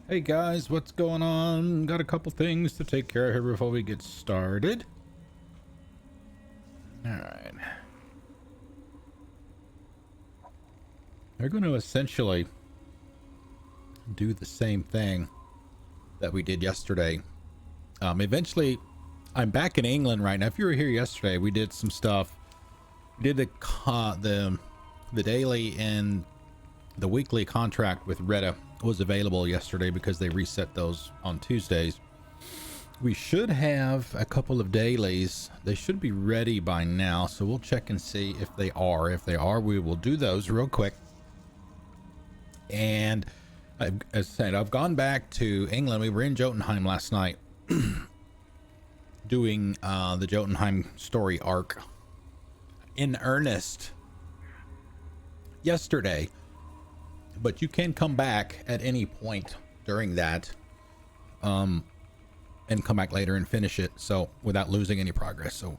Hey guys, what's going on? Got a couple things to take care of here before we get started. Alright. We're going to essentially do the same thing that we did yesterday. Eventually, I'm back in England right now. If you were here yesterday, we did some stuff. We did the daily and the weekly contract with Retta was available yesterday because they reset those on Tuesdays. We should have a couple of dailies. They should be ready by now, so we'll check and see if they are. If they are, we will do those real quick. And as I said, I've gone back to England. We were in Jotunheim last night doing the Jotunheim story arc in earnest yesterday. But you can come back at any point during that and come back later and finish it, so without losing any progress. So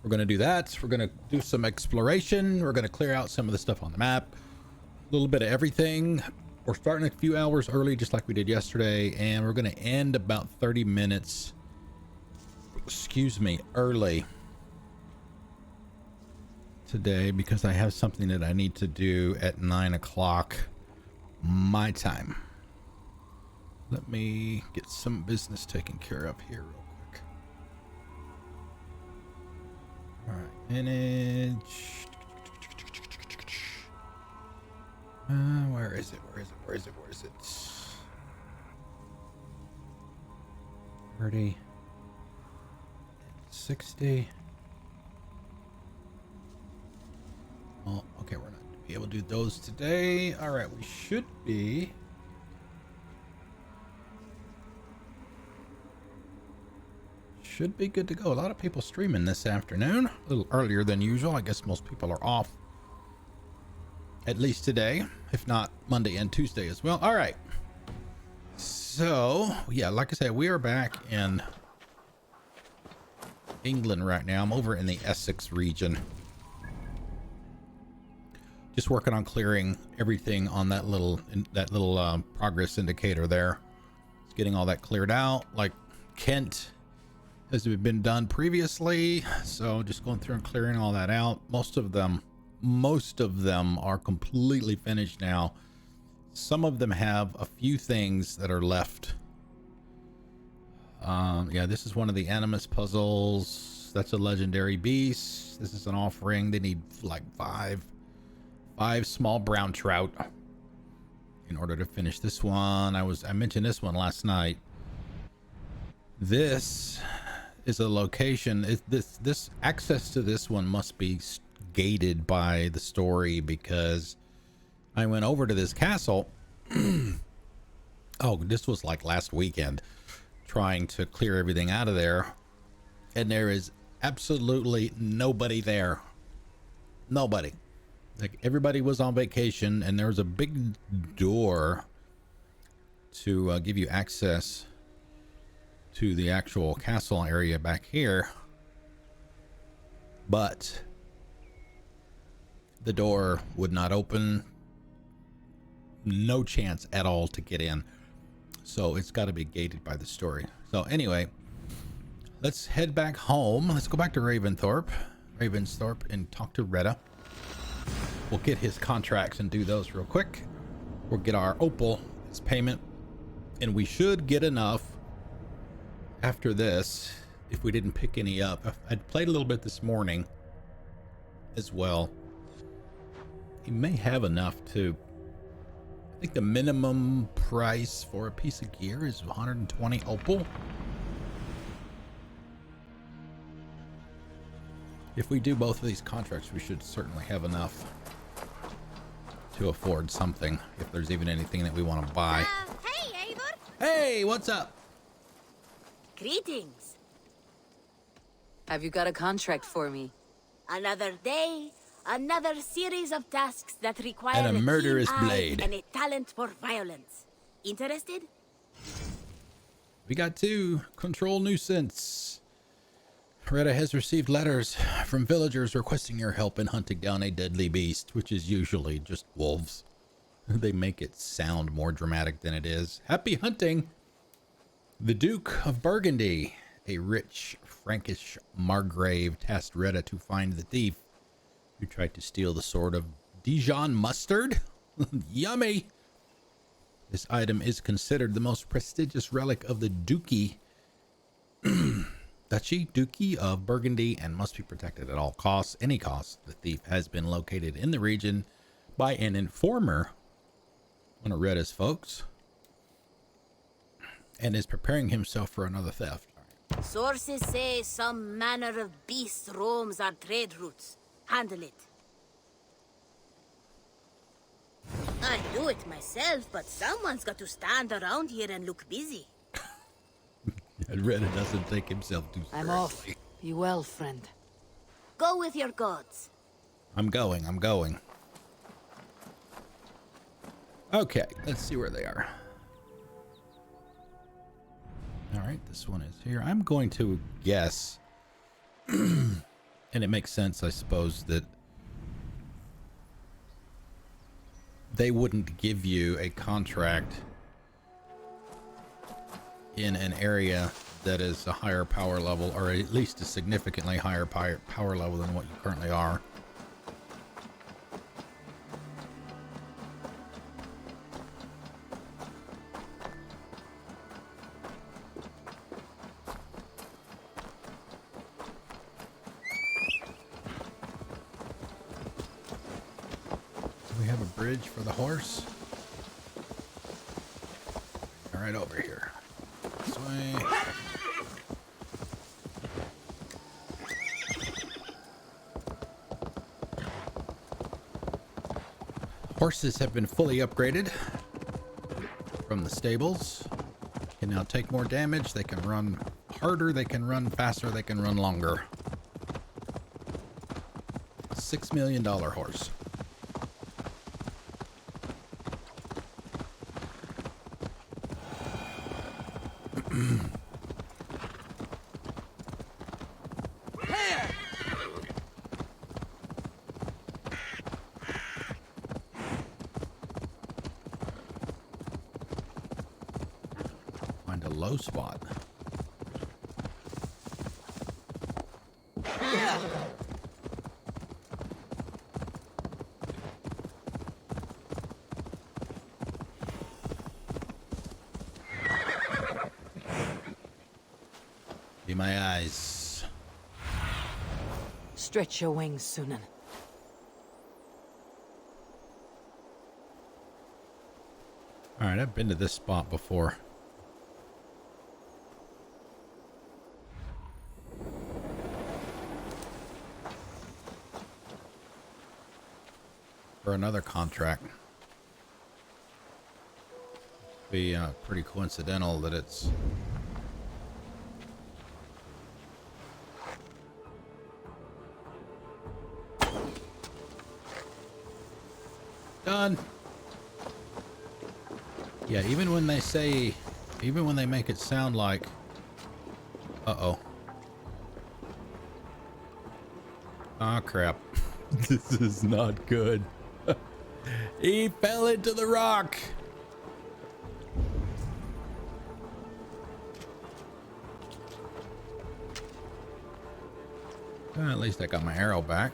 we're going to do that. We're going to do some exploration. We're going to clear out some of the stuff on the map, a little bit of everything. We're starting a few hours early just like we did yesterday, and we're going to end about 30 minutes early today because I have something that I need to do at 9 o'clock my time. Let me get some business taken care of here real quick. All right, manage. Where is it? 30, 60. Oh, okay, we're not going to be able to do those today. All right, we should be. Should be good to go. A lot of people streaming this afternoon, a little earlier than usual. I guess most people are off, at least today, if not Monday and Tuesday as well. All right. So, yeah, like I said, we are back in England right now. I'm over in the Essexe region. Just working on clearing everything on that little progress indicator there. It's getting all that cleared out, like Kent has been done previously. So just going through and clearing all that out. Most of them are completely finished now. Some of them have a few things that are left. Yeah, this is one of the Animus puzzles. That's a legendary beast. This is an offering. They need like five small brown trout in order to finish this one. I mentioned this one last night. This is a location. This access to this one must be gated by the story because I went over to this castle. Oh, this was like last weekend, trying to clear everything out of there, and there is absolutely nobody there. Nobody. Like, everybody was on vacation, and there was a big door to give you access to the actual castle area back here, but the door would not open. No chance at all to get in, so it's got to be gated by the story. So anyway, let's head back home. Let's go back to Ravensthorpe and talk to Retta. We'll get his contracts and do those real quick. We'll get our opal, his payment, and we should get enough after this if we didn't pick any up. I'd played a little bit this morning as well. He may have enough to, I think the minimum price for a piece of gear is 120 opal. If we do both of these contracts, we should certainly have enough to afford something, if there's even anything that we want to buy. Hey, Eivor. Hey, what's up? Greetings. Have you got a contract for me? Another day, another series of tasks that require And a murderous keen eye blade. and a talent for violence. Interested? We got two. Control Nuisance. Retta has received letters from villagers requesting your help in hunting down a deadly beast, which is usually just wolves. They make it sound more dramatic than it is. Happy hunting! The Duke of Burgundy, a rich Frankish margrave, tasked Retta to find the thief who tried to steal the sword of Dijon mustard. Yummy! This item is considered the most prestigious relic of the Duchy of Burgundy and must be protected at all costs. Any cost. The thief has been located in the region by an informer, one of Retta's folks, and is preparing himself for another theft. Sources say some manner of beast roams our trade routes. Handle it. I do it myself, but someone's got to stand around here and look busy. And Retta doesn't take himself too seriously. I'm off. Be well, friend. Go with your gods. I'm going. Okay, let's see where they are. All right, this one is here. I'm going to guess, and it makes sense, I suppose, that they wouldn't give you a contract in an area that is a higher power level, or at least a significantly higher power level than what you currently are. We have a bridge for the horse. All right, over here. This way. Horses have been fully upgraded from the stables. Can now take more damage. They can run harder. They can run faster. They can run longer. $6 million horse. Find a low spot. Be my eyes. Stretch your wings, Sunan. All right, I've been to this spot before. For another contract. Be pretty coincidental that it's done. Yeah, even when they say, even when they make it sound like, uh-oh. Ah, crap. This is not good. He fell into the rock. Well, at least I got my arrow back.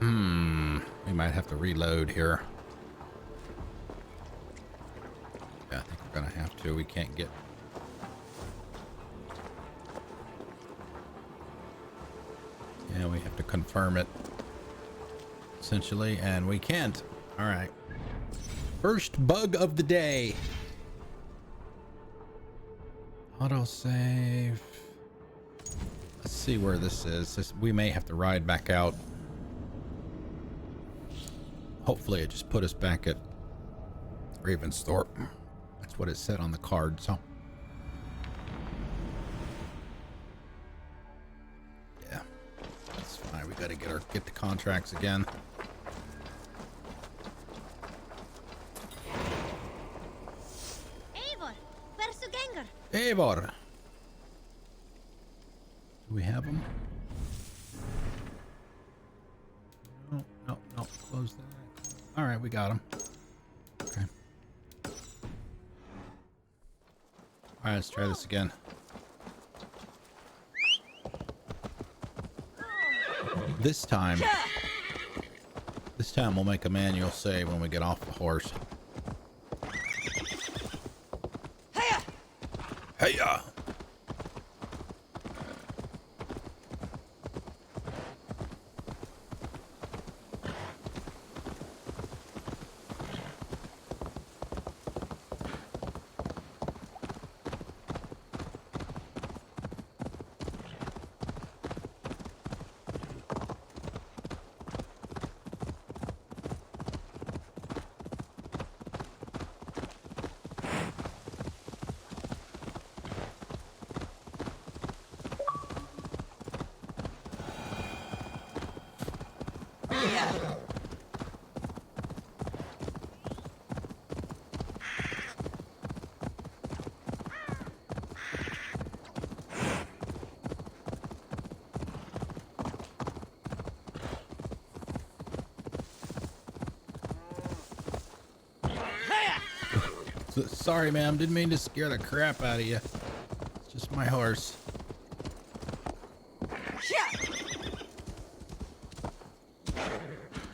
We might have to reload here. Yeah, I think we're gonna have to. We can't get... Yeah, we have to confirm it, essentially, and we can't. All right. First bug of the day. Autosave. Let's see where this is. We may have to ride back out. Hopefully it just put us back at Ravensthorpe. That's what it said on the card, so. Yeah, that's fine. We gotta get the contracts again. Eivor, where's the ganger? Eivor! Do we have them? No, close that. All right, we got him. Okay. All right, let's try this again. This time we'll make a manual save when we get off the horse. Hey-ya! Sorry, ma'am. Didn't mean to scare the crap out of you. It's just my horse.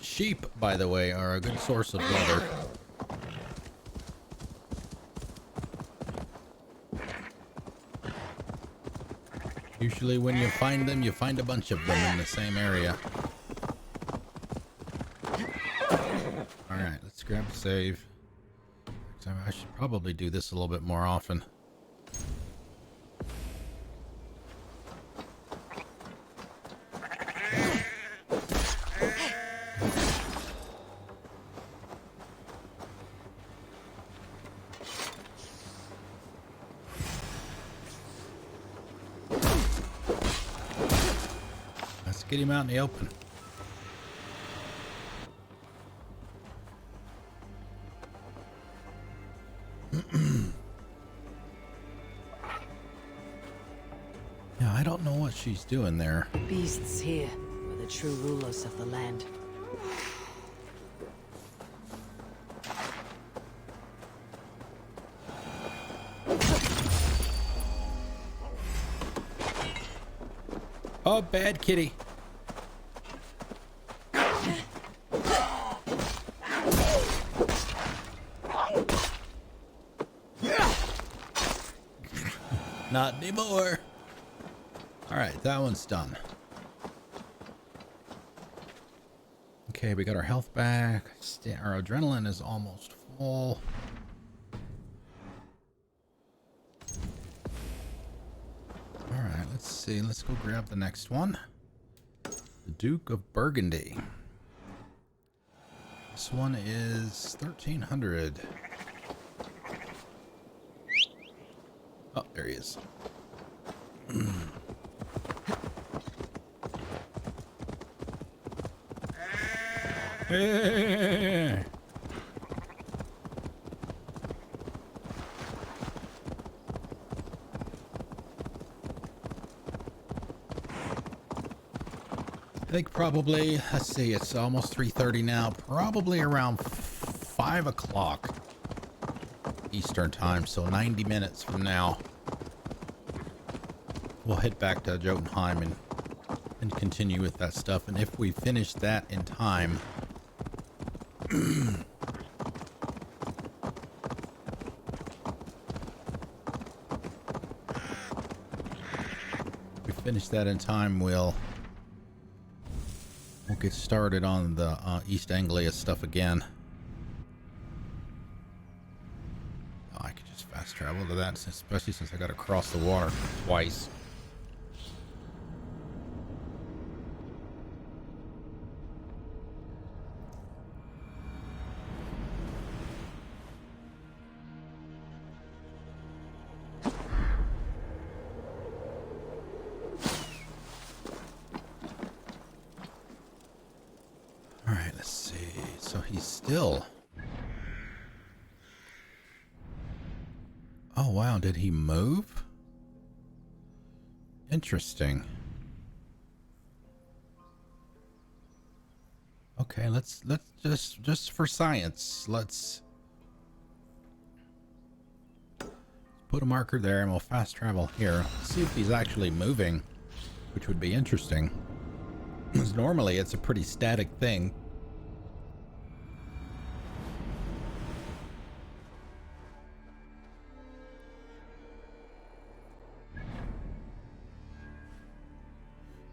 Sheep, by the way, are a good source of leather. Usually when you find them, you find a bunch of them in the same area. Alright, let's grab a save. I should probably do this a little bit more often. Let's get him out in the open. Yeah, I don't know what she's doing there. Beasts here were the true rulers of the land. Oh, bad kitty. Not anymore. All right, that one's done. Okay, we got our health back. Our adrenaline is almost full. All right, let's see. Let's go grab the next one. The Duke of Burgundy. This one is 1300. Oh, there he is. Hey. I think probably, let's see, it's almost 3:30 now. Probably around 5 o'clock Eastern time, so 90 minutes from now. We'll head back to Jotunheim and continue with that stuff. And if we finish that in time, we'll get started on the East Anglia stuff again. Oh, I could just fast travel to that, especially since I got to cross the water twice. Oh wow, did he move? Interesting. Okay, let's just for science, let's put a marker there and we'll fast travel here. See if he's actually moving, which would be interesting. Because normally it's a pretty static thing.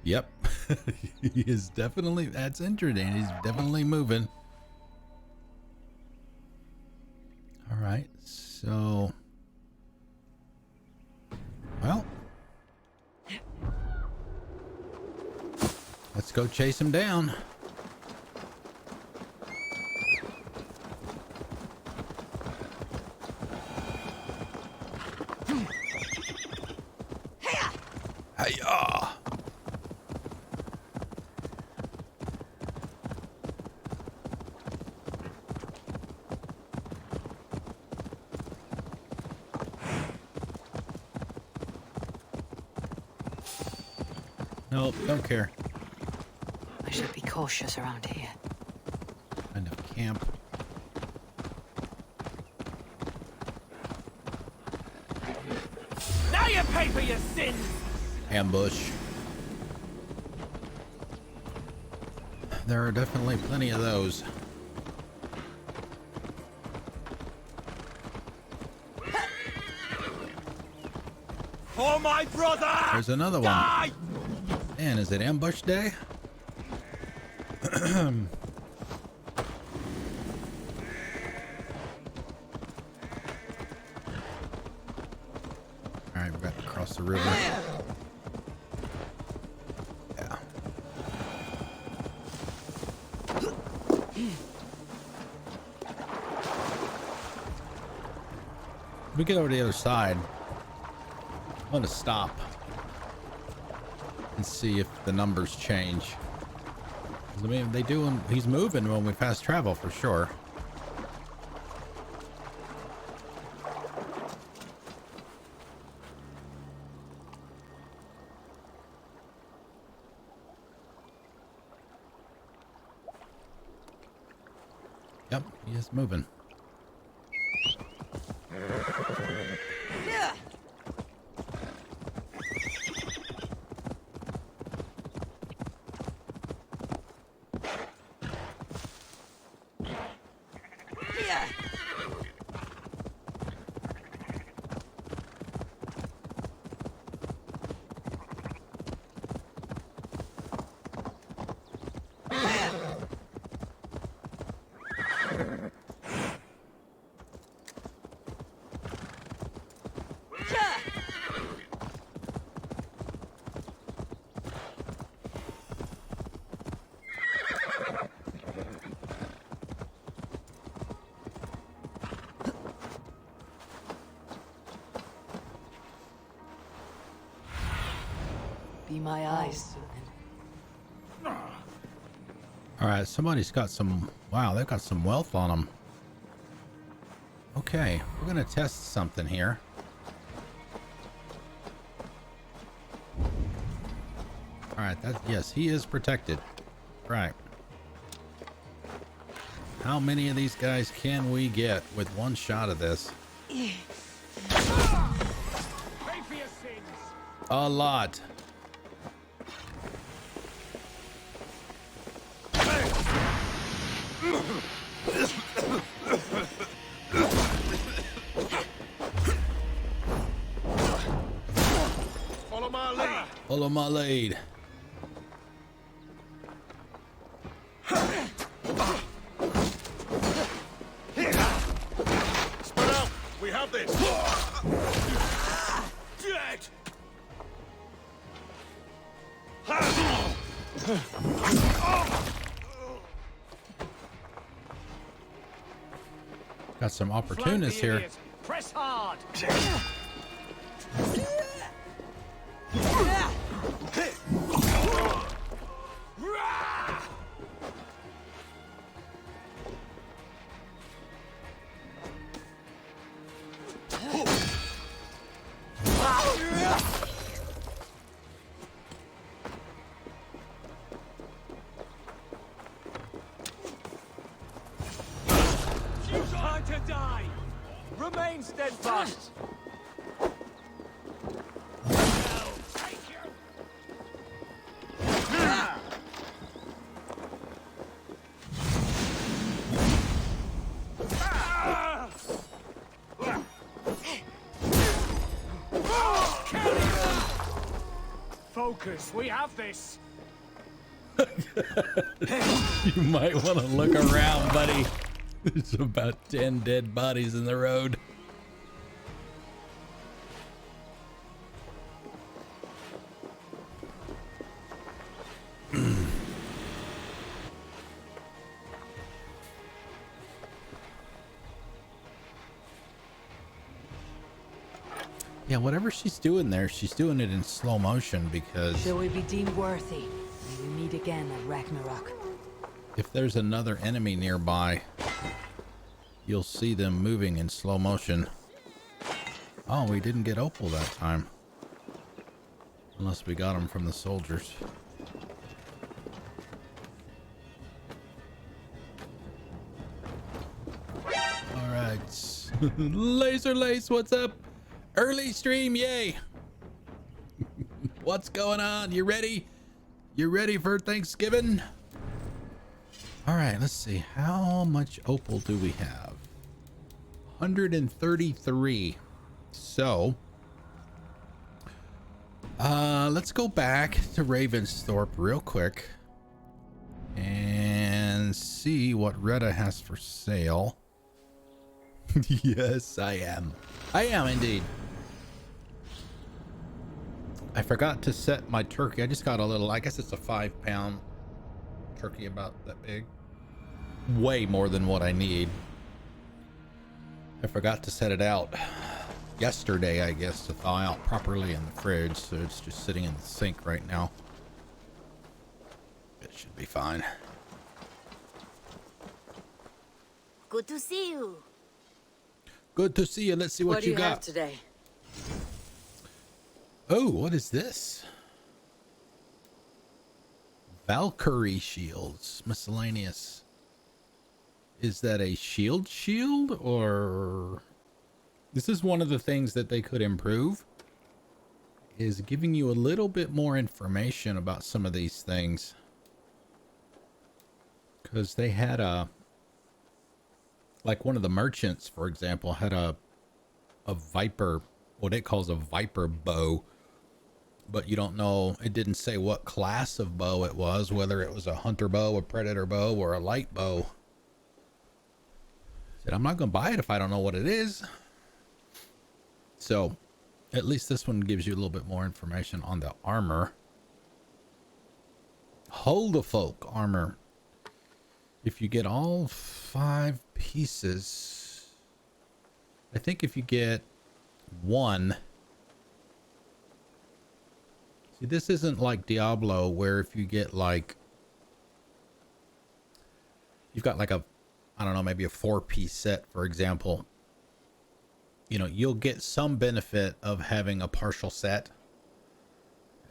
Yep. He is definitely, that's interesting. He's definitely moving. All right, so, well, let's go chase him down. Hi-ya! Nope, don't care. I should be cautious around here. Kind of camp. Now you pay for your sins! Ambush. There are definitely plenty of those. For my brother! There's another one. Die! Man, is it ambush day? Alright, we've got to cross the river. Yeah. We get over to the other side. I'm going to stop and see if the numbers change. I mean, they do. He's moving when we fast travel for sure. Yep, he is moving. Be my eyes. All right, somebody's got some. Wow, they've got some wealth on them. Okay, we're gonna test something here. All right, yes, he is protected. Right. How many of these guys can we get with one shot of this? Pay for your sins! A lot. Follow my lead! Follow my lead. Spread out! We have this! Dead! Got some opportunists here. Press hard! Remain steadfast. Focus, we have this. You might want to look around, buddy. There's about 10 dead bodies in the road. Yeah, whatever she's doing there, she's doing it in slow motion because Shall we be deemed worthy? May we meet again at Ragnarok. if there's another enemy nearby, you'll see them moving in slow motion. Oh, we didn't get Opal that time. Unless we got them from the soldiers. Alright. Laser Lace, what's up? Early stream, yay! What's going on? You ready? You ready for Thanksgiving? Alright, let's see. How much Opal do we have? 133. So, let's go back to Ravensthorpe real quick and see what Retta has for sale. Yes, I am. I am indeed. I forgot to set my turkey. I just got a little, I guess it's a 5-pound turkey, about that big. Way more than what I need. I forgot to set it out yesterday, I guess, to thaw out properly in the fridge. So it's just sitting in the sink right now. It should be fine. Good to see you. Good to see you. Let's see what do you have got today? Oh, what is this? Valkyrie shields, miscellaneous. Is that a shield or this is one of the things that they could improve, is giving you a little bit more information about some of these things, because they had a, like one of the merchants, for example, had a viper, what it calls a viper bow, but you don't know, it didn't say what class of bow it was, whether it was a hunter bow, a predator bow, or a light bow. I said, I'm not going to buy it if I don't know what it is. So at least this one gives you a little bit more information on the armor. Hold the folk armor. If you get all 5 pieces, I think if you get one, see, this isn't like Diablo where if you get like, you've got like a, I don't know, maybe a 4-piece set, for example, you know, you'll get some benefit of having a partial set.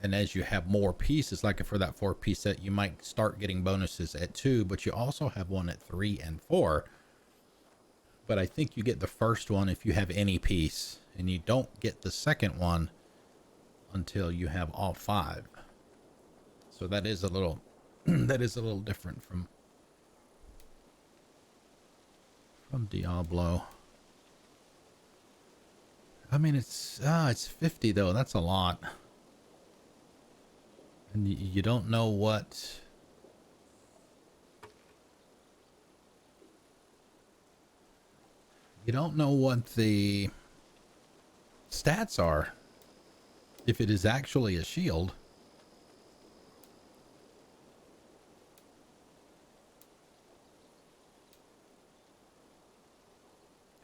And as you have more pieces, like for that 4-piece set, you might start getting bonuses at 2, but you also have one at 3 and 4. But I think you get the first one if you have any piece, and you don't get the second one until you have all 5. So that is a little that is a little different from Diablo. I mean, it's 50 though. That's a lot. And you don't know what the stats are, if it is actually a shield.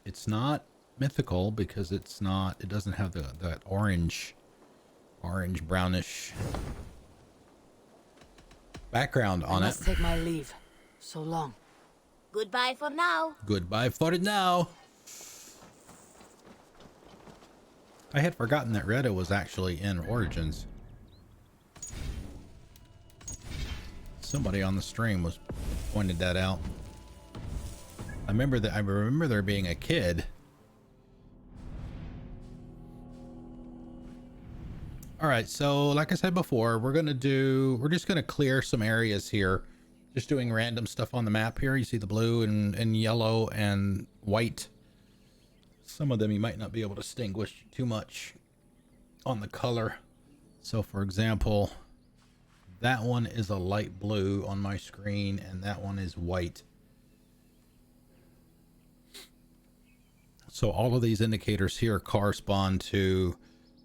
It's not mythical because it's not, it doesn't have that orange brownish background on I it. must take my leave. So long. Goodbye for now. Goodbye for now. I had forgotten that Retta was actually in Origins. Somebody on the stream was pointed that out. I remember there being a kid All right, so like I said before, we're just gonna clear some areas here. Just doing random stuff on the map here. You see the blue and yellow and white. Some of them you might not be able to distinguish too much on the color. So for example, that one is a light blue on my screen and that one is white. So all of these indicators here correspond to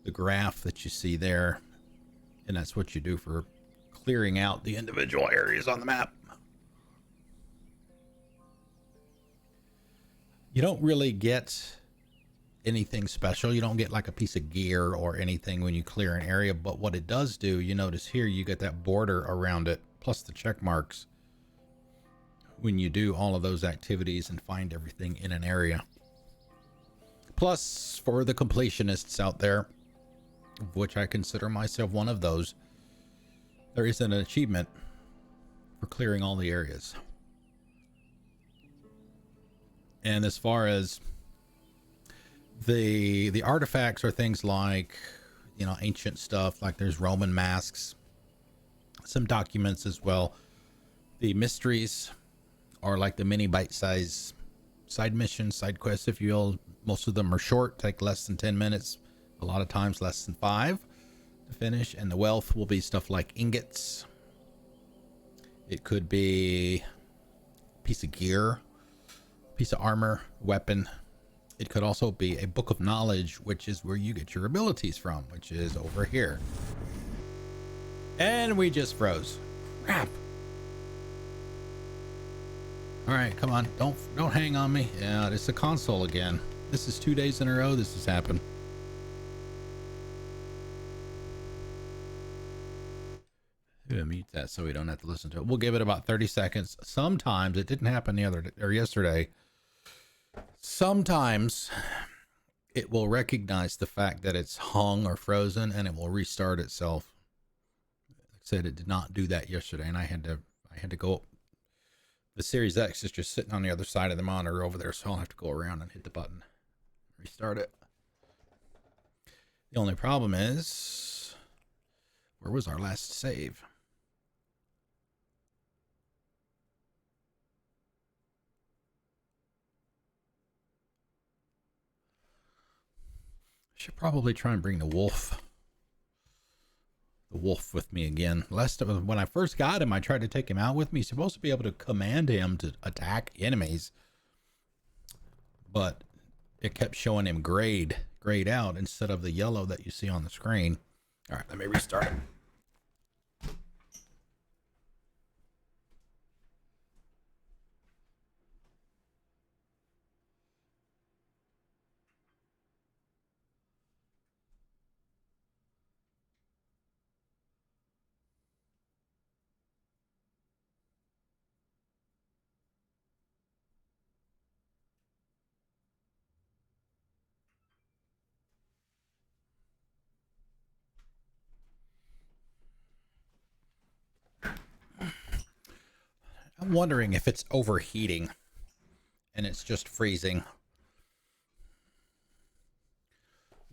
the graph that you see there. And that's what you do for clearing out the individual areas on the map. You don't really get anything special. You don't get like a piece of gear or anything when you clear an area, but what it does do, you notice here, you get that border around it, plus the check marks when you do all of those activities and find everything in an area. Plus, for the completionists out there, of which I consider myself one of those, there is an achievement for clearing all the areas. And as far as the artifacts are things like, you know, ancient stuff, like there's Roman masks, some documents as well. The mysteries are like the mini bite-size side missions, side quests, if you will. Most of them are short, take less than 10 minutes, a lot of times less than 5 to finish. And the wealth will be stuff like ingots. It could be a piece of gear, piece of armor, weapon. It could also be a book of knowledge, which is where you get your abilities from, which is over here. And we just froze. Crap. All right, come on. Don't hang on me. Yeah, it's the console again. This is 2 days in a row this has happened. Maybe mute that so we don't have to listen to it. We'll give it about 30 seconds. Sometimes it didn't happen the other day or yesterday. Sometimes it will recognize the fact that it's hung or frozen and it will restart itself. Like I said, it did not do that yesterday, and I had to go. The Series X is just sitting on the other side of the monitor over there, so I'll have to go around and hit the button, restart it. The only problem is, where was our last save? Should probably try and bring the wolf with me again. When I first got him, I tried to take him out with me. He's supposed to be able to command him to attack enemies, but it kept showing him grayed out instead of the yellow that you see on the screen. All right, let me restart it. I'm wondering if it's overheating and it's just freezing.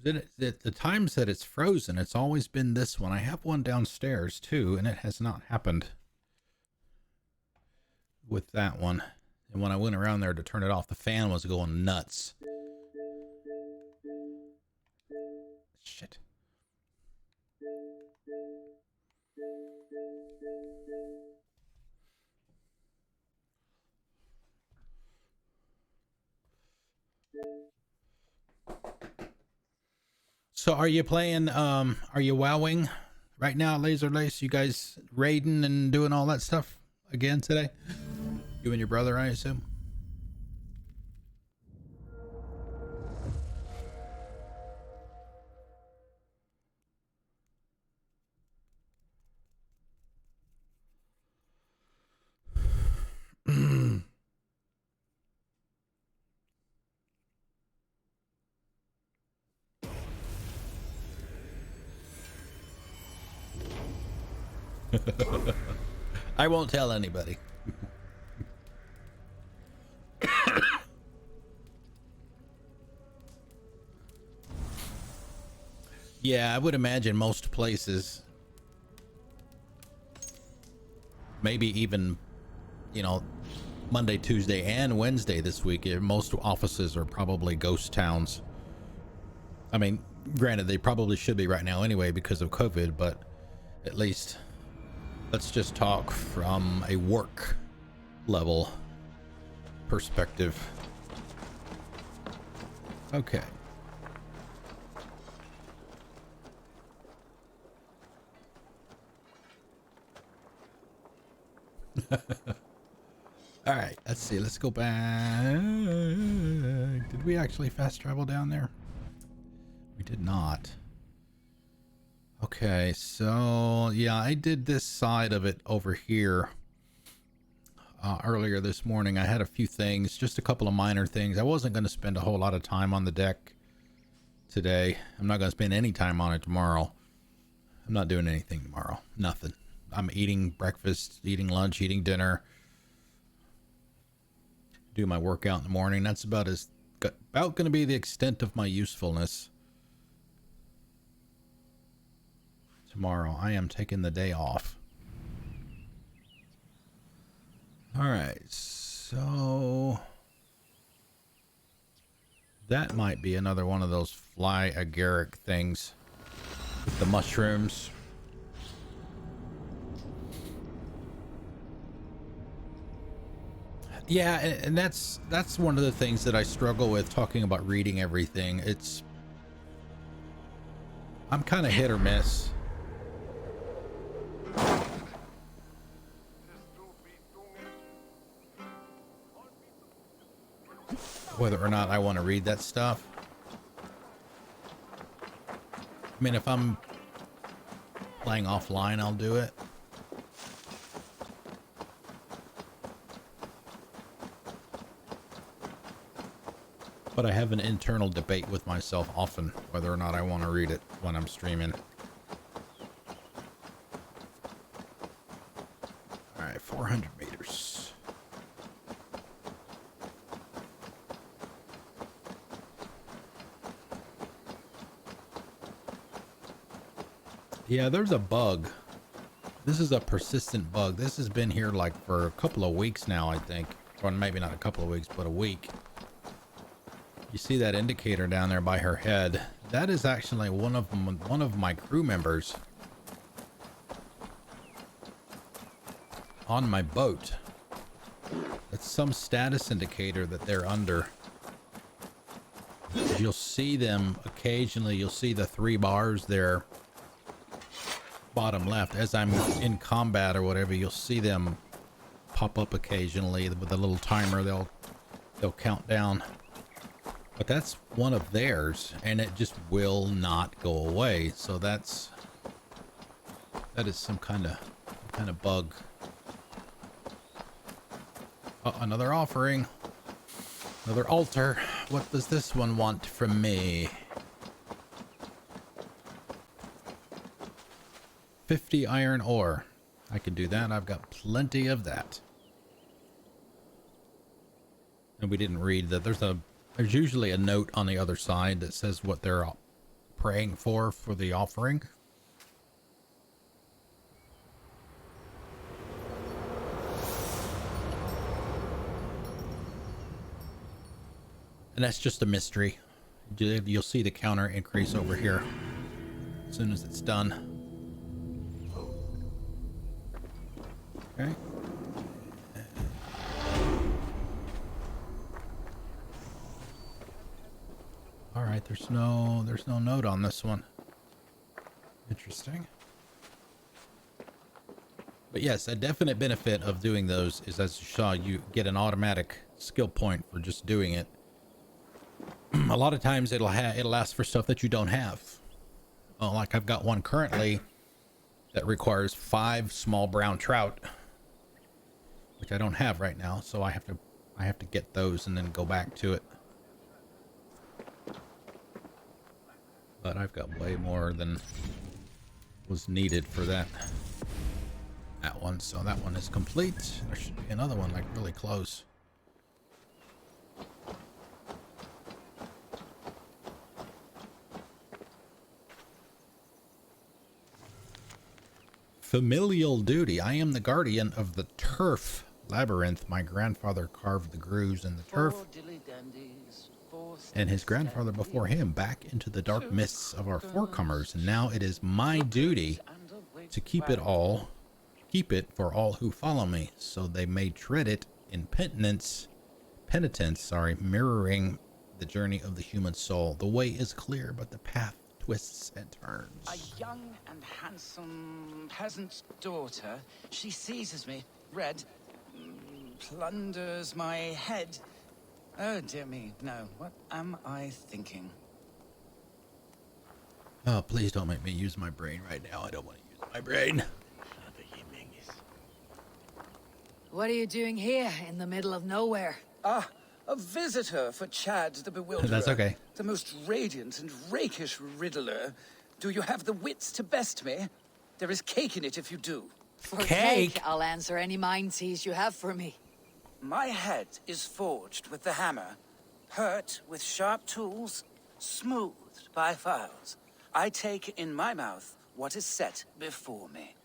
Then the times that it's frozen, it's always been this one. I have one downstairs too, and it has not happened with that one. And when I went around there to turn it off, the fan was going nuts. Shit. So are you playing, are you wowing right now, Laser Lace? You guys raiding and doing all that stuff again today? You and your brother, I assume? I won't tell anybody. Yeah, I would imagine most places, maybe even, you know, Monday, Tuesday, and Wednesday this week, most offices are probably ghost towns. I mean, granted, they probably should be right now anyway because of COVID, but at least let's just talk from a work level perspective. Okay. All right, let's see. Let's go back. Did we actually fast travel down there? We did not. Okay, so yeah, I did this side of it over here earlier this morning. I had a few things, just a couple of minor things. I wasn't going to spend a whole lot of time on the deck today. I'm not going to spend any time on it tomorrow. I'm not doing anything tomorrow. Nothing. I'm eating breakfast, eating lunch, eating dinner. Do my workout in the morning. That's about going to be the extent of my usefulness. Tomorrow I am taking the day off. All right, so that might be another one of those fly agaric things with the mushrooms. Yeah, and that's one of the things that I struggle with talking about reading everything. I'm kind of hit or miss. Whether or not I want to read that stuff. I mean, if I'm playing offline, I'll do it. But I have an internal debate with myself often whether or not I want to read it when I'm streaming. All right, 400 meters. Yeah, there's a bug. This is a persistent bug. This has been here like for a couple of weeks now, I think. Or maybe not a couple of weeks, but a week. You see that indicator down there by her head? That is actually one of my crew members on my boat. It's some status indicator that they're under. You'll see them occasionally. You'll see the 3 bars there, bottom left. As I'm in combat or whatever, you'll see them pop up occasionally with a little timer. They'll count down. But that's one of theirs, and it just will not go away. So that is some kind of bug. Oh, another offering, another altar. What does this one want from me? 50 iron ore. I can do that. I've got plenty of that. And we didn't read that. There's usually a note on the other side that says what they're praying for the offering. And that's just a mystery. You'll see the counter increase over here as soon as it's done. Okay. All right, there's no note on this one. Interesting. But yes, a definite benefit of doing those is, as you saw, you get an automatic skill point for just doing it. A lot of times it'll ask for stuff that you don't have. Like I've got one currently that requires 5 small brown trout, which I don't have right now, so I have to get those and then go back to it. But I've got way more than was needed for that one, so that one is complete. There should be another one like really close. familial duty. I am the guardian of the turf labyrinth. My grandfather carved the grooves in the turf, and his grandfather before him back into the dark mists of our forecomers. And now it is my duty to keep it for all who follow me, so they may tread it in penitence, mirroring the journey of the human soul. The way is clear, but the path twists and turns. A young and handsome peasant's daughter, she seizes me, red, plunders my head. Oh dear me, no, what am I thinking? Oh, please don't make me use my brain right now. I don't want to use my brain. What are you doing here in the middle of nowhere? Ah, a visitor for Chad the Bewilderer. That's okay. The most radiant and rakish riddler. Do you have the wits to best me? There is cake in it if you do. For cake, I'll answer any mind tease you have for me. My head is forged with the hammer, hurt with sharp tools, smoothed by files. I take in my mouth what is set before me.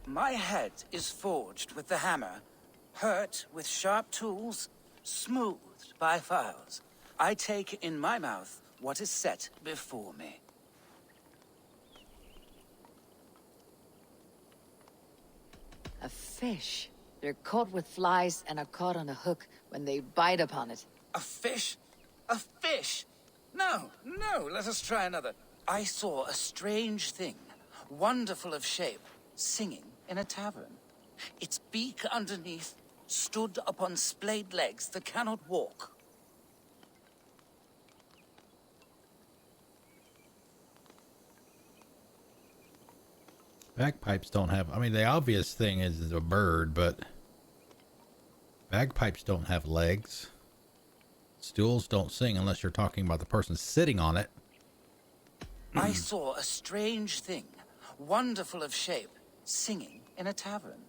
My head is forged with the hammer, hurt with sharp tools, smoothed by files. I take in my mouth what is set before me. A fish. They're caught with flies and are caught on a hook when they bite upon it. A fish? A fish? No, no, let us try another. I saw a strange thing, wonderful of shape, singing in a tavern. Its beak underneath stood upon splayed legs that cannot walk. Bagpipes don't have, I mean, the obvious thing is a bird, but bagpipes don't have legs. Stools don't sing unless you're talking about the person sitting on it. I saw a strange thing, wonderful of shape, singing in a tavern.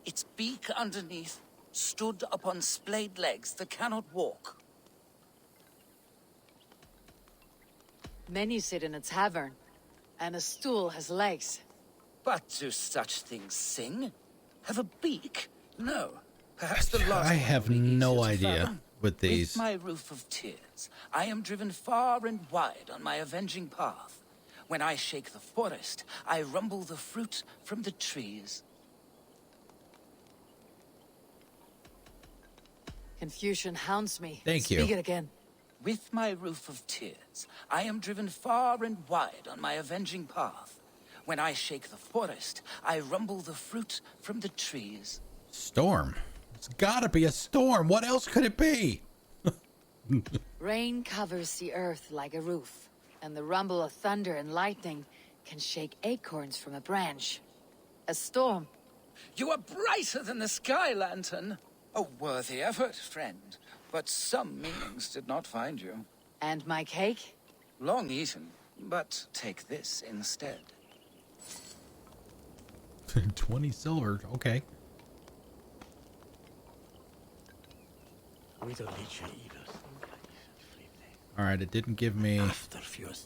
Its beak underneath stood upon splayed legs that cannot walk. Many sit in a tavern, and a stool has legs. But do such things sing? Have a beak? No. Perhaps the last I have no easier to idea fathom. with these. With my roof of tears, I am driven far and wide on my avenging path. When I shake the forest, I rumble the fruit from the trees. Confusion hounds me. Thank you. Speak it again. With my roof of tears, I am driven far and wide on my avenging path. When I shake the forest, I rumble the fruit from the trees. Storm. It's gotta be a storm. What else could it be? Rain covers the earth like a roof, and the rumble of thunder and lightning can shake acorns from a branch. A storm. You are brighter than the sky lantern. A worthy effort, friend. But some meanings did not find you. And my cake? Long eaten, but take this instead. 20 silver. Okay. Alright, it didn't give me...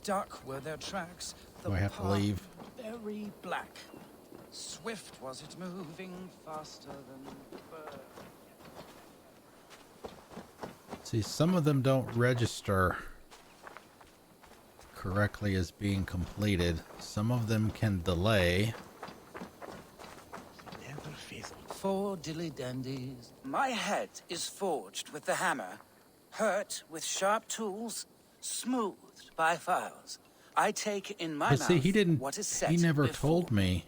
Dark were their tracks. Do I have to path leave? Very black. Swift was it moving, faster than bird. See, some of them don't register correctly as being completed. Some of them can delay. Four dilly-dandies. My head is forged with the hammer, hurt with sharp tools, smoothed by files. I take in my But mouth see, he didn't, what is set he never before. told me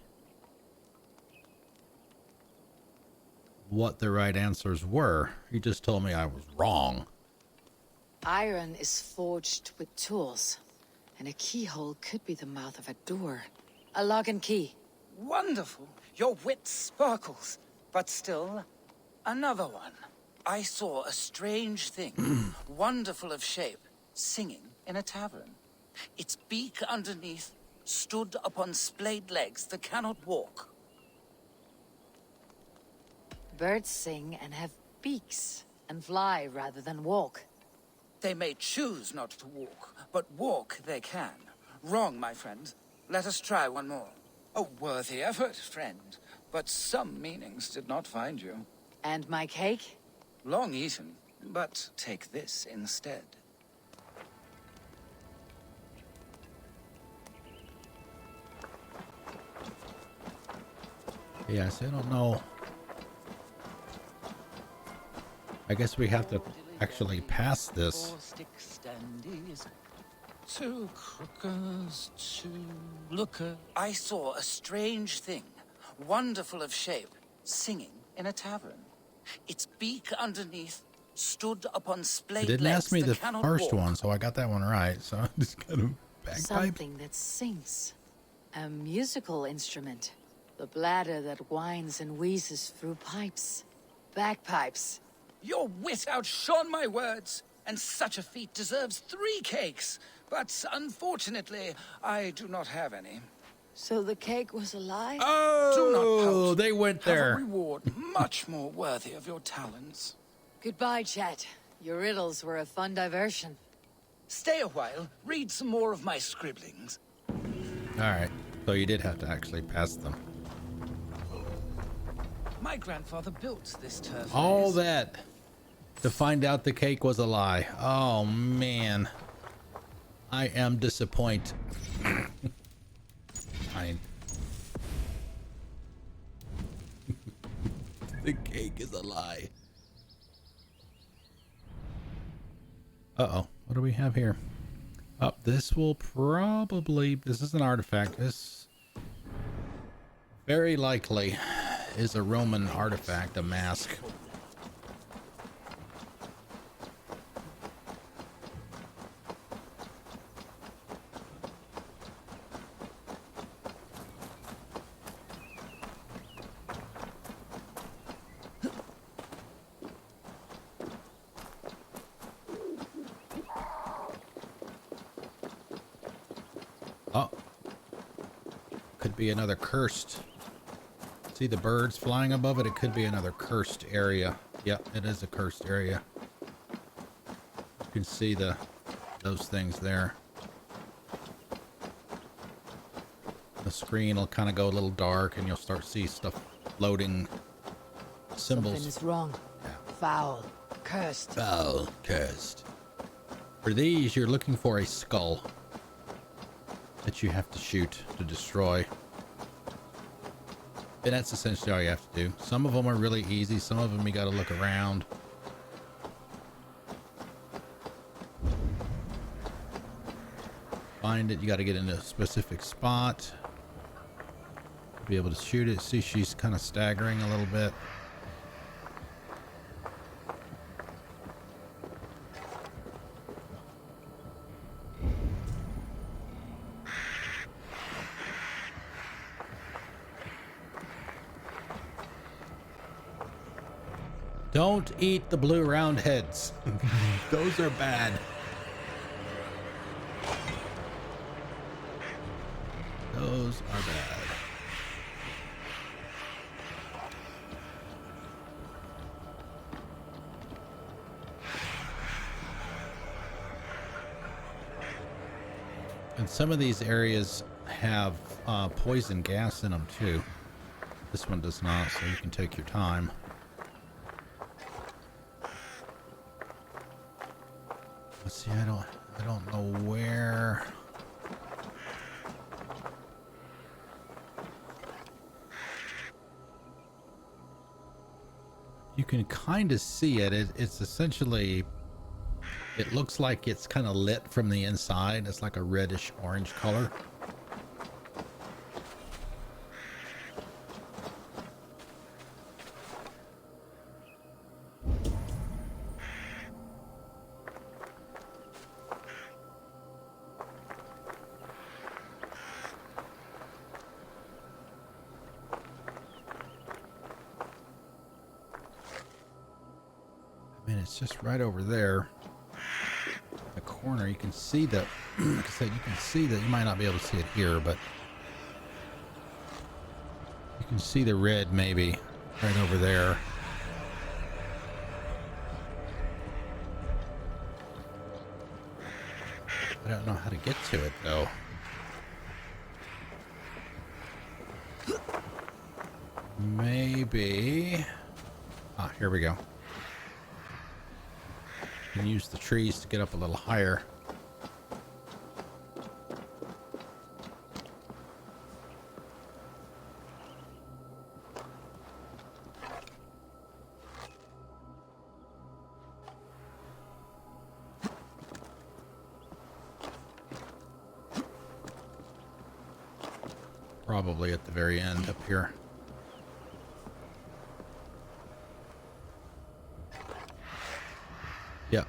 what the right answers were. He just told me I was wrong. Iron is forged with tools, and a keyhole could be the mouth of a door. A lock and key. Wonderful. Your wit sparkles. But still, another one. I saw a strange thing, wonderful of shape, singing in a tavern. Its beak underneath stood upon splayed legs that cannot walk. Birds sing and have beaks, and fly rather than walk. They may choose not to walk, but walk they can. Wrong, my friend. Let us try one more. A worthy effort, friend, but some meanings did not find you. And my cake? Long eaten, but take this instead. Yes, I don't know. I guess we have to actually pass this. 4 sticks standees, 2 crookers, 2 lookers. I saw a strange thing, wonderful of shape, singing in a tavern. Its beak underneath stood upon It splayed didn't legs ask me that the cannot first walk. one, so I got that one right. So I just got a bagpipe. Something that sings. A musical instrument. The bladder that whines and wheezes through pipes. Bagpipes. Your wit outshone my words, and such a feat deserves 3 cakes. But unfortunately, I do not have any. So the cake was a lie? Do not Oh, pout. they went Have a there. reward much more worthy of your talents. Goodbye, chat. Your riddles were a fun diversion. Stay a while, read some more of my scribblings. All right, so you did have to actually pass them. My grandfather built this turf. All maze. that to find out the cake was a lie. Oh man, I am disappointed. Fine. The cake is a lie. Uh-oh, what do we have here? Oh, this will probably, this is an artifact. This very likely is a Roman artifact, a mask. Oh, could be another cursed. See the birds flying above it? It could be another cursed area. Yep, it is a cursed area. You can see those things there. The screen will kind of go a little dark and you'll start to see stuff loading symbols. Something is wrong. Foul. Cursed. Foul, cursed. For these, you're looking for a skull that you have to shoot to destroy. And that's essentially all you have to do. Some of them are really easy. Some of them you got to look around. Find it. You got to get in a specific spot. Be able to shoot it. See, she's kind of staggering a little bit. Don't eat the blue round heads. Those are bad. Those are bad. And some of these areas have poison gas in them too. This one does not, so you can take your time. Let's see, I don't know where. You can kind of see it. It's essentially, it looks like it's kind of lit from the inside. It's like a reddish orange color. It's just right over there, the corner. You can see that, like I said, you can see that. You might not be able to see it here, but you can see the red maybe right over there. I don't know how to get to it, though. Maybe... Ah, here we go. Can use the trees to get up a little higher. Probably at the very end up here. Yep.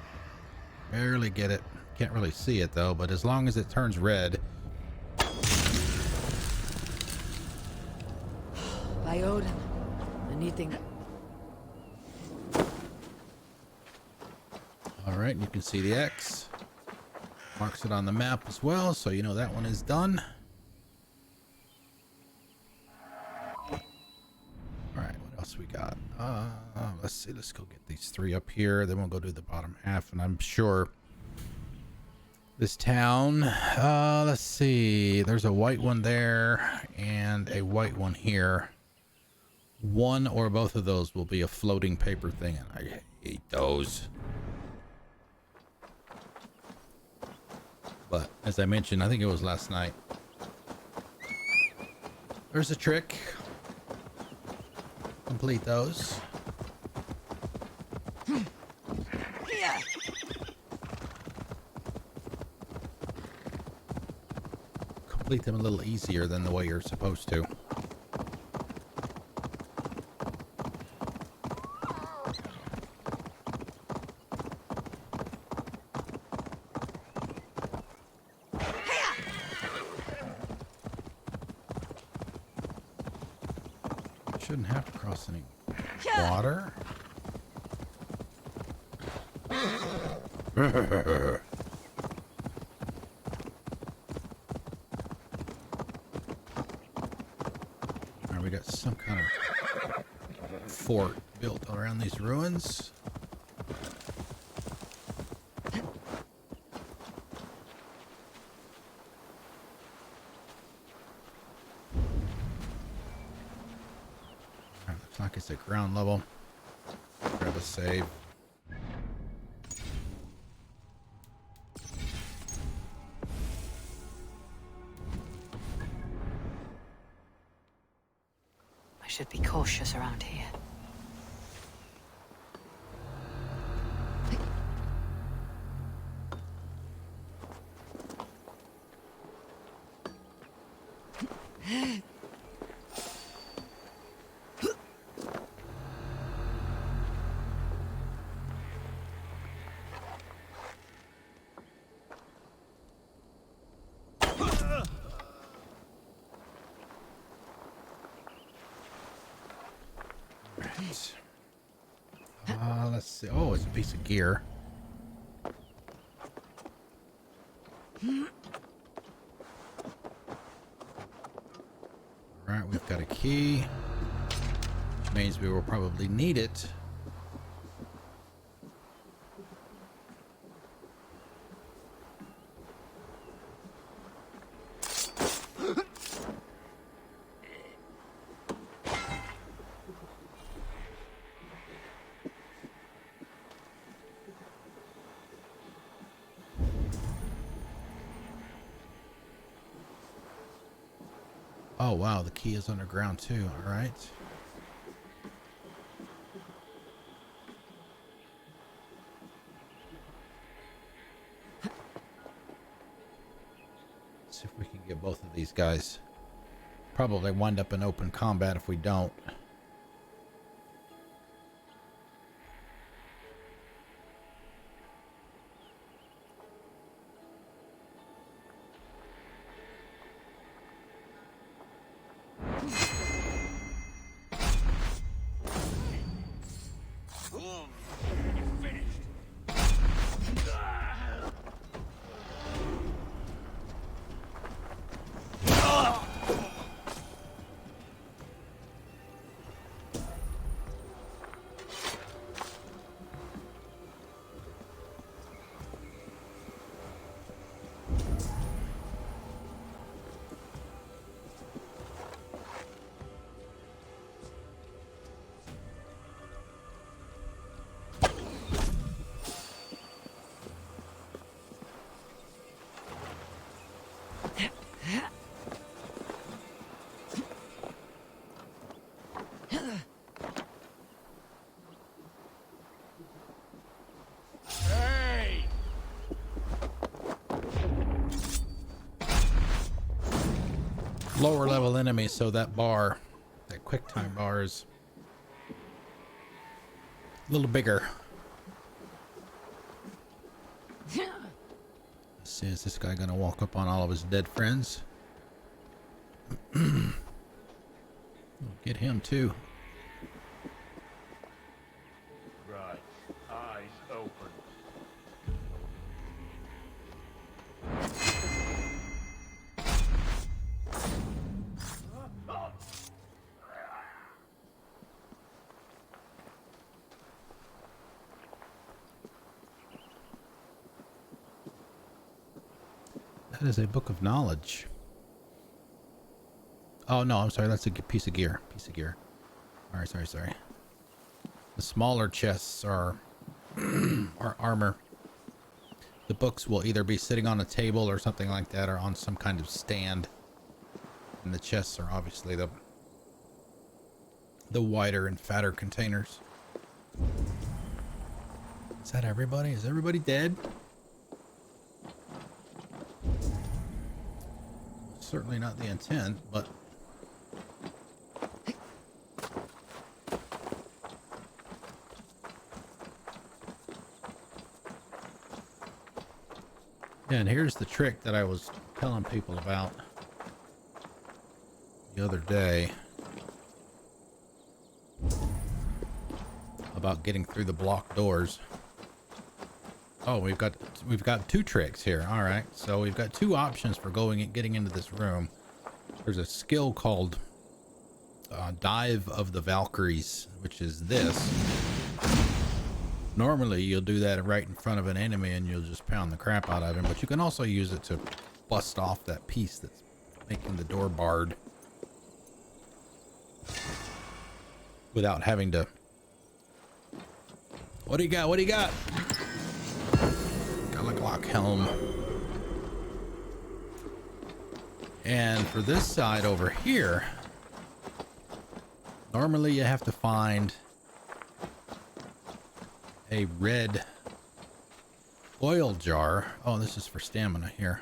Barely get it. Can't really see it though, but as long as it turns red. By Odin, anything. Alright, you can see the X. Marks it on the map as well, so you know that one is done. We got let's see, let's go get these 3 up here, then we'll go do the bottom half, and I'm sure this town, let's see, there's a white one there and a white one here. One or both of those will be a floating paper thing, and I hate those. But as I mentioned, I think it was last night, there's a trick. Complete those. Complete them a little easier than the way you're supposed to. Shouldn't have to cross any water. Alright, we got some kind of fort built around these ruins. Like it's at ground level. Grab a save. I should be cautious around here. Let's see. Oh, it's a piece of gear. Alright, we've got a key, which means we will probably need it. Oh wow, the key is underground too. All right. Let's see if we can get both of these guys. Probably wind up in open combat if we don't. Hey! Lower level enemies, so that bar, that quick time bar is a little bigger. Let's see, is this guy gonna walk up on all of his dead friends? Get him too. Right. Eyes open. That is a book of knowledge. Oh no, I'm sorry, that's a piece of gear. Piece of gear. Alright, sorry. The smaller chests are are armor. The books will either be sitting on a table or something like that, or on some kind of stand. And the chests are obviously the wider and fatter containers. Is that everybody? Is everybody dead? Certainly not the intent, but yeah, and here's the trick that I was telling people about the other day about getting through the blocked doors. Oh, we've got two tricks here. All right, so we've got two options for getting into this room. There's a skill called Dive of the Valkyries, which is this. Normally, you'll do that right in front of an enemy and you'll just pound the crap out of him, but you can also use it to bust off that piece that's making the door barred without having to... What do you got? What do you got? Got a Glock helm. And for this side over here, normally you have to find a red oil jar. Oh, this is for stamina here.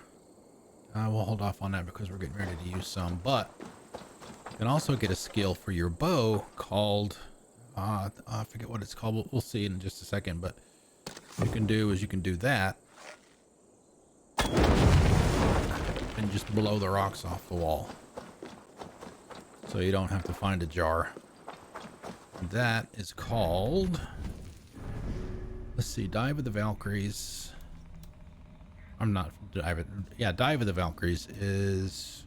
We'll hold off on that because we're getting ready to use some, but you can also get a skill for your bow called I forget what it's called. We'll see in just a second, but what you can do is you can do that and just blow the rocks off the wall, so you don't have to find a jar. That is called, let's see, Dive of the Valkyries. I'm not Dive. Yeah, Dive of the Valkyries is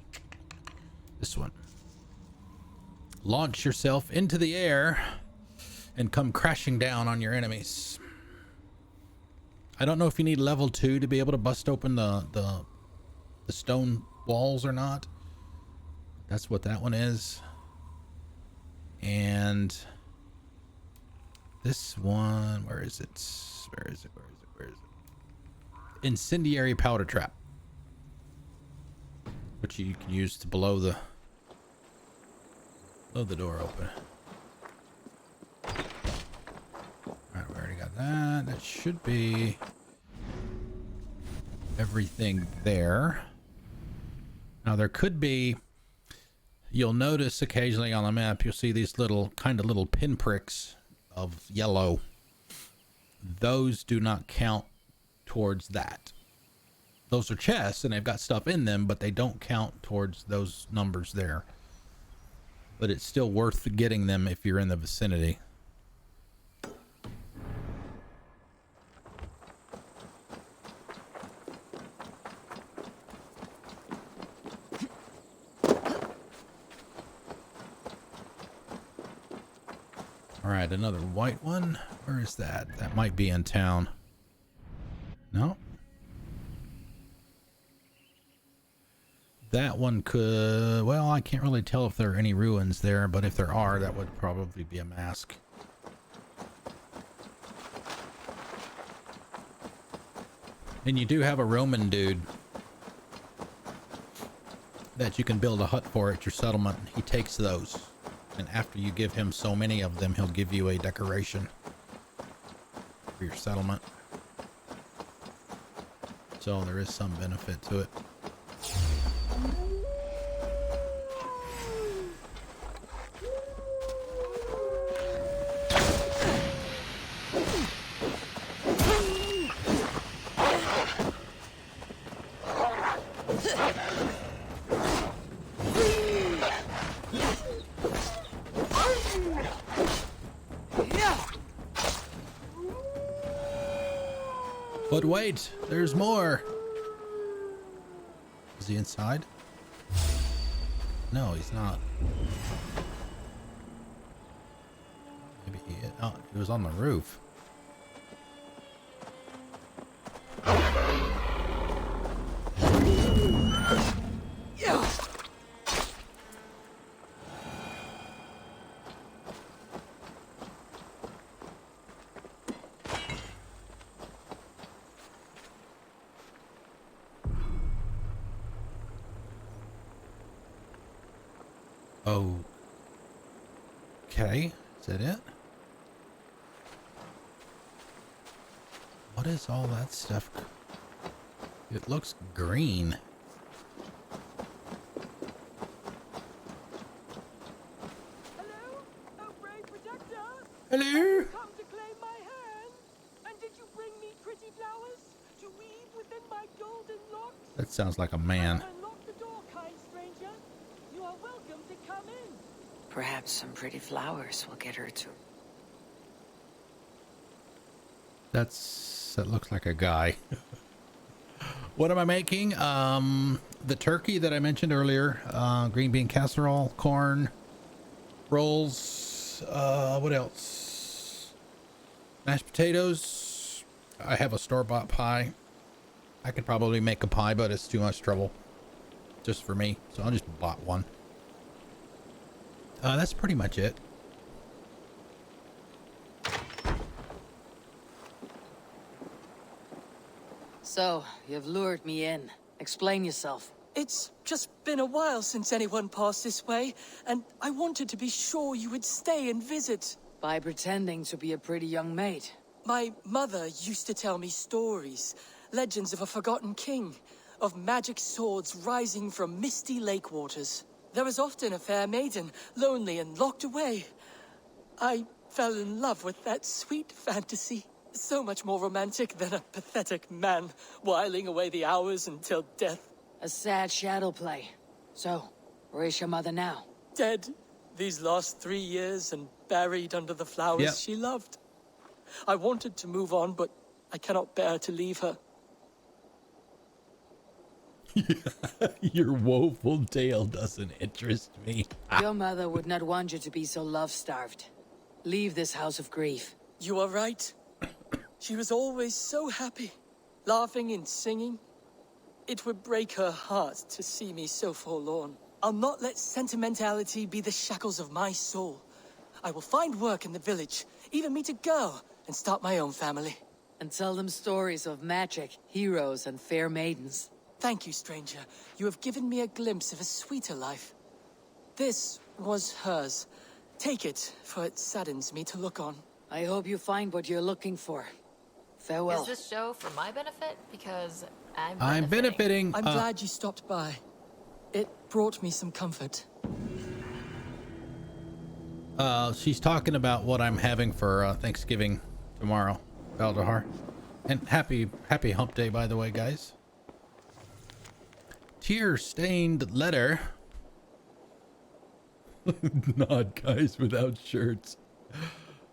this one. Launch yourself into the air and come crashing down on your enemies. I don't know if you need level 2 to be able to bust open the stone walls or not. That's what that one is. And this one, where is it? Where is it? Incendiary powder trap, which you can use to blow the door open. Alright, we already got that. That should be everything there. Now there could be, you'll notice occasionally on the map, you'll see these little pinpricks of yellow. Those do not count towards that. Those are chests and they've got stuff in them, but they don't count towards those numbers there. But it's still worth getting them if you're in the vicinity. All right, another white one. Where is that? That might be in town. No. That one could, well, I can't really tell if there are any ruins there, but if there are, that would probably be a mask. And you do have a Roman dude that you can build a hut for at your settlement. He takes those, and after you give him so many of them, he'll give you a decoration for your settlement. So there is some benefit to it. But wait, there's more. Is he inside? No, he's not. Maybe he is. Oh, he was on the roof. Okay, is that it? What is all that stuff? It looks green. Hello? Oh, brave protector! Hello? Come to claim my hand? And did you bring me pretty flowers to weave within my golden locks? That sounds like a man. Unlock the door, kind stranger. You are welcome to come in. Perhaps some pretty flowers will get her to... That looks like a guy. What am I making? The turkey that I mentioned earlier, green bean casserole, corn, rolls, what else? Mashed potatoes. I have a store-bought pie. I could probably make a pie, but it's too much trouble just for me. So I just bought one. That's pretty much it. So, you've lured me in. Explain yourself. It's just been a while since anyone passed this way, and I wanted to be sure you would stay and visit. By pretending to be a pretty young maid. My mother used to tell me stories, legends of a forgotten king, of magic swords rising from misty lake waters. There was often a fair maiden, lonely and locked away. I fell in love with that sweet fantasy. So much more romantic than a pathetic man, whiling away the hours until death. A sad shadow play. So, where is your mother now? Dead these last 3 years and buried under the flowers she loved. I wanted to move on, but I cannot bear to leave her. Your woeful tale doesn't interest me. Your mother would not want you to be so love-starved. Leave this house of grief. You are right. She was always so happy, laughing and singing. It would break her heart to see me so forlorn. I'll not let sentimentality be the shackles of my soul. I will find work in the village, even meet a girl, and start my own family. And tell them stories of magic, heroes, and fair maidens. Thank you, stranger. You have given me a glimpse of a sweeter life. This was hers. Take it, for it saddens me to look on. I hope you find what you're looking for. Farewell. Is this show for my benefit? Because I'm benefiting. I'm glad you stopped by. It brought me some comfort. She's talking about what I'm having for Thanksgiving tomorrow, Valdahar. And happy hump day, by the way, guys. Tear-stained letter. Not guys without shirts.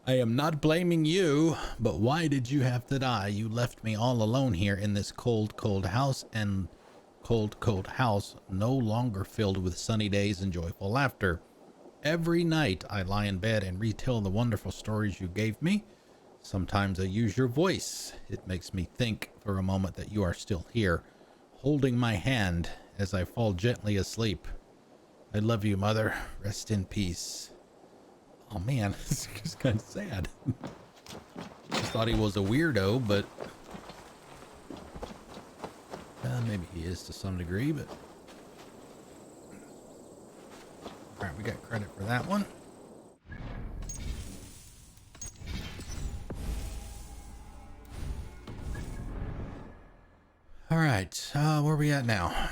I am not blaming you, but why did you have to die? You left me all alone here in this cold, cold house, and cold, cold house no longer filled with sunny days and joyful laughter. Every night I lie in bed and retell the wonderful stories you gave me. Sometimes I use your voice. It makes me think for a moment that you are still here, holding my hand as I fall gently asleep. I love you, Mother. Rest in peace. Oh man, this is kind of sad. I thought he was a weirdo, but maybe he is to some degree, but right, we got credit for that one. All right, where are we at now?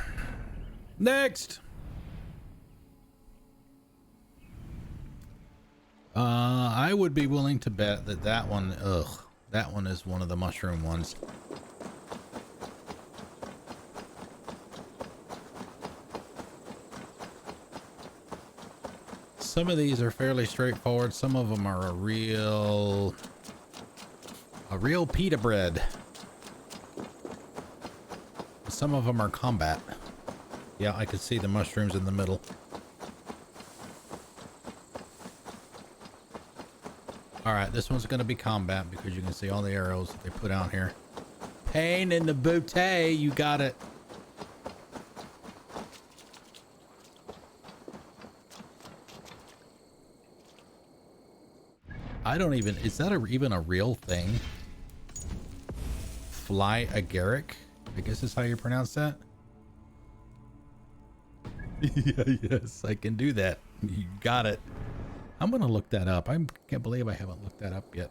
Next. I would be willing to bet that that one, that one is one of the mushroom ones. Some of these are fairly straightforward. Some of them are a real pita bread. Some of them are combat. Yeah, I could see the mushrooms in the middle. All right, this one's going to be combat because you can see all the arrows that they put out here. Pain in the booty, you got it. I don't even, is that even a real thing? Fly agaric? I guess is how you pronounce that. Yeah, yes, I can do that. You got it. I'm gonna look that up. I can't believe I haven't looked that up yet.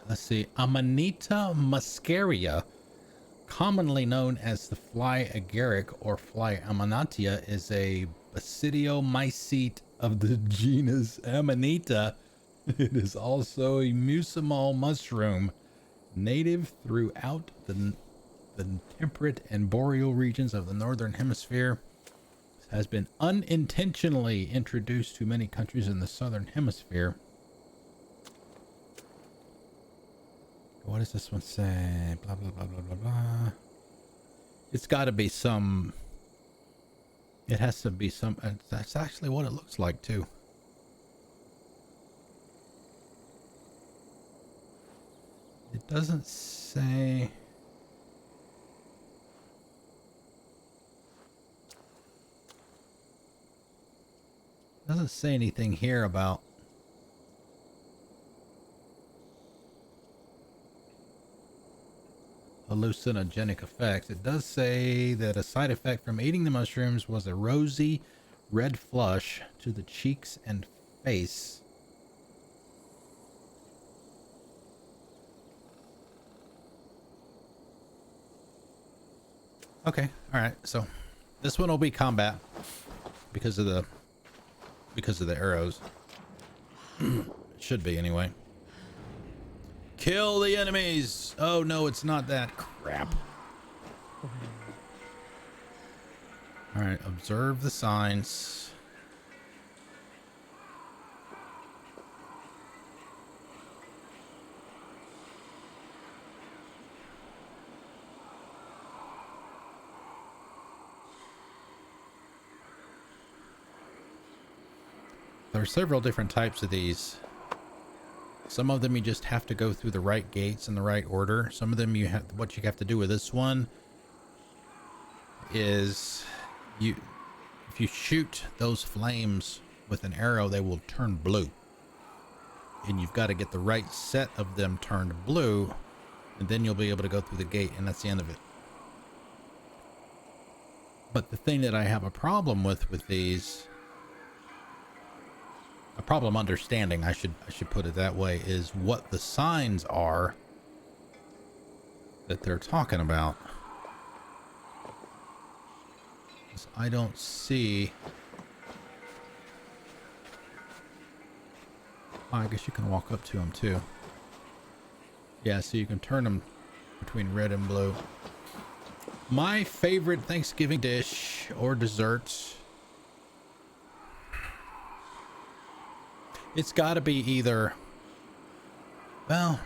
Let's see. Amanita muscaria, commonly known as the fly agaric or fly amanita, is a basidiomycete of the genus Amanita. It is also a mucimol mushroom, native throughout the temperate and boreal regions of the northern hemisphere. It has been unintentionally introduced to many countries in the southern hemisphere. What does this one say? Blah, blah, blah, blah, blah, blah. It's got to be some... It has to be some... That's actually what it looks like, too. It doesn't say... Doesn't say anything here about... hallucinogenic effects. It does say that a side effect from eating the mushrooms was a rosy red flush to the cheeks and face. Okay, all right. So this one will be combat because of the arrows. It should be anyway. Kill the enemies. Oh no, it's not that crap. All right, observe the signs. There are several different types of these. Some of them you just have to go through the right gates in the right order. Some of them what you have to do with this one is if you shoot those flames with an arrow, they will turn blue. And you've got to get the right set of them turned blue, and then you'll be able to go through the gate, and that's the end of it. But the thing that I have a problem with these, a problem understanding, I should put it that way, is what the signs are that they're talking about. 'Cause I don't see. Oh, I guess you can walk up to them too. Yeah, so you can turn them between red and blue. My favorite Thanksgiving dish or dessert, it's got to be either, well,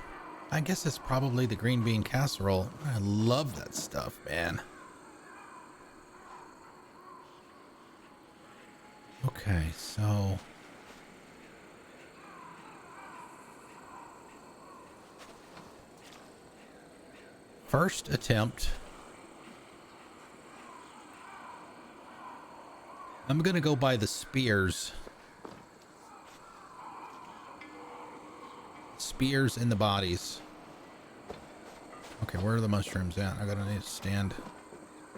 I guess it's probably the green bean casserole. I love that stuff, man. Okay, so first attempt, I'm gonna go by the spears. spears in the bodies. Okay, where are the mushrooms at? I gotta need to stand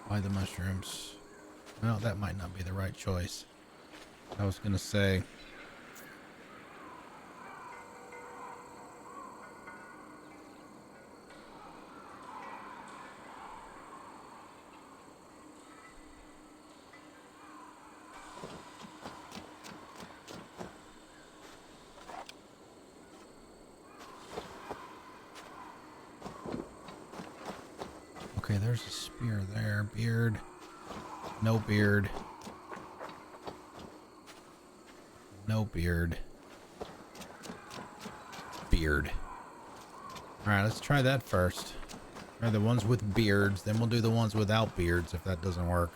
by the mushrooms. Well, that might not be the right choice. I was gonna say. Okay, there's a spear there. Beard. No beard. No beard. Beard. Alright, let's try that first. Try the ones with beards, then we'll do the ones without beards if that doesn't work.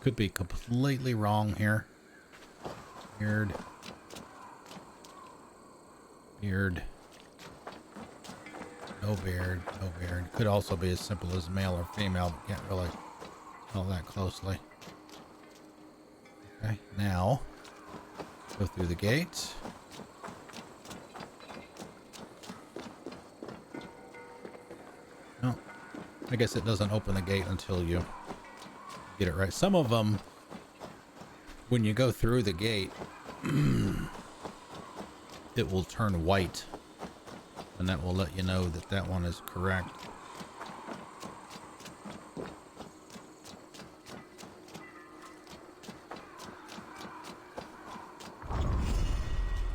Could be completely wrong here. Beard. Beard. No beard, no beard. Could also be as simple as male or female, but can't really tell that closely. Okay, now go through the gate. No, I guess it doesn't open the gate until you get it right. Some of them, when you go through the gate, it will turn white. And that will let you know that that one is correct.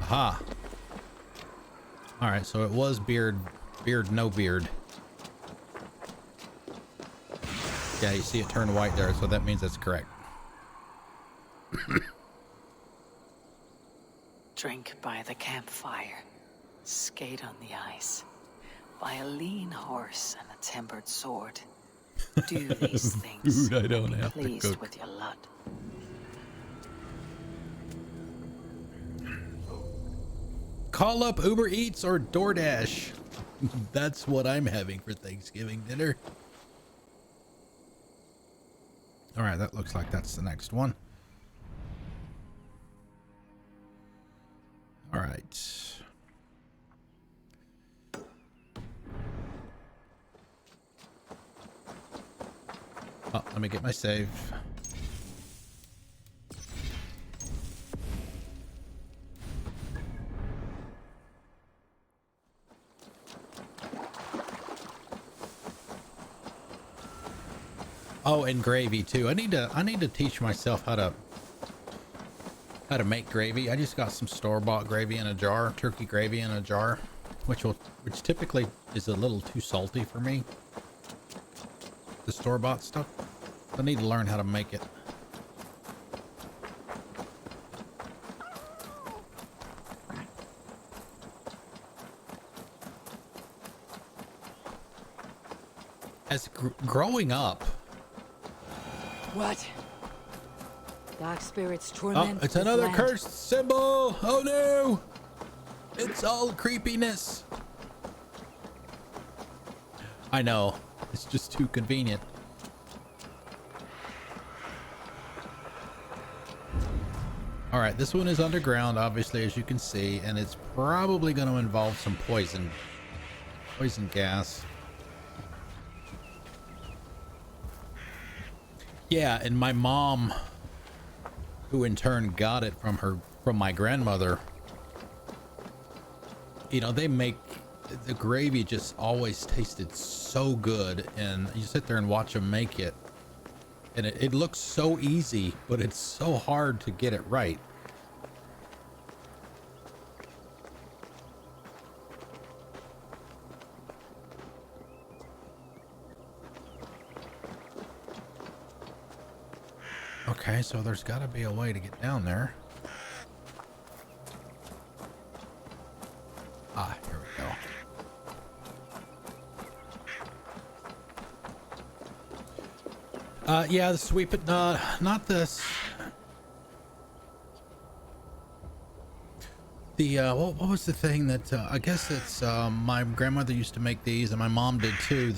Aha. All right, so it was beard, no beard. Yeah, you see it turn white there, so that means that's correct. Drink by the campfire. Skate on the ice. Buy a lean horse and a tempered sword. Do these things. Dude, I don't be have to pleased cook. with your lot. Call up Uber Eats or DoorDash. That's what I'm having for Thanksgiving dinner. All right, that looks like that's the next one. All right. Oh, let me get my save. Oh, and gravy too. I need to teach myself how to make gravy. I just got some store-bought gravy in a jar, turkey gravy in a jar, which typically is a little too salty for me. The store-bought stuff. I need to learn how to make it. As growing up. What? Dark spirits Oh, torment. it's this another land. cursed symbol. Oh no! It's all creepiness. I know. It's just too convenient. All right, this one is underground, obviously, as you can see, and it's probably going to involve some poison gas. Yeah, and my mom, who in turn got it from my grandmother, you know, they make the gravy just always tasted so good, and you sit there and watch them make it, and it looks so easy, but it's so hard to get it right. Okay, so there's got to be a way to get down there. Ah, here we go. Yeah, the sweep it. Not this. The what was the thing that I guess it's my grandmother used to make these, and my mom did too.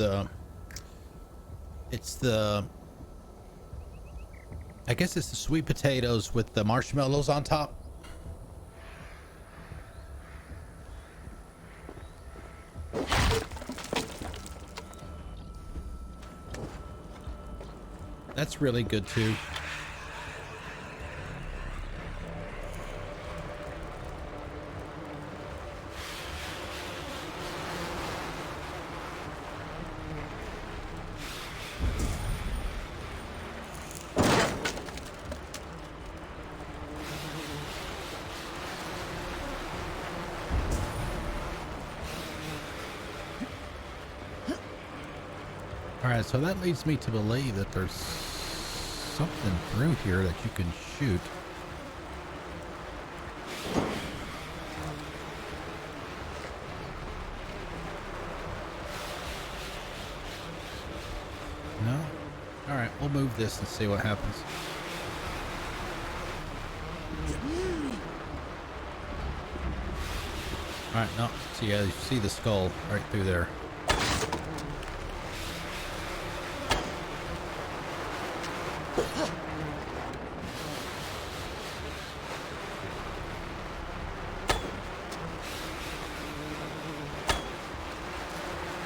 I guess it's the sweet potatoes with the marshmallows on top. That's really good too. Alright, so that leads me to believe that there's something through here that you can shoot. No? Alright, we'll move this and see what happens. Alright, no, see, yeah, you see the skull right through there.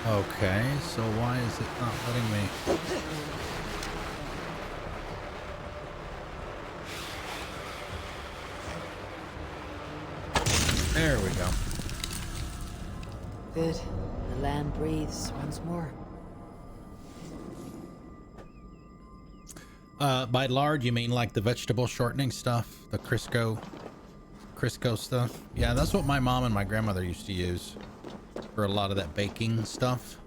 Okay, so why is it not letting me? There we go. Good. The land breathes once more. By lard, you mean like the vegetable shortening stuff, the Crisco stuff? Yeah, that's what my mom and my grandmother used to use for a lot of that baking stuff.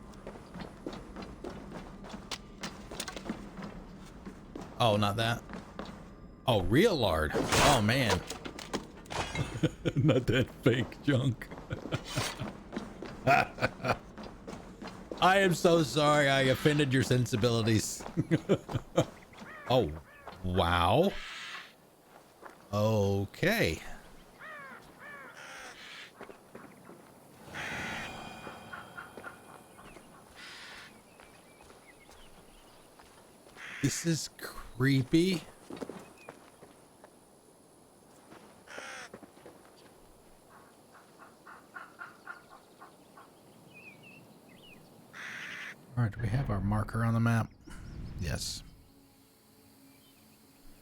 Oh, not that. Oh, real lard. Oh, man. Not that fake junk. I am so sorry I offended your sensibilities. Oh, wow. Okay. This is creepy. All right, do we have our marker on the map? Yes.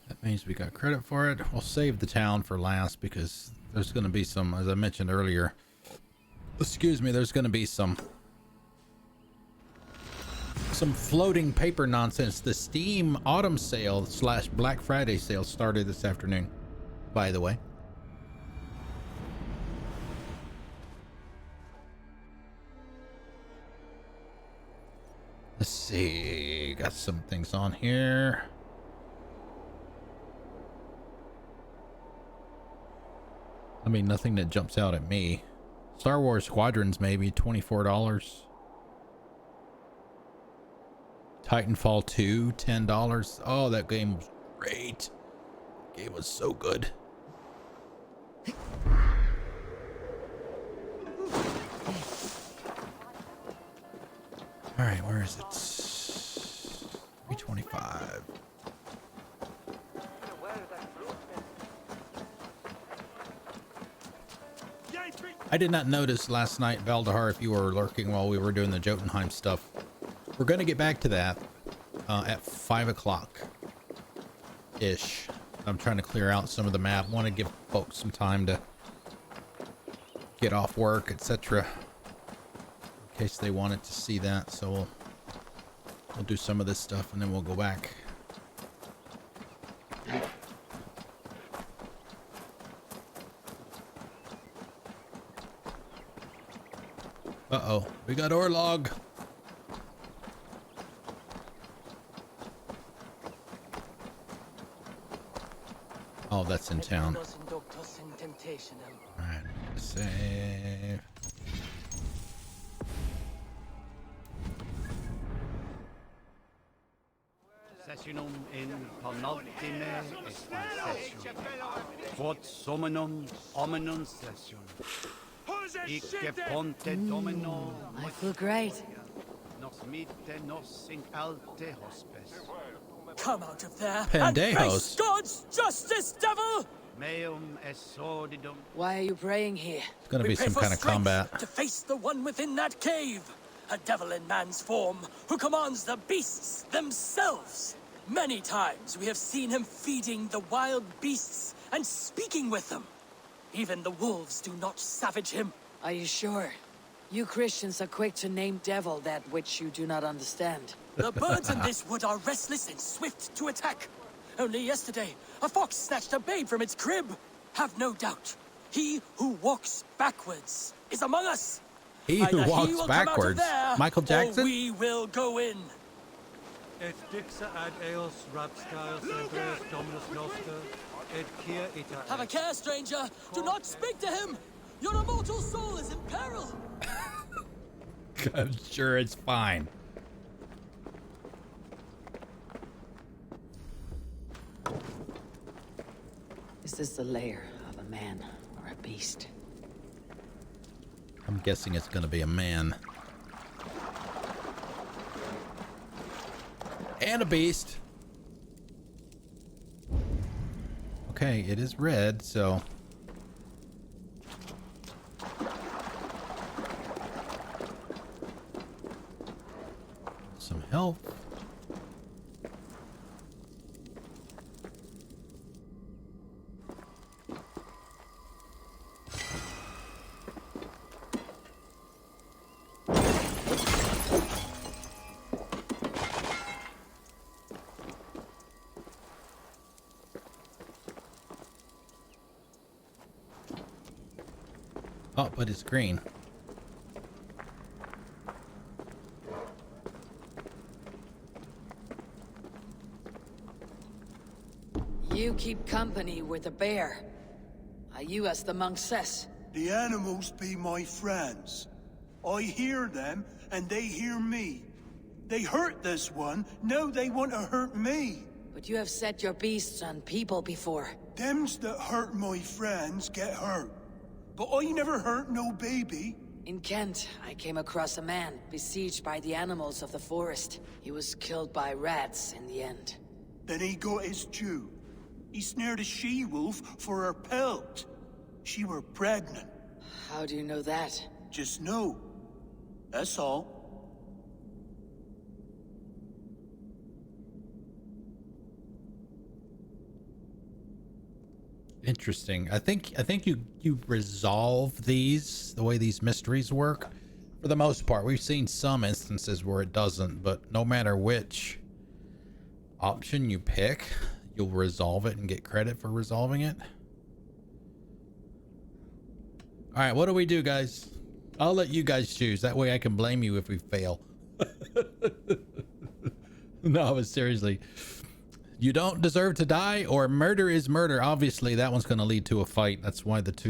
That means we got credit for it. We'll save the town for last because there's going to be some, as I mentioned earlier, excuse me, there's going to be some floating paper nonsense. The Steam Autumn Sale / Black Friday sale started this afternoon, by the way. Let's see, got some things on here. I mean, nothing that jumps out at me. Star Wars Squadrons, maybe $24. Titanfall 2, $10. Oh, that game was great. That game was so good. All right, where is it? 325. I did not notice last night, Valdahar, if you were lurking while we were doing the Jotunheim stuff. We're going to get back to that at 5 o'clock-ish. I'm trying to clear out some of the map. Want to give folks some time to get off work, etc. In case they wanted to see that. So we'll do some of this stuff and then we'll go back. Uh-oh, we got Orlog. Oh, that's in town. Alright, save. Sessionum in penultime expansion. Quod summum ominum session. Icke ponte domino. I feel great. Nos mite nos in alte hospes. Come out of there Pendejos. and face God's justice, devil! Meum exordidum. Why are you praying here? It's gonna We be pray some for kind of strength combat. to face the one within that cave. A devil in man's form who commands the beasts themselves. Many times we have seen him feeding the wild beasts and speaking with them. Even the wolves do not savage him. Are you sure? You Christians are quick to name devil that which you do not understand. The birds in this wood are restless and swift to attack. Only yesterday, a fox snatched a babe from its crib. Have no doubt, he who walks backwards is among us. He who Either walks he will come out of backwards. there, Michael Jackson? or we will go in. Et dixa ad eos rapscales emperes dominus noster, et quia ita Have a care, stranger. Do not speak to him. Your immortal soul is in peril. I'm sure it's fine. Is this the lair of a man or a beast? I'm guessing it's going to be a man. And a beast. Okay, it is red, so... some health. Oh, but it's green. You keep company with a bear. Are you as the monk says? The animals be my friends. I hear them, and they hear me. They hurt this one, now they want to hurt me. But you have set your beasts on people before. Thems that hurt my friends get hurt. But I never hurt no baby. In Kent, I came across a man besieged by the animals of the forest. He was killed by rats in the end. Then he got his due. He snared a she-wolf for her pelt. She were pregnant. How do you know that? Just know. That's all. Interesting. I think you resolve these the way these mysteries work. For the most part, we've seen some instances where it doesn't, but no matter which option you pick, you'll resolve it and get credit for resolving it. All right, what do we do, guys? I'll let you guys choose. That way I can blame you if we fail. No, but seriously. You don't deserve to die, or murder is murder. Obviously, that one's going to lead to a fight. That's why that's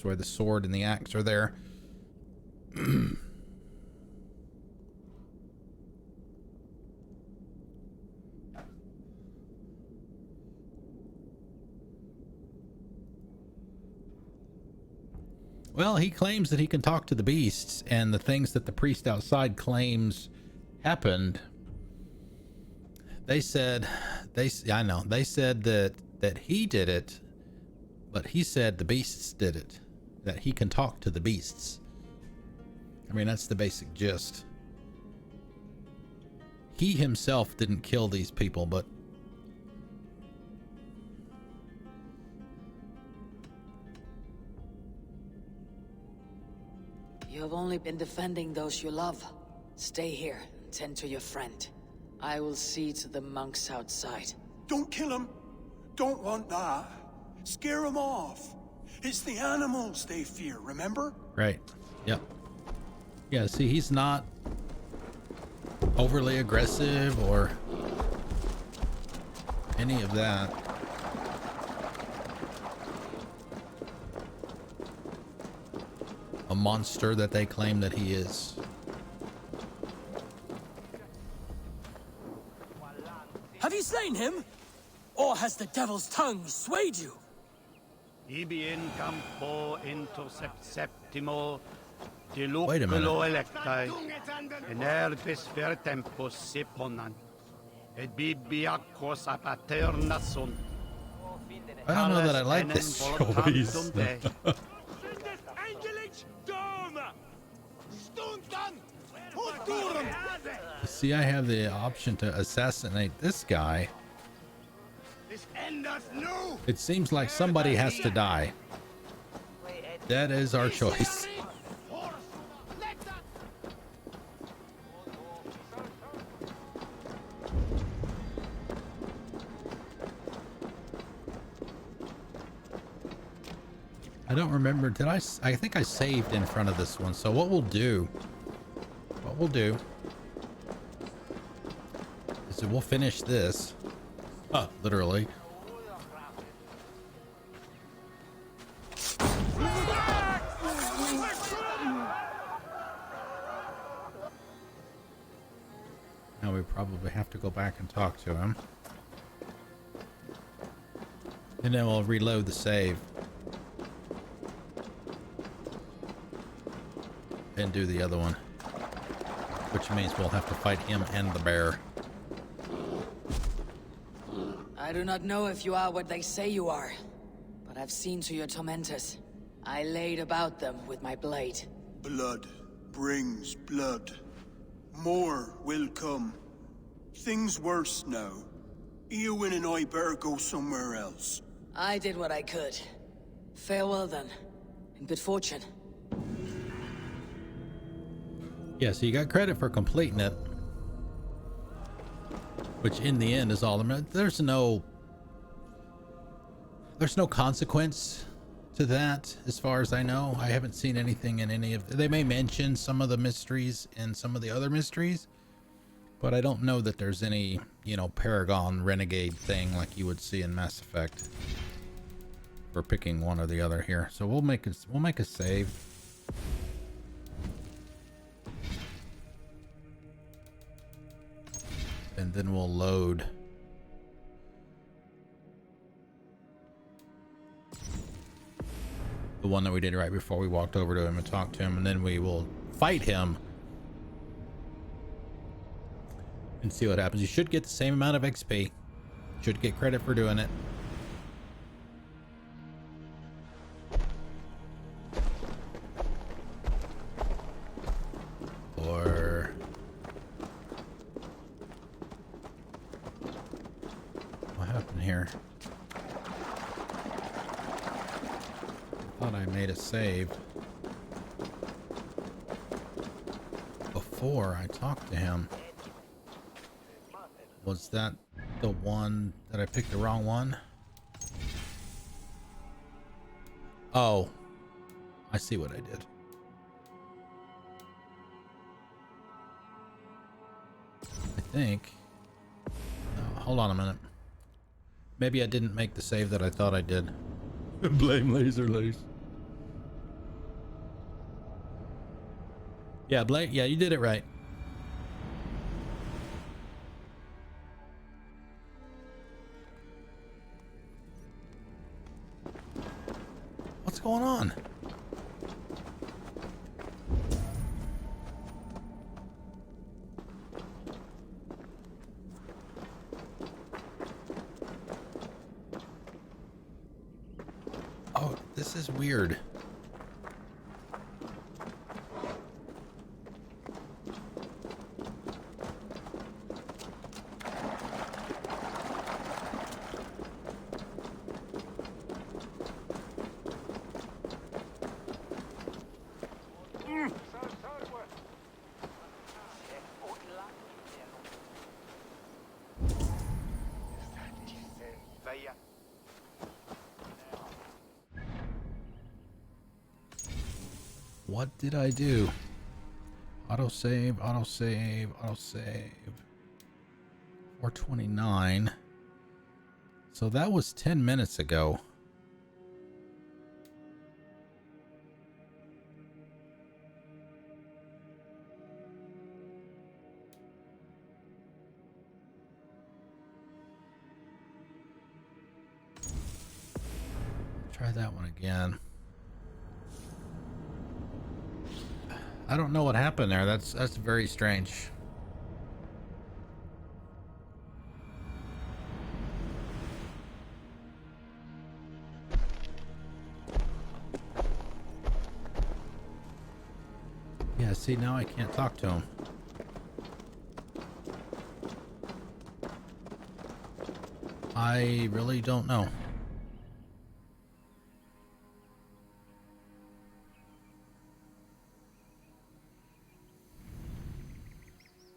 why the sword and the axe are there. Well, he claims that he can talk to the beasts, and the things that the priest outside claims happened. They said they said that he did it, but he said the beasts did it, that he can talk to the beasts. I mean, that's the basic gist. He himself didn't kill these people, but You have only been defending those you love. Stay here and tend to your friend. I will see to the monks outside. Don't kill him. Don't want that. Scare him off. It's the animals they fear, remember? right. Yep. Yeah, see, he's not overly aggressive or any of that. A monster that they claim that he is. Have you slain him? Or has the devil's tongue swayed you? Ibi in campo intercept septimo Wait a diluculo minute. electae in herbis ver tempus siponan et bibiacos a paterna sunt. I don't know that I like this choice. See, I have the option to assassinate this guy. It seems like somebody has to die. That is our choice. I don't remember. Did I think I saved in front of this one. So what we'll do is that we'll finish this. Literally. Now we probably have to go back and talk to him. And then we'll reload the save. And do the other one. Which means we'll have to fight him and the bear. I do not know if you are what they say you are, but I've seen to your tormentors. I laid about them with my blade. Blood brings blood. More will come. Things worse now. Eowyn and I better go somewhere else. I did what I could. Farewell then, and good fortune. Yeah, so you got credit for completing it. Which in the end is all there's no consequence to that as far as I know. I haven't seen anything in any of they may mention some of the mysteries in some of the other mysteries, but I don't know that there's any, you know, Paragon renegade thing like you would see in Mass Effect for picking one or the other here. So we'll make a save. And then we'll load the one that we did right before we walked over to him and talked to him, and then we will fight him and see what happens. You should get the same amount of XP. Should get credit for doing it. Or what happened here? I thought I made a save before I talked to him. Was that the one that I picked the wrong one? Oh, I see what I did. I think. Hold on a minute. Maybe I didn't make the save that I thought I did. Blame Laser Lace. Yeah, Blake. Yeah, you did it right. What's going on? Oh, this is weird. What did I do? Autosave, autosave, autosave. 429. So that was 10 minutes ago. Try that one again. I don't know what happened there. That's very strange. Yeah, see, now I can't talk to him. I really don't know.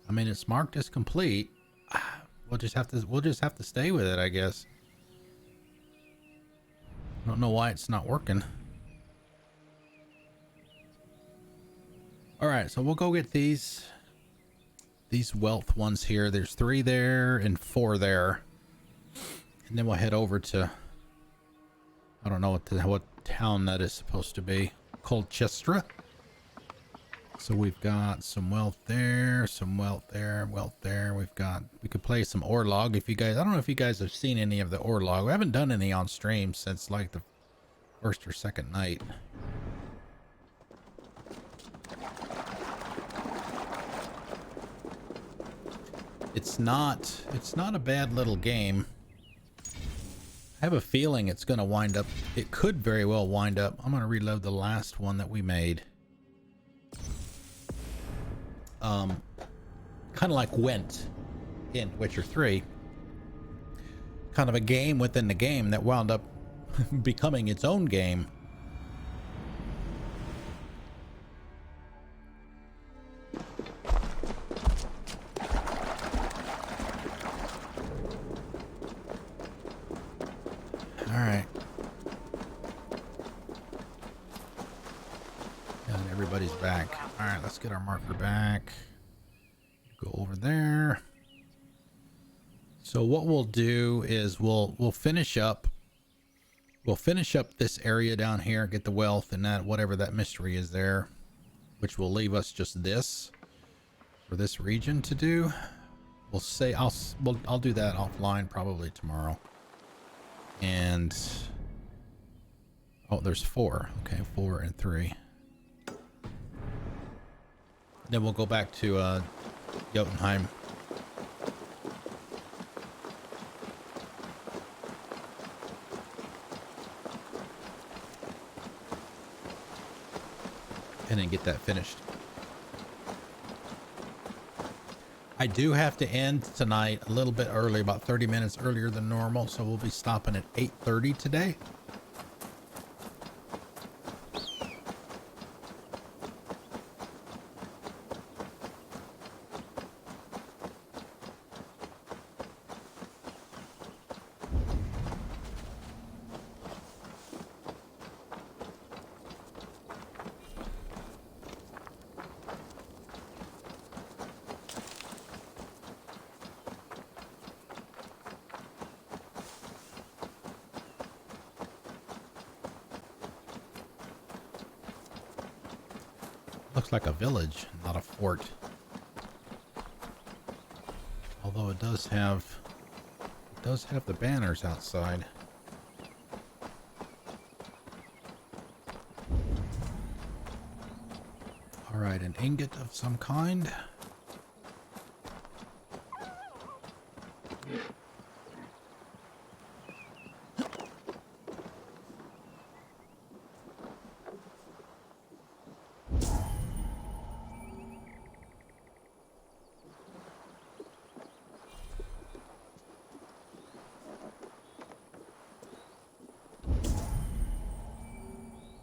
I mean, it's marked as complete. We'll just have to stay with it, I guess. I don't know why it's not working. All right, so we'll go get these wealth ones here. There's 3 there and 4 there, and then we'll head over to, I don't know what town that is supposed to be, Colchester. So we've got some wealth there, some wealth there, wealth there. We could play some Orlog if you guys, I don't know if you guys have seen any of the Orlog. We haven't done any on stream since like the first or second night. It's not a bad little game. I have a feeling it's going to wind up, it could very well wind up. I'm going to reload the last one that we made. Kind of like Went in Witcher 3. Kind of a game within the game that wound up becoming its own game. All right. And everybody's back. All right, let's get our marker back. Go over there. So what we'll do is we'll finish up this area down here, get the wealth and that whatever that mystery is there, which will leave us just this for this region to do. We'll say I'll do that offline probably tomorrow. And oh, there's 4. Okay, 4 and 3. Then we'll go back to Jotunheim. And then get that finished. I do have to end tonight a little bit early, about 30 minutes earlier than normal, so we'll be stopping at 8:30 today. Looks like a village, not a fort. Although it does have the banners outside. All right, an ingot of some kind.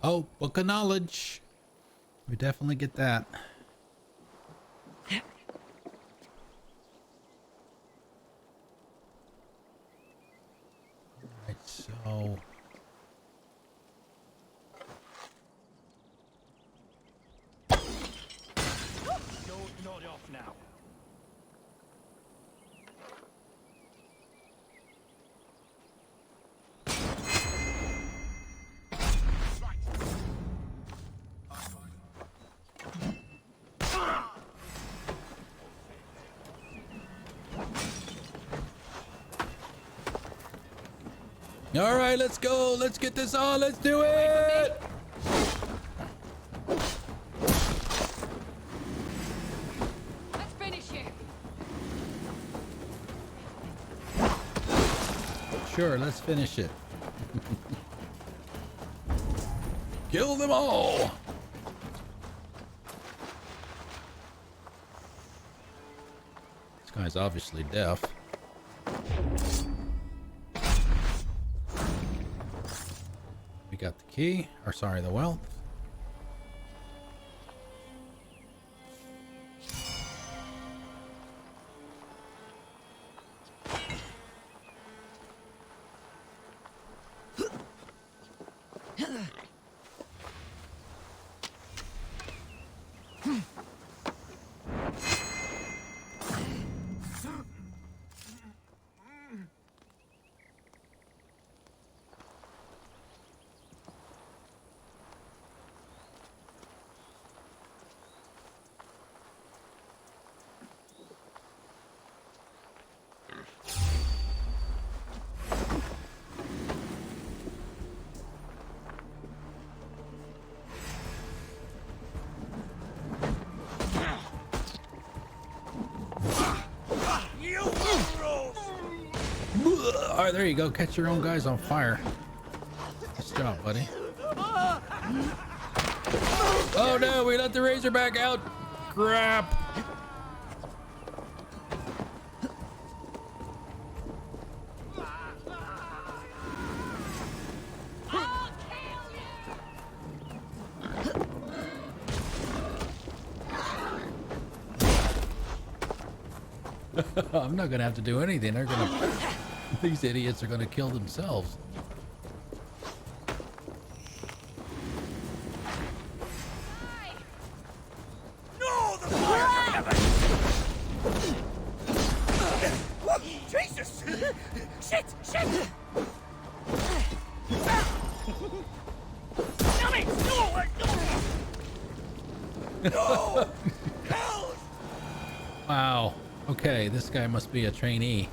Oh, book of knowledge. We definitely get that. Alright, so You're not off now. all right, let's go. Let's get this on. Let's do it. Let's finish it. Sure, let's finish it. Kill them all. This guy's obviously deaf. We got the key, or sorry, the wealth. All right, there you go. Catch your own guys on fire. Nice job, buddy. Oh no, we let the Razorback out. Crap. I'm not gonna have to do anything. They're gonna. These idiots are gonna kill themselves. No, the fire! Jesus! Shit! Shit! Damn it! No! No! Help! Wow. Okay, this guy must be a trainee.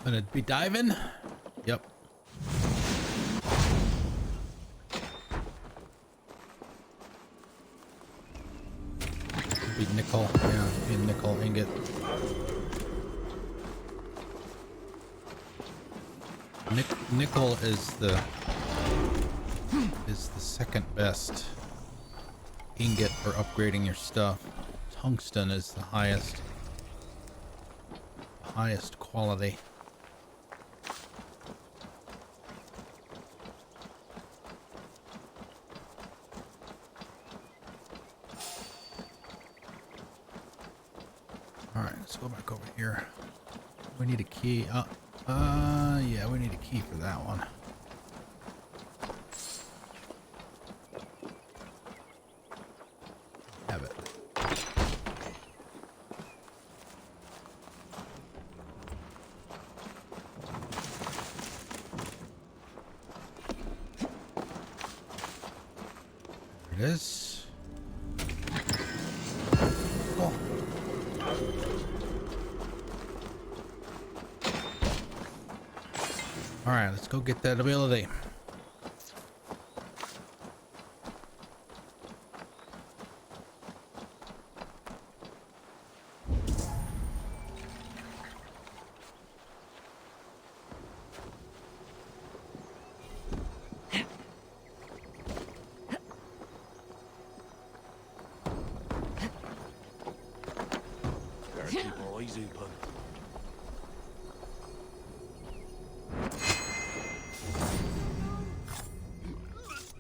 Gonna be diving? Yep. Be nickel. Yeah, be a nickel ingot. Nickel is the second best ingot for upgrading your stuff. Tungsten is the highest quality. All right, let's go back over here. We need a key. Yeah, we need a key for that one. Have it. There it is. Cool. All right, let's go get that ability.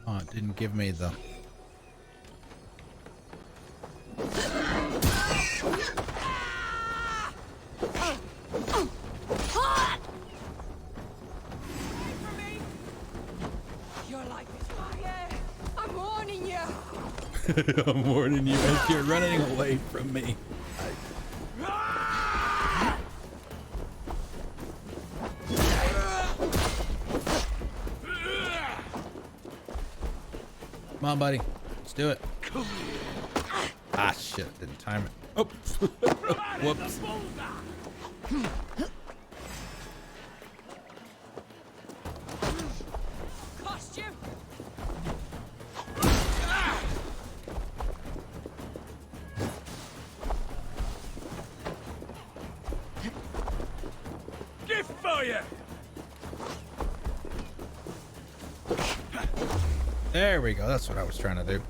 Oh, it didn't give me the... I'm warning you as you're running away from me. Come on, buddy. Let's do it. Ah, shit. Didn't time it. Oh. Whoops. Costume! Gift for you! There we go. That's what I was trying to do.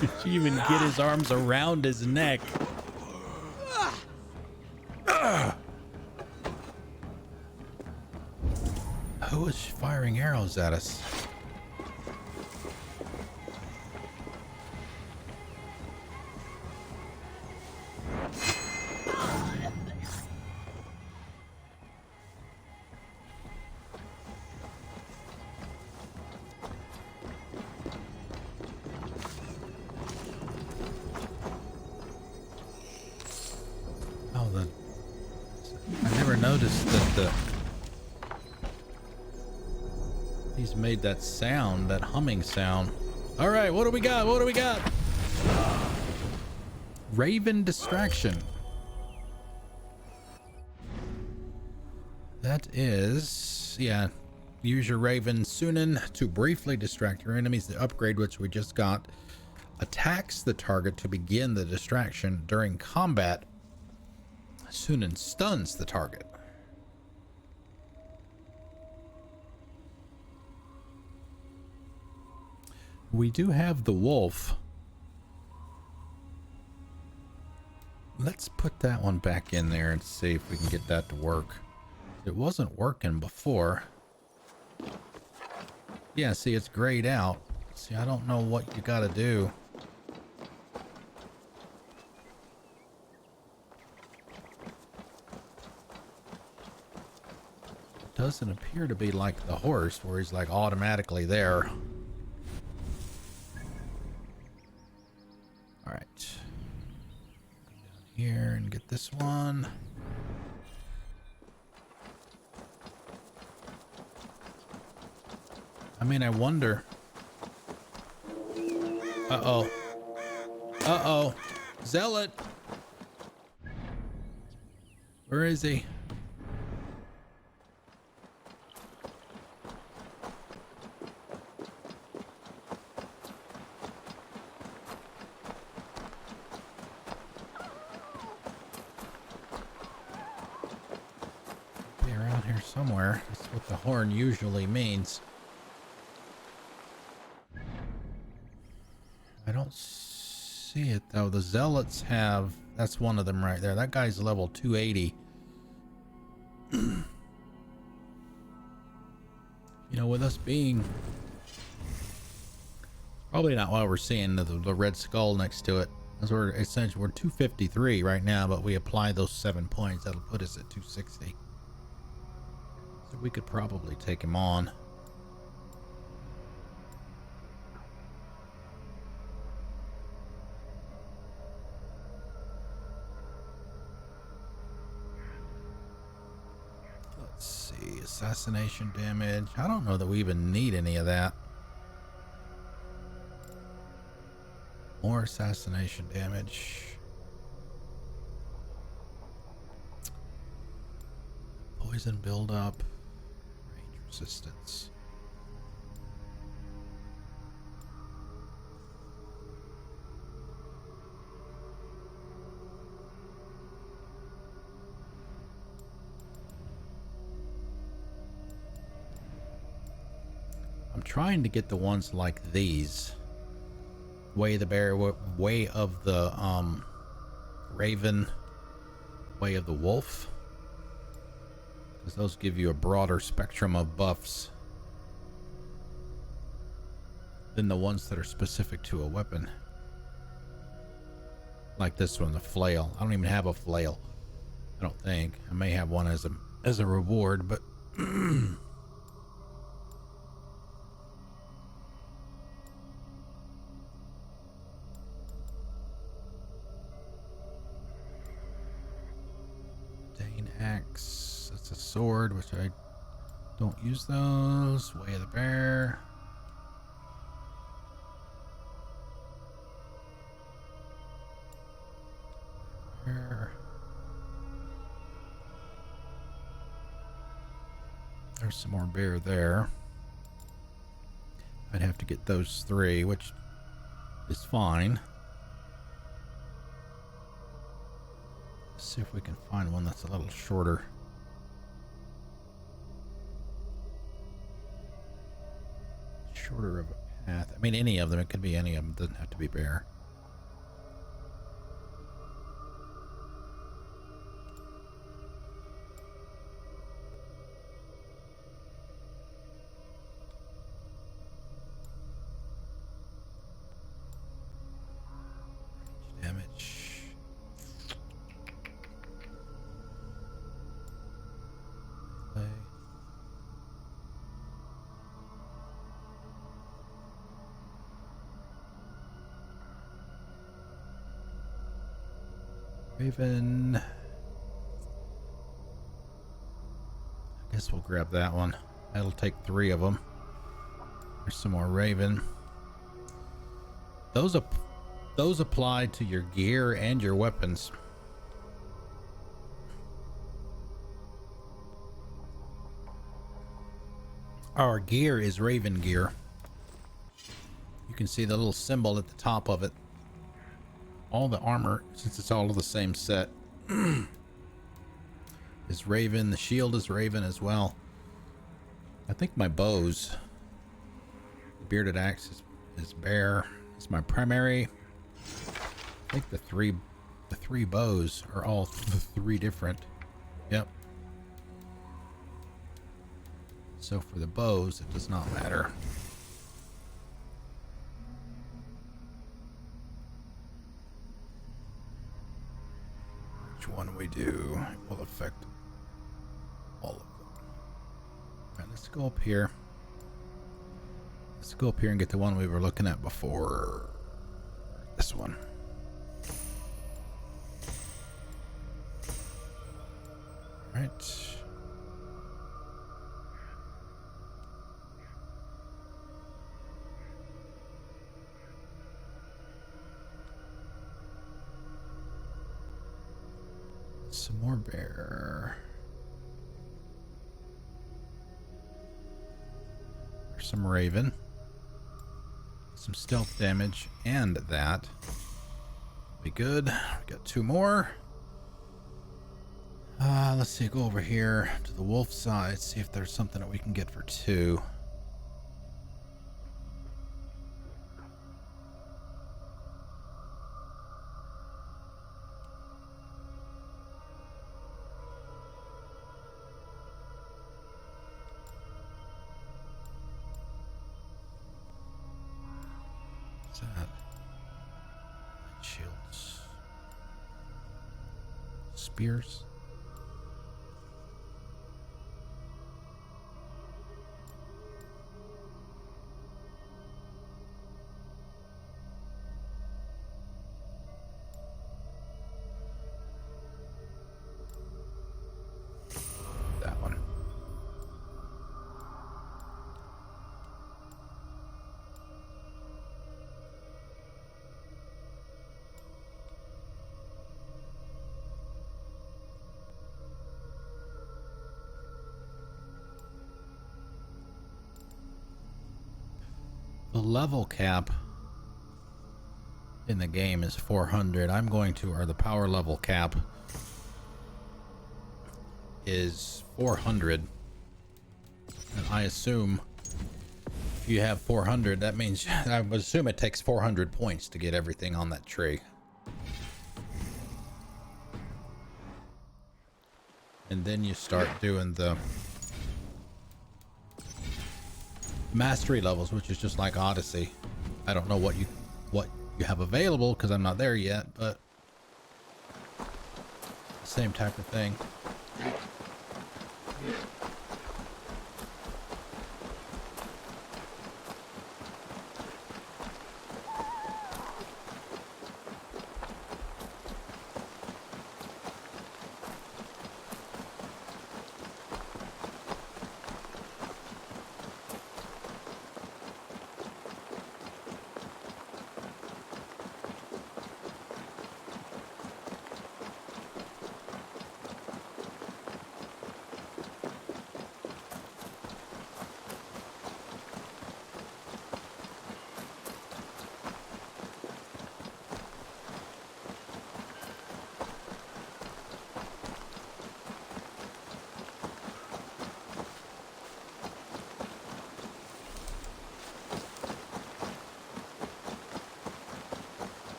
Did you even get his arms around his neck? Who is firing arrows at us? I never noticed that he's made that sound, that humming sound. All right, what do we got? What do we got? Raven distraction. That is, yeah. Use your Raven Sunan to briefly distract your enemies. The upgrade, which we just got, attacks the target to begin the distraction. During combat, Sunan stuns the target. We do have the wolf. Let's put that one back in there and see if we can get that to work. It wasn't working before. Yeah, see, it's grayed out. See, I don't know what you gotta do. Doesn't appear to be like the horse where he's like automatically there. All right. Go down here and get this one. I mean, I wonder. Uh-oh. Uh-oh. Zealot. Where is he? Be around here somewhere. That's what the horn usually means. I don't see it though. The zealots have, that's one of them right there. That guy's level 280. You know, with us being probably not why we're seeing the red skull next to it. As we're essentially, we're 253 right now, but we apply those 7 points. That'll put us at 260. So we could probably take him on. Assassination damage. I don't know that we even need any of that. More assassination damage. Poison buildup. Range resistance. I'm trying to get the ones like these. Way of the bear, way of the raven, way of the wolf, because those give you a broader spectrum of buffs than the ones that are specific to a weapon. Like this one, the flail. I don't even have a flail. I don't think. I may have one as a reward, but Dane axe. That's a sword, which I don't use those. Way of the bear. There's some more bear there. I'd have to get those 3, which is fine. Let's see if we can find one that's a little shorter. Shorter of a path. I mean, any of them. It could be any of them. It doesn't have to be bear. Raven. I guess we'll grab that one. That'll take 3 of them. There's some more raven. Those apply to your gear and your weapons. Our gear is raven gear. You can see the little symbol at the top of it. All the armor, since it's all of the same set, is raven. The shield is raven as well. I think my bows, the bearded axe is bear. It's my primary. I think the three bows are all 3 different. Yep. So for the bows, it does not matter. Which one we do will affect all of them. All right, let's go up here. Let's go up here and get the one we were looking at before. This one. All right. Some more bear. There's some raven. Some stealth damage and that. Be good. We got 2 more. Let's see, go over here to the wolf side, see if there's something that we can get for 2. What's that? Shields. Spears. That one. The level cap in the game is 400. I'm going to, or the power level cap is 400. And I assume if you have 400, that means I would assume it takes 400 points to get everything on that tree. And then you start doing the mastery levels, which is just like Odyssey. I don't know what you have available because I'm not there yet, but same type of thing.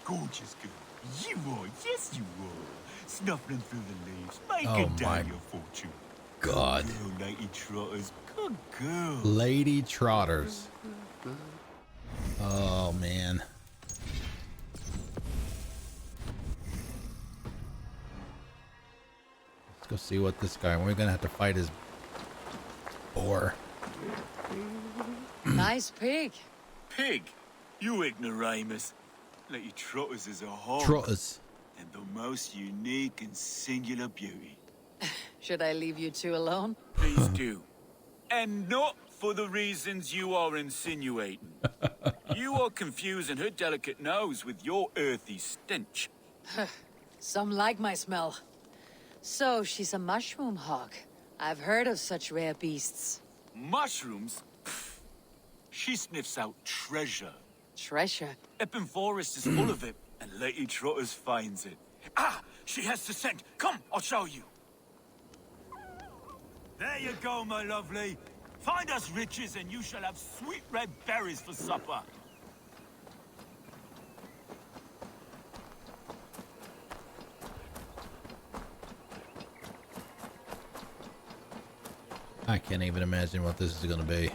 Gorgeous girl. You are, yes you are. Snuffling through the leaves, making Oh down my your fortune. God. Good girl, Lady Trotters. Good girl. Lady Trotters. Oh man. Let's go see what this guy. We're gonna have to fight his boar. Nice pig. Pig, you ignoramus. Lady Trotters is a horse. Trotters. And the most unique and singular beauty. Should I leave you two alone? Please do. And not for the reasons you are insinuating. You are confusing her delicate nose with your earthy stench. Some like my smell. So she's a mushroom hawk. I've heard of such rare beasts. Mushrooms? Pfft. She sniffs out treasure. Treasure? Epping Forest is full of it, and Lady Trotters finds it. Ah! She has the scent! Come, I'll show you! There you go, my lovely. Find us riches, and you shall have sweet red berries for supper. I can't even imagine what this is gonna be.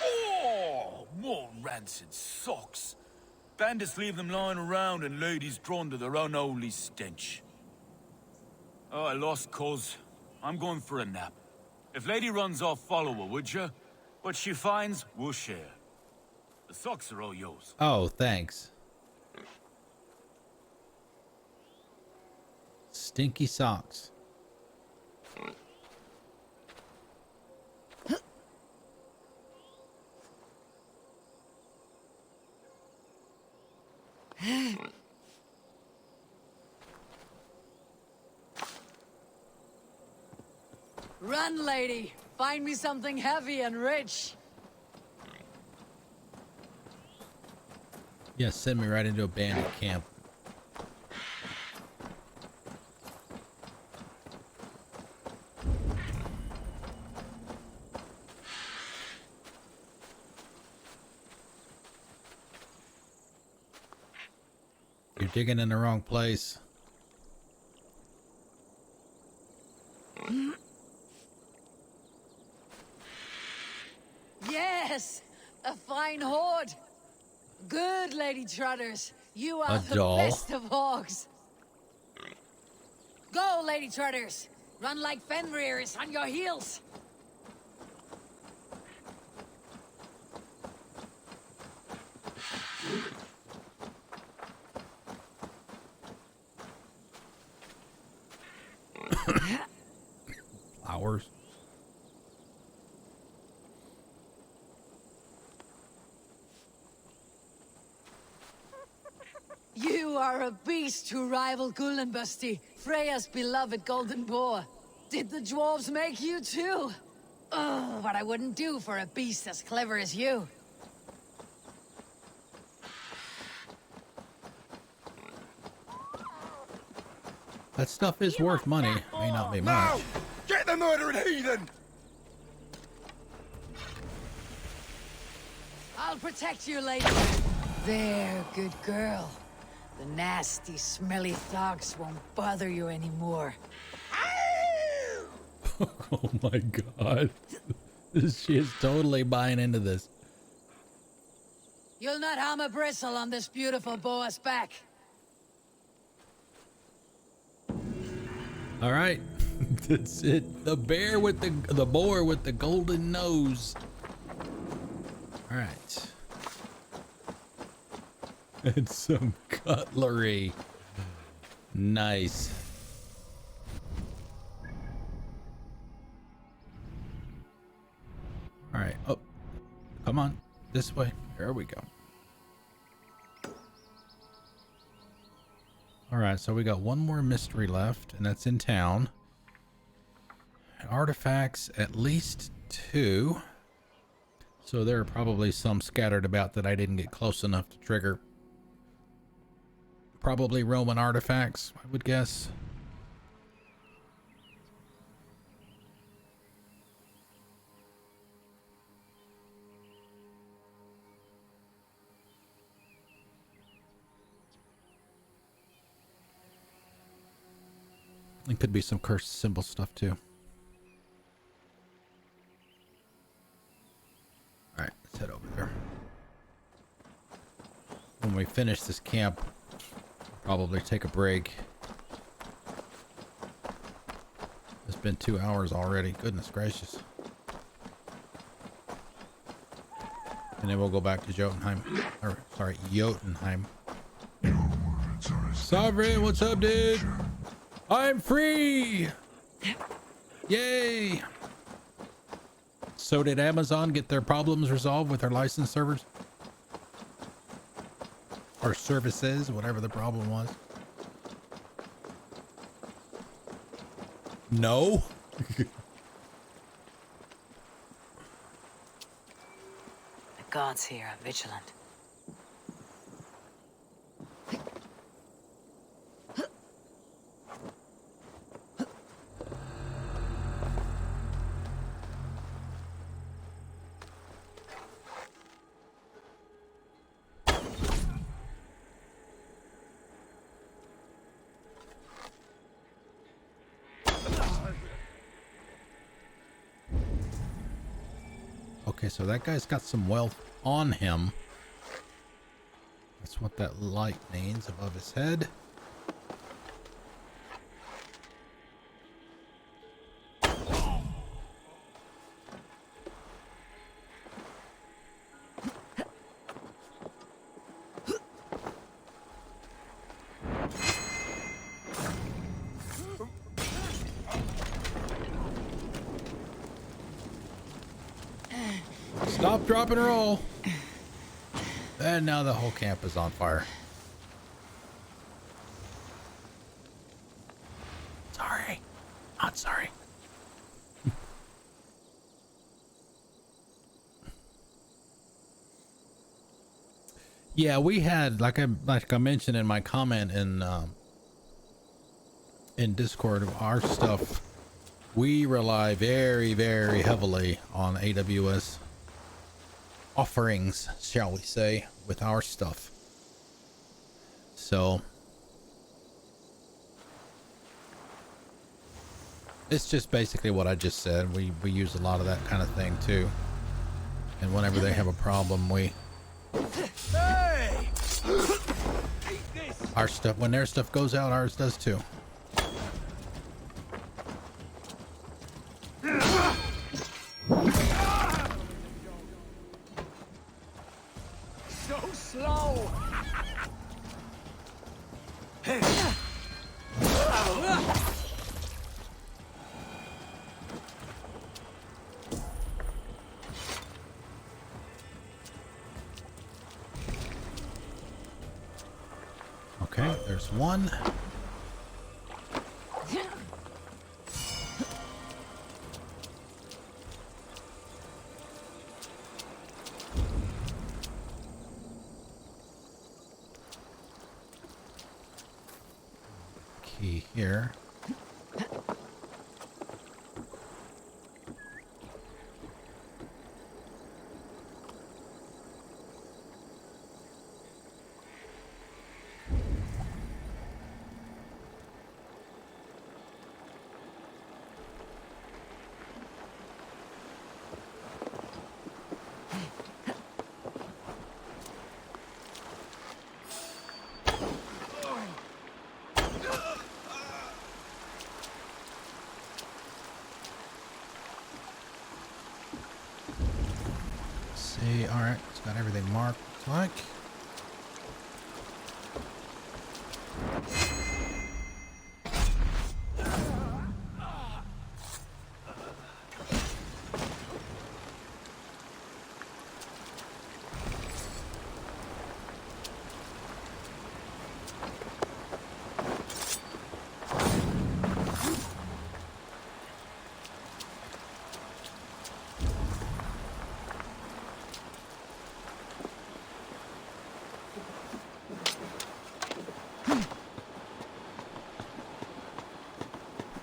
Oh, more rancid socks. Bandits leave them lying around and ladies drawn to their unholy stench. Oh, I lost cause. I'm going for a nap. If lady runs off, follow her, would you? What she finds, we'll share. The socks are all yours. Oh, thanks. Stinky socks. Run, lady. Find me something heavy and rich. Yeah, send me right into a bandit camp. You're digging in the wrong place. Yes! A fine hoard! Good, Lady Trotters. You are A the doll. best of hogs. Go, Lady Trotters. Run like Fenrir's on your heels. Flowers. You are a beast to rival Gullenbusty, Freya's beloved golden boar. Did the dwarves make you too? Oh, what I wouldn't do for a beast as clever as you. That stuff is worth money. May not be much. Get the murdering heathen! I'll protect you, lady. There, good girl. The nasty, smelly thugs won't bother you anymore. Oh my god. She is totally buying into this. You'll not harm a bristle on this beautiful boar's back. All right. That's it. The bear with the boar with the golden nose. All right. And some cutlery. Nice. All right. Oh, come on. This way. There we go. All right. So we got one more mystery left, and that's in town. Artifacts, at least 2. So there are probably some scattered about that I didn't get close enough to trigger. Probably Roman artifacts, I would guess. It could be some cursed symbol stuff too. All right, let's head over there. When we finish this camp, probably take a break. It's been 2 hours already. Goodness gracious. And then we'll go back to Jotunheim. Or, sorry, Jotunheim. Sovereign, what's up, dude? I'm free! Yay! So did Amazon get their problems resolved with their licensed servers? Or services, whatever the problem was. No? The gods here are vigilant. Okay, so that guy's got some wealth on him. That's what that light means above his head. Stop, drop, and roll. And now the whole camp is on fire. Sorry. Not sorry. Yeah, we had, like I mentioned in my comment in Discord, our stuff, we rely very, very heavily on AWS offerings, shall we say, with our stuff. So it's just basically what I just said. We use a lot of that kind of thing too. And whenever they have a problem, our stuff, when their stuff goes out, ours does too. Okay, there's one. Key here. See, all right, it's got everything marked, looks like.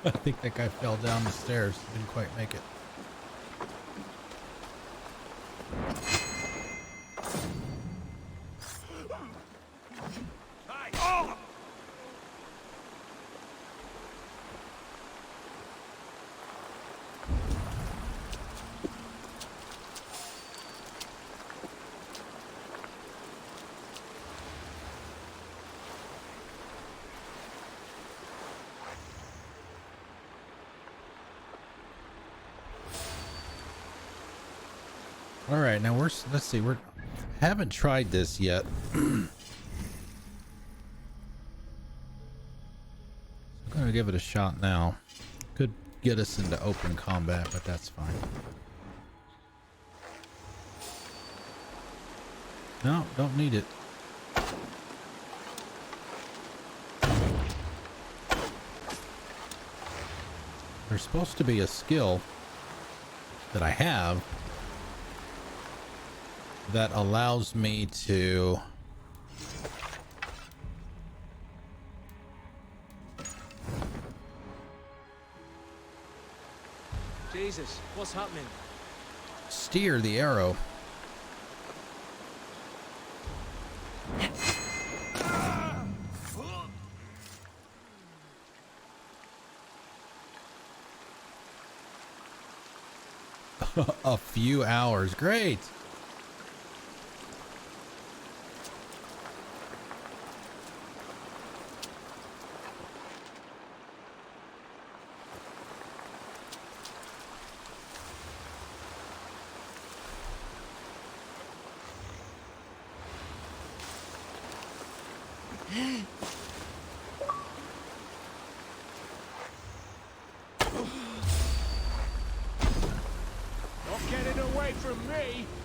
I think that guy fell down the stairs. Didn't quite make it. All right, now let's see, haven't tried this yet. I'm gonna give it a shot now. Could get us into open combat, but that's fine. No, don't need it. There's supposed to be a skill that I have that allows me to Jesus, what's happening? steer the arrow. A few hours. Great.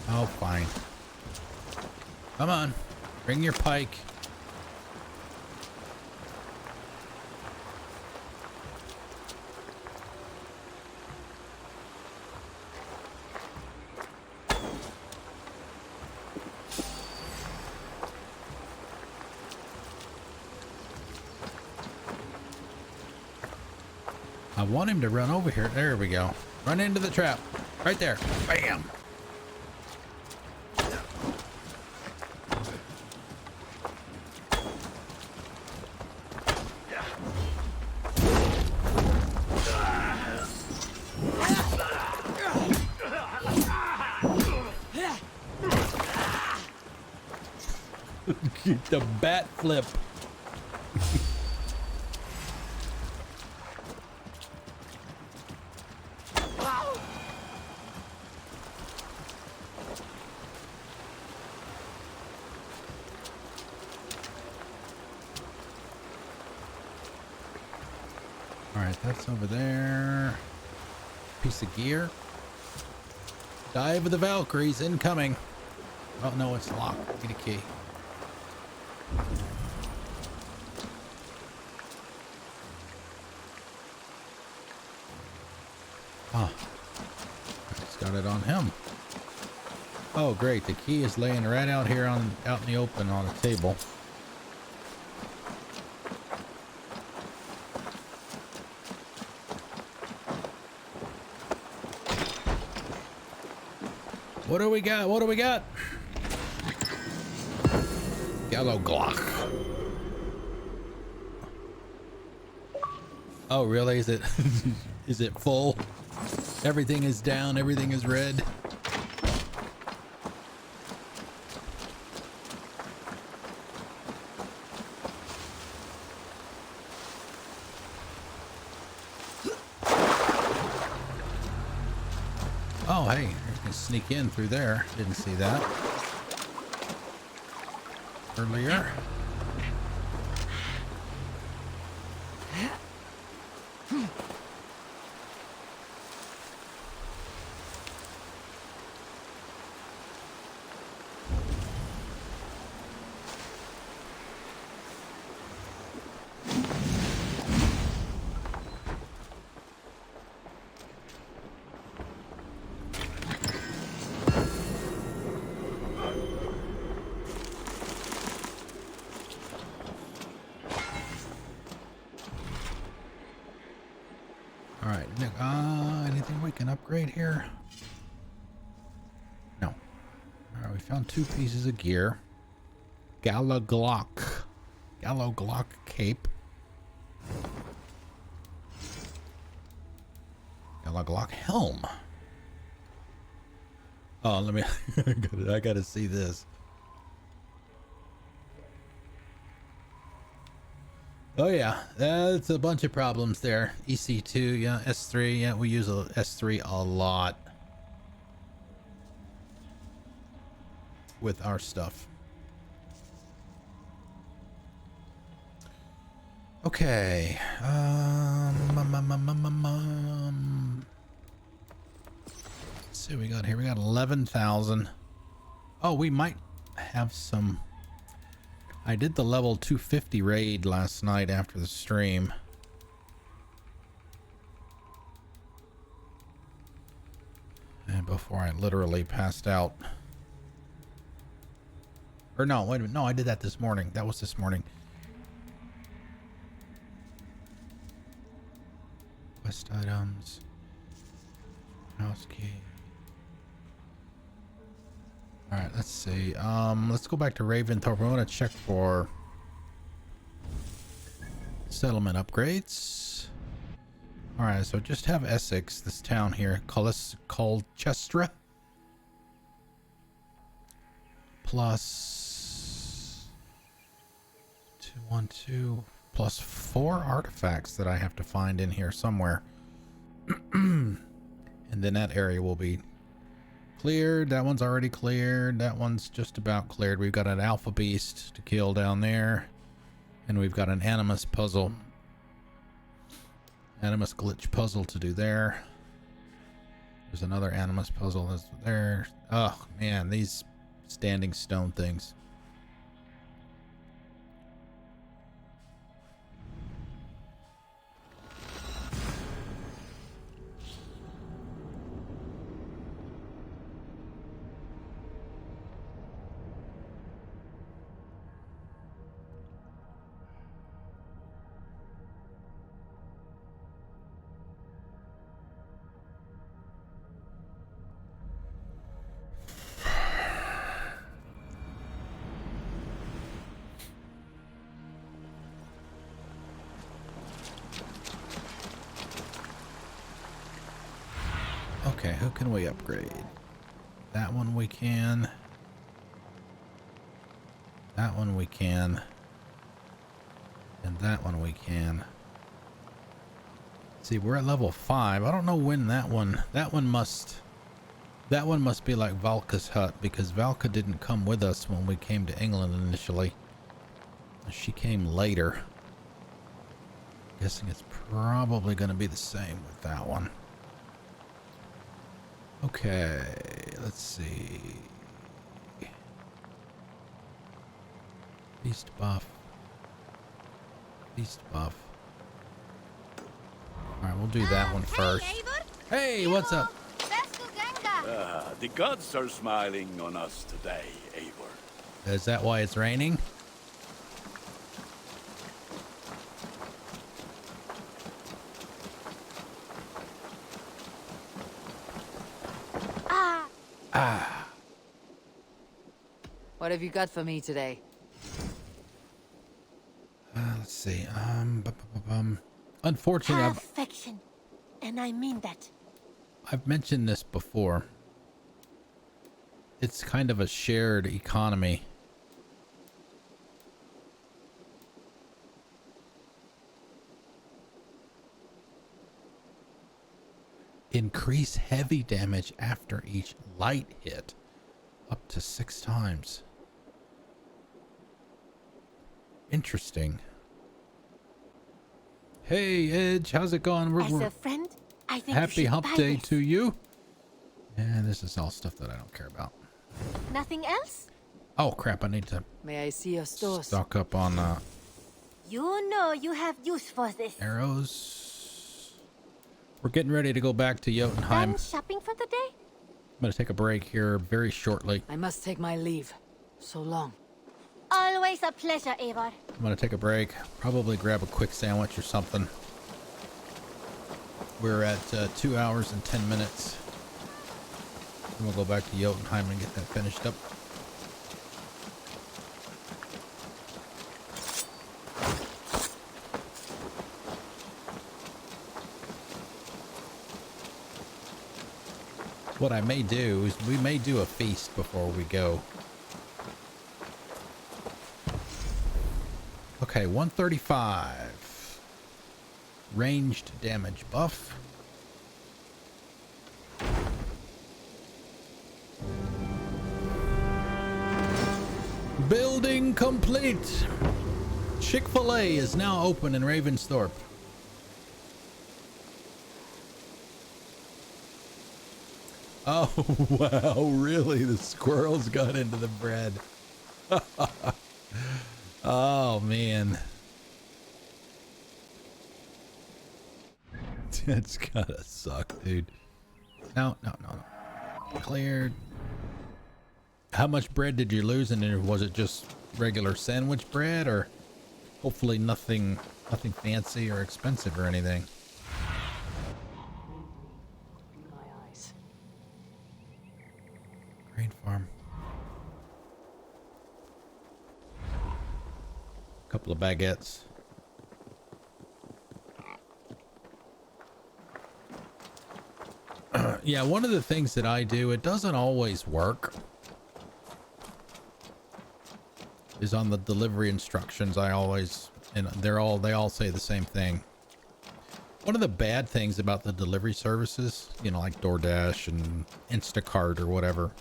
Oh, fine. Come on. Bring your pike. I want him to run over here. There we go. Run into the trap. Right there. Bam. The bat flip. All right, that's over there. Piece of gear. Dive of the Valkyries incoming. Oh no, it's locked. Get a key. Ah, it's got it on him. Oh, great. The key is laying right out here out in the open on a table. What do we got? What do we got? Yellow Glock. Oh, really? Is it is it full? Everything is down, everything is red. Oh, hey, you can sneak in through there. Didn't see that earlier. Alright, anything we can upgrade here? No. Alright, we found 2 pieces of gear. Gallo Glock cape. Gallo Glock helm. Oh, let me I gotta see this. Oh yeah, that's a bunch of problems there. EC2, yeah, S3, yeah, we use a S3 a lot with our stuff. Okay, let's see what we got here. We got 11,000. Oh, we might have some. I did the level 250 raid last night after the stream. And before I literally passed out. Or no, wait a minute. No, I did that this morning. That was this morning. Quest items. House key. All right, let's see. Let's go back to Ravensthorpe. I want to check for settlement upgrades. All right, so just have Essex, this town here, Colchester, plus 212 plus 4 artifacts that I have to find in here somewhere, and then that area will be cleared. That one's already cleared. That one's just about cleared. We've got an alpha beast to kill down there, and we've got an animus puzzle, animus glitch puzzle to do there. There's another animus puzzle that's there. Oh man, these standing stone things. Okay, who can we upgrade? That one we can. That one we can. And that one we can. See, we're at level 5. I don't know when that one must be like Valka's hut, because Valka didn't come with us when we came to England initially. She came later. Guessing it's probably going to be the same with that one. Okay, let's see. Beast buff. Beast buff. Alright, we'll do that one first. Hey, what's up? The gods are smiling on us today, Eivor. Is that why it's raining? What have you got for me today? Let's see. Unfortunately, Perfection. And I mean that. I've mentioned this before. It's kind of a shared economy. Increase heavy damage after each light hit up to 6 times. Interesting. Hey Edge, how's it going? As a friend, I think happy you should hump buy day this. to you. And this is all stuff that I don't care about. Nothing else? Oh crap, I need to May I see your stores? stock up on You know you have use for this. arrows. We're getting ready to go back to Jotunheim. Done shopping for the day? I'm going to take a break here very shortly. I must take my leave. So long. Always a pleasure, Eivor. I'm going to take a break. Probably grab a quick sandwich or something. We're at 2 hours and 10 minutes. And we'll go back to Jotunheim and get that finished up. What I may do is we may do a feast before we go. Okay, 135. Ranged damage buff. Building complete. Chick-fil-A is now open in Ravensthorpe. Oh, wow, really? The squirrels got into the bread. Oh, man. That's gotta suck, dude. No. Cleared. How much bread did you lose in there? Was it just regular sandwich bread, or hopefully nothing fancy or expensive or anything? Grain farm. Couple of baguettes. Yeah, one of the things that I do, it doesn't always work, is on the delivery instructions. I always, and they all say the same thing. One of the bad things about the delivery services, you know, like DoorDash and Instacart or whatever,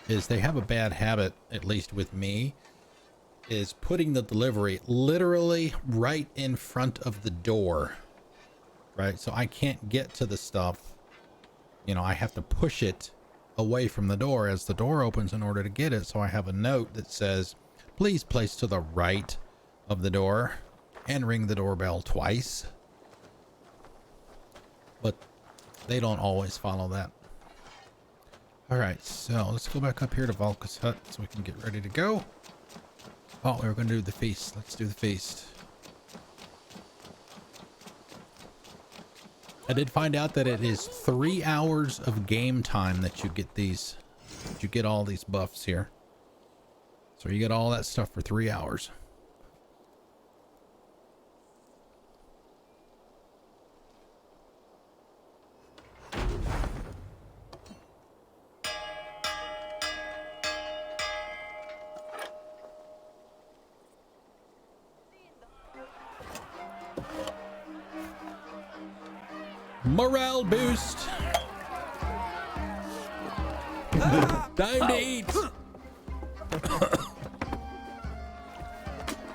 is they have a bad habit, at least with me, is putting the delivery literally right in front of the door, right? So I can't get to the stuff. You know, I have to push it away from the door as the door opens in order to get it. So I have a note that says, please place to the right of the door and ring the doorbell twice. But they don't always follow that. All right, so let's go back up here to Valka's hut so we can get ready to go. Oh, we were going to do the feast. Let's do the feast. I did find out that it is 3 hours of game time that you get these. That you get all these buffs here. So you get all that stuff for 3 hours. Morale boost. Time to eat.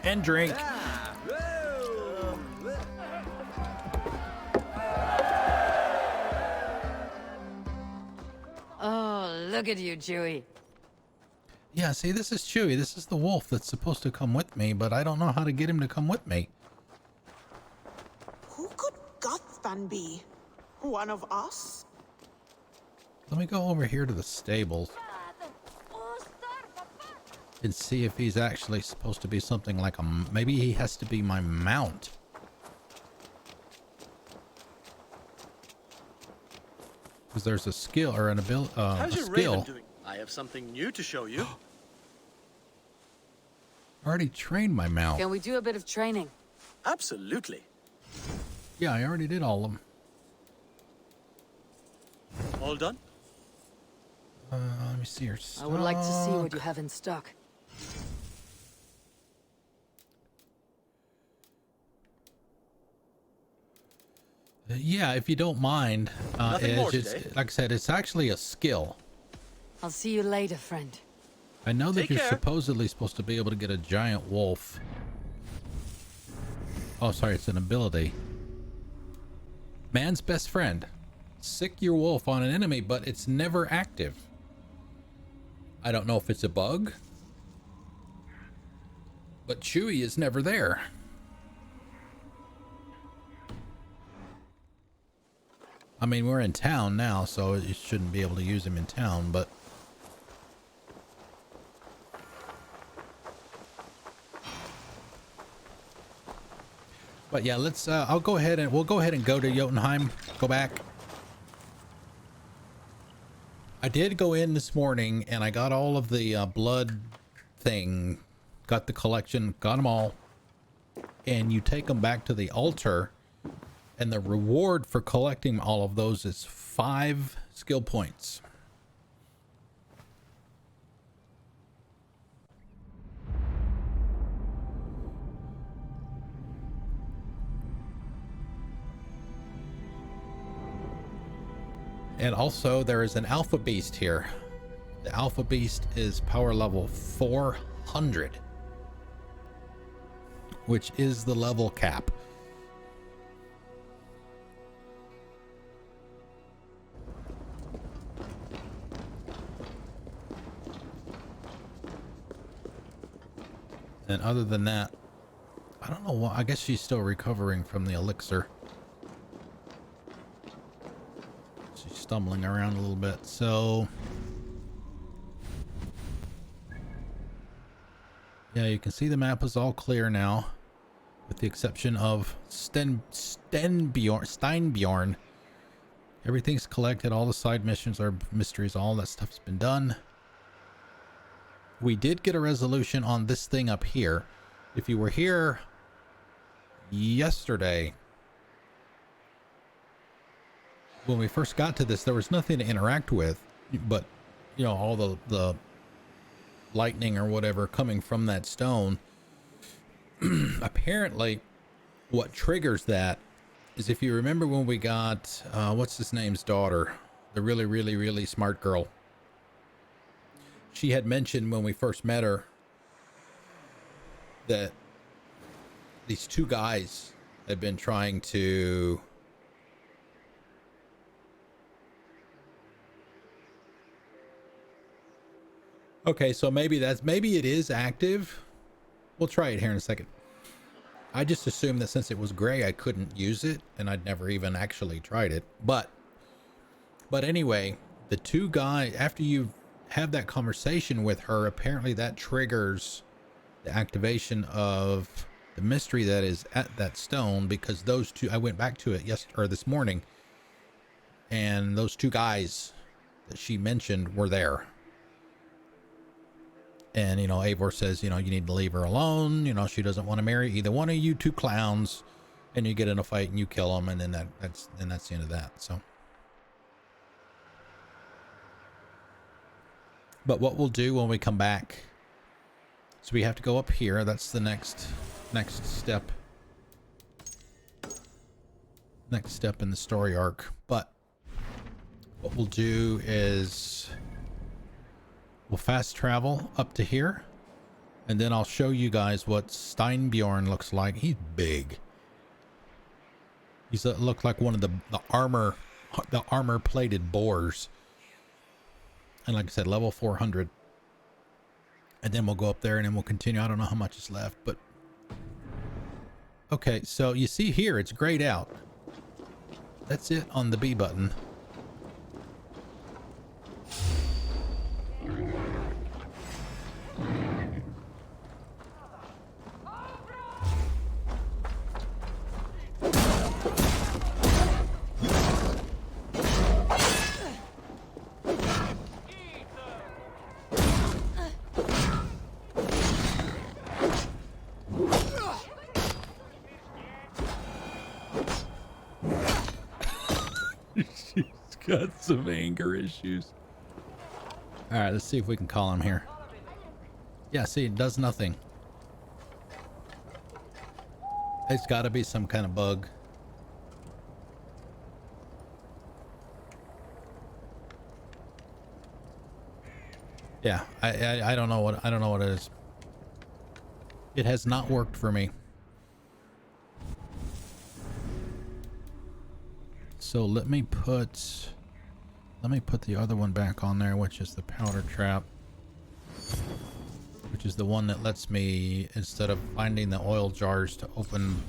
And drink. Oh, look at you, Chewie. Yeah, see, this is Chewie. This is the wolf that's supposed to come with me, but I don't know how to get him to come with me. Who than be one of us? Let me go over here to the stables and see if he's actually supposed to be something like a... Maybe he has to be my mount. Because there's a skill or an ability. How's a your skill. raven doing? I have something new to show you. I already trained my mount. Can we do a bit of training? Absolutely. Yeah, I already did all of them. All done? Let me see your stock. I would like to see what you have in stock. Yeah, if you don't mind, Nothing more it's, today. like I said, it's actually a skill. I'll see you later, friend. I know that Take you're care. supposedly supposed to be able to get a giant wolf. Oh, sorry, it's an ability. Man's best friend. Sick your wolf on an enemy, but it's never active. I don't know if it's a bug, but Chewie is never there. I mean, we're in town now, so you shouldn't be able to use him in town, but... But yeah, let's, we'll go ahead and go to Jotunheim, go back. I did go in this morning and I got all of the blood thing, got the collection, got them all. And you take them back to the altar and the reward for collecting all of those is 5 skill points. And also there is an alpha beast here. The alpha beast is power level 400, which is the level cap. And other than that, I don't know what, I guess she's still recovering from the elixir. She's stumbling around a little bit, so yeah, you can see the map is all clear now, with the exception of Steinbjorn. Everything's collected, all the side missions are mysteries, all that stuff's been done. We did get a resolution on this thing up here. If you were here yesterday, when we first got to this, there was nothing to interact with, but you know, all the lightning or whatever coming from that stone. Apparently what triggers that is, if you remember when we got what's his name's daughter, the really smart girl. She had mentioned when we first met her that these 2 guys had been trying to okay, so maybe it is active. We'll try it here in a second. I just assumed that since it was gray I couldn't use it, and I'd never even actually tried it. But anyway, the 2 guys, after you have that conversation with her, apparently that triggers the activation of the mystery that is at that stone, because those 2, I went back to it this morning, and those 2 guys that she mentioned were there. And, you know, Eivor says, you know, you need to leave her alone. You know, she doesn't want to marry either one of you 2 clowns. And you get in a fight and you kill them, and then that's the end of that. So, but what we'll do when we come back, so we have to go up here. That's the next step. Next step in the story arc. But what we'll do is we'll fast travel up to here, and then I'll show you guys what Steinbjorn looks like. He's big. He's look like one of the armor plated boars. And like I said, level 400. And then we'll go up there and then we'll continue. I don't know how much is left, but okay, so you see here it's grayed out. that's it on the B button. She's got some anger issues. All right, let's see if we can call him here. Yeah, see, it does nothing. It's got to be some kind of bug. Yeah, I don't know what it is. It has not worked for me. So let me put the other one back on there, which is the powder trap, which is the one that lets me, instead of finding the oil jars to open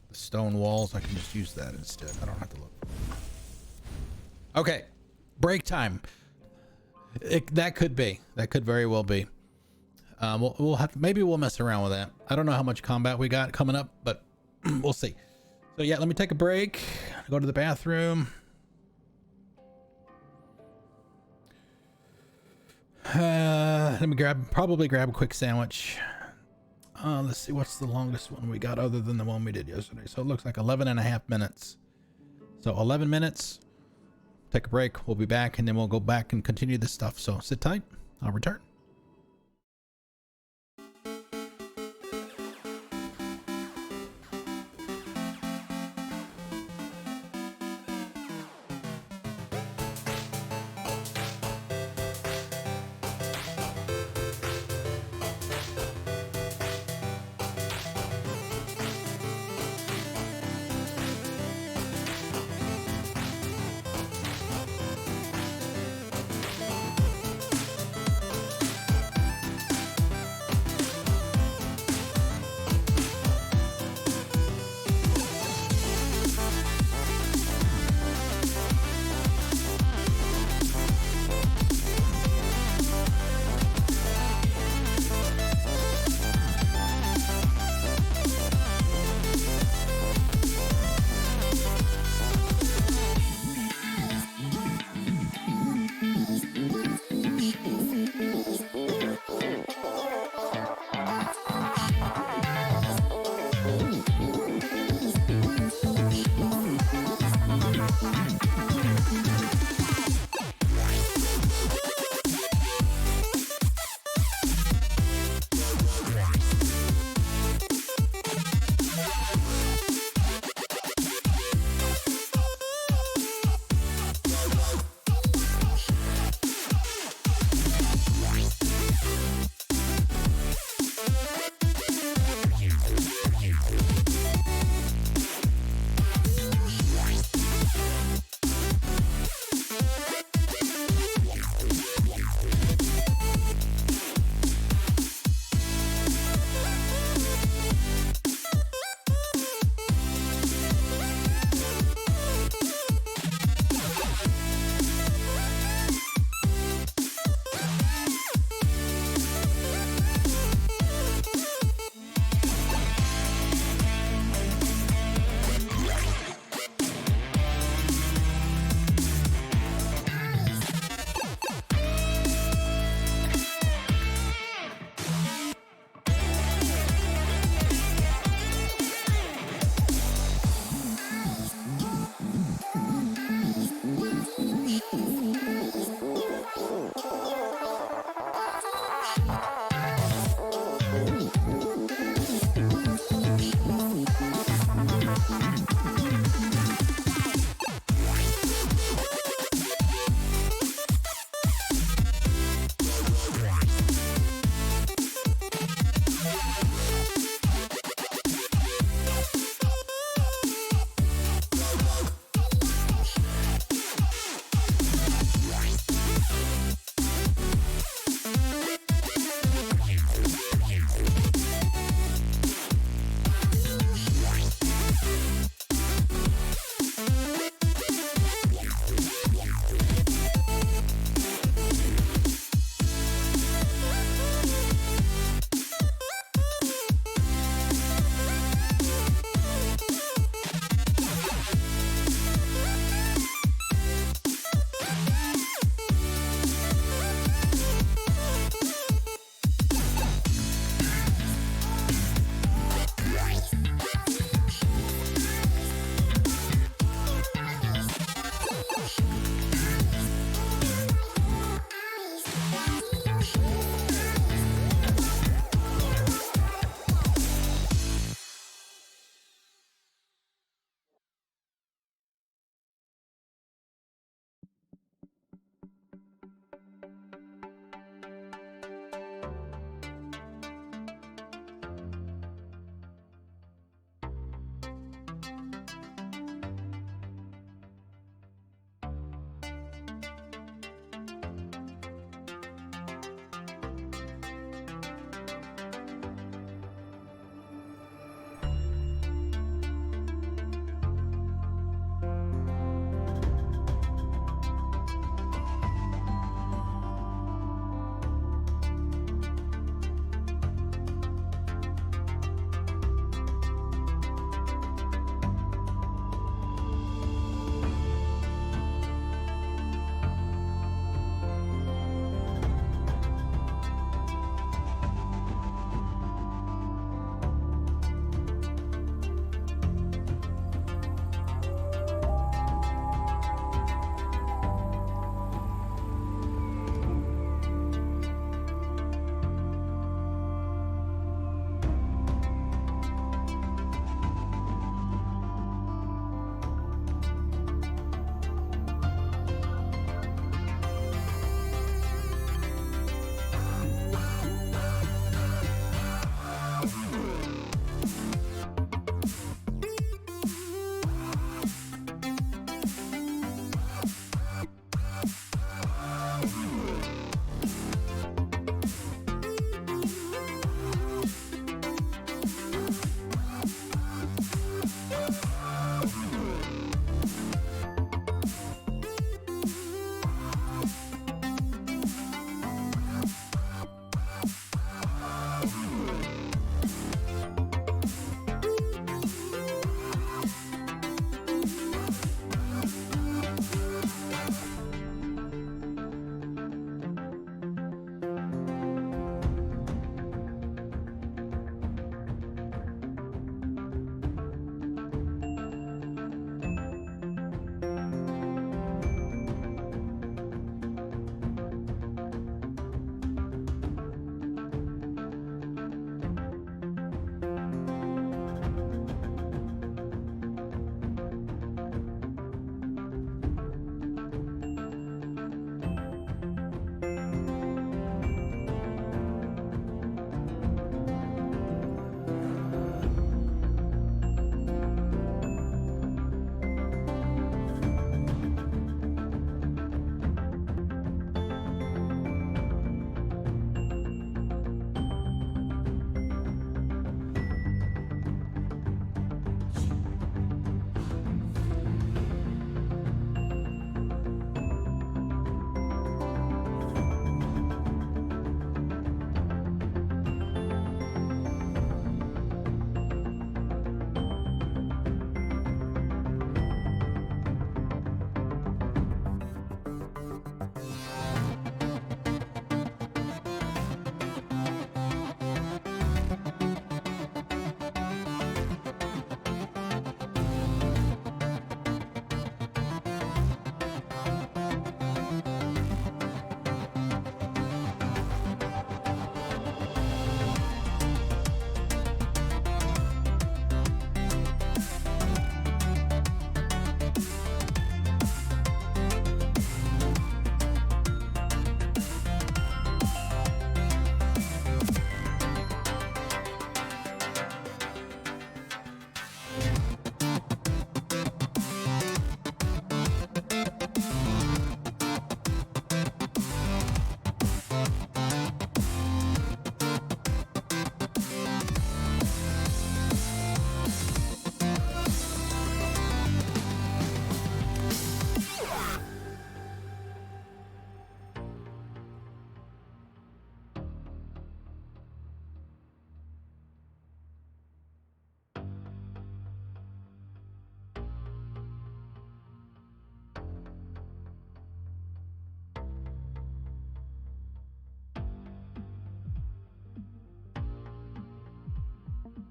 the stone walls, I can just use that instead. I don't have to look. Okay, break time. That could very well be. We'll have, maybe we'll mess around with that. I don't know how much combat we got coming up, but we'll see. So yeah, let me take a break, go to the bathroom. Let me probably grab a quick sandwich. Let's see, what's the longest one we got other than the one we did yesterday? So it looks like 11.5 minutes. So 11 minutes, take a break, we'll be back, and then we'll go back and continue this stuff. So sit tight, I'll return.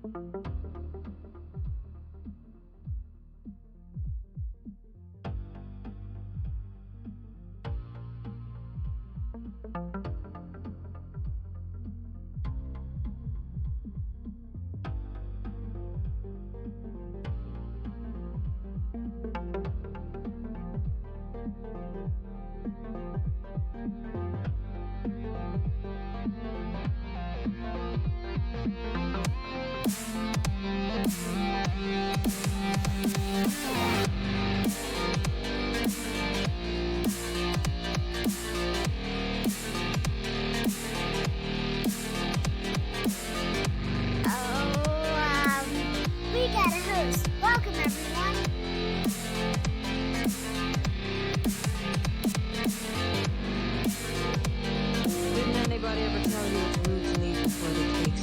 We got a host. Welcome, everyone. Didn't anybody ever tell you it's rude to leave before the cakes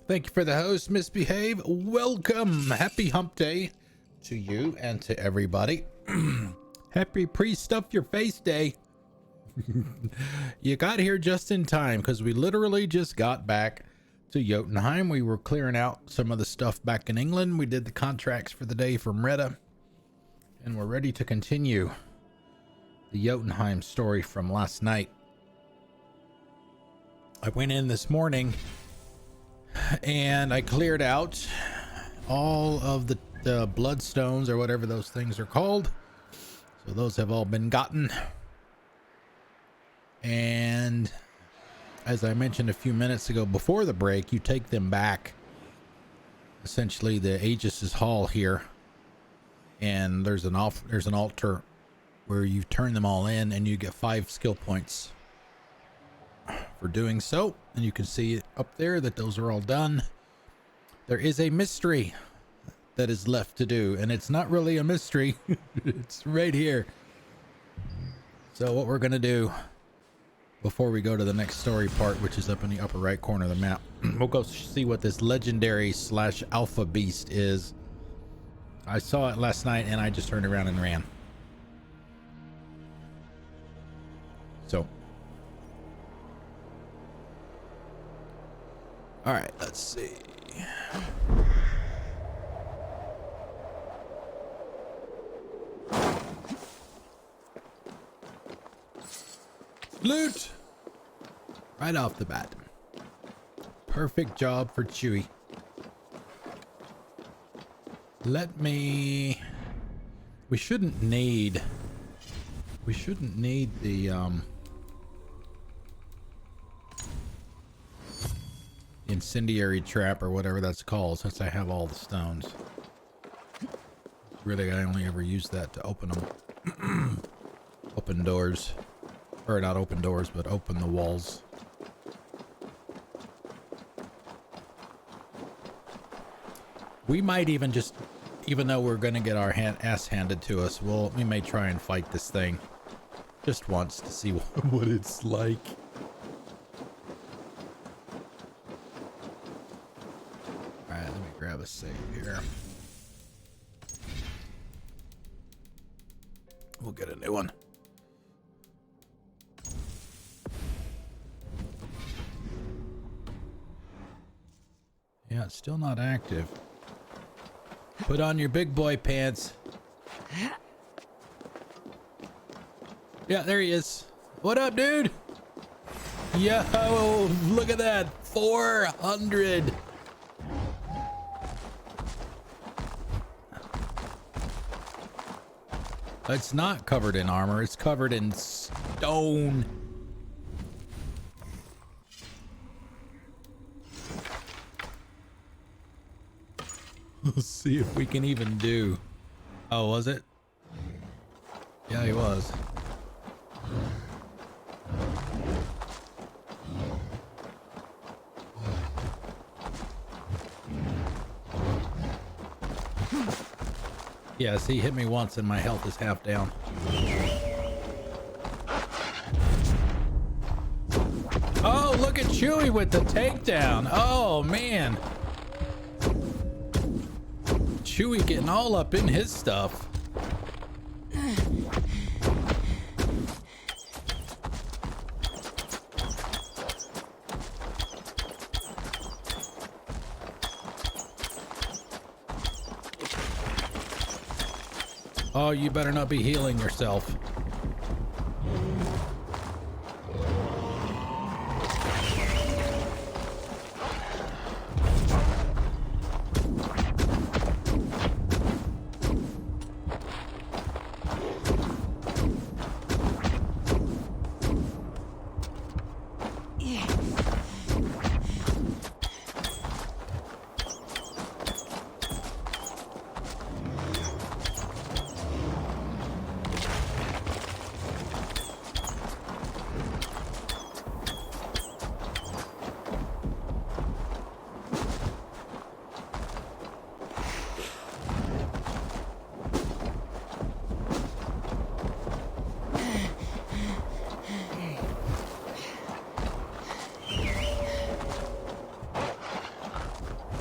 Thank you for the host, Misbehave. Welcome. Happy hump day to you and to everybody. Happy pre-stuff your face day. You got here just in time because we literally just got back to Jotunheim. We were clearing out some of the stuff back in England. We did the contracts for the day from Retta, and we're ready to continue the Jotunheim story from last night. I went in this morning and I cleared out all of the bloodstones or whatever those things are called. So those have all been gotten. And as I mentioned a few minutes ago before the break, you take them back. Essentially the Aegis's Hall here. And there's an altar where you turn them all in and you get 5 skill points for doing so. And you can see it up there that those are all done. There is a mystery that is left to do, and it's not really a mystery. It's right here. So what we're gonna do before we go to the next story part, which is up in the upper right corner of the map, we'll go see what this legendary / alpha beast is. I saw it last night and I just turned around and ran. So all right, let's see. Loot right off the bat. Perfect job for Chewie. We shouldn't need the incendiary trap or whatever that's called, since I have all the stones. Really, I only ever use that to open them. Open doors. Or not open doors, but open the walls. We might even just, even though we're going to get our ass handed to us, we may try and fight this thing just once to see what it's like. Alright, let me grab a save here. We'll get a new one. Yeah, it's still not active. Put on your big boy pants. Yeah, there he is. What up, dude? Yo, look at that. 400. It's not covered in armor. It's covered in stone. Let's see if we can even do. Oh, was it? Yeah, he was. Yes, he hit me once and my health is half down. Oh, look at Chewie with the takedown. Oh, man. Chewie getting all up in his stuff. Oh, you better not be healing yourself.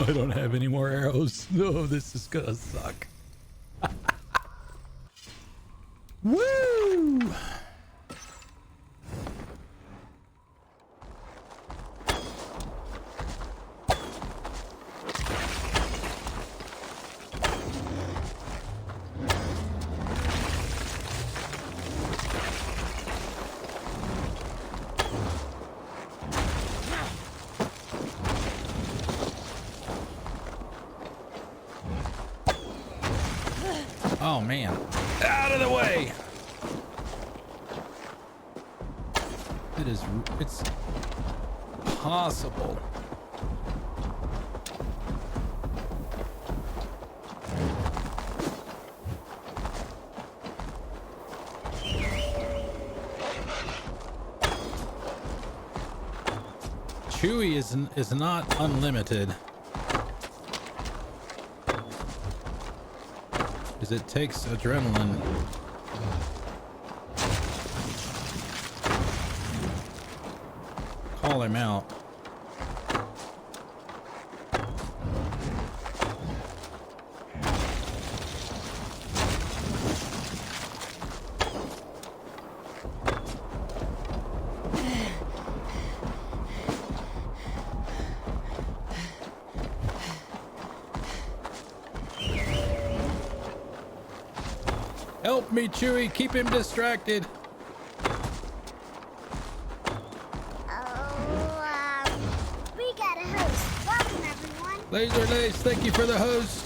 I don't have any more arrows. No, this is gonna suck. Woo! Oh man, out of the way. It's possible. Chewie is not unlimited. Because it takes adrenaline. Call him out. Help me, Chewie. Keep him distracted. We got a host. Welcome, everyone. Laser Lace, thank you for the host.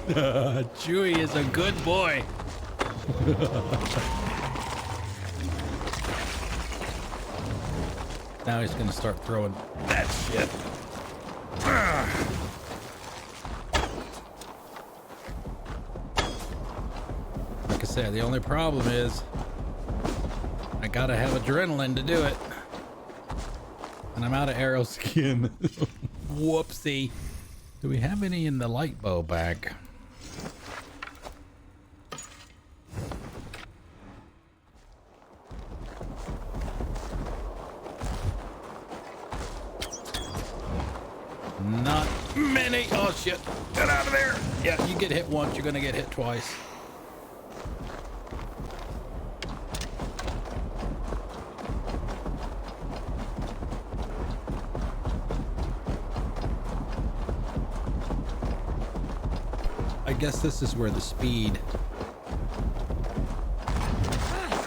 Chewie is a good boy. Now he's gonna start throwing that shit. Like I said, the only problem is I gotta have adrenaline to do it. And I'm out of arrow skin. Whoopsie. Do we have any in the light bow bag? Not many. Oh shit. Get out of there. Yeah, you get hit once, you're gonna get hit twice. I guess this is where the speed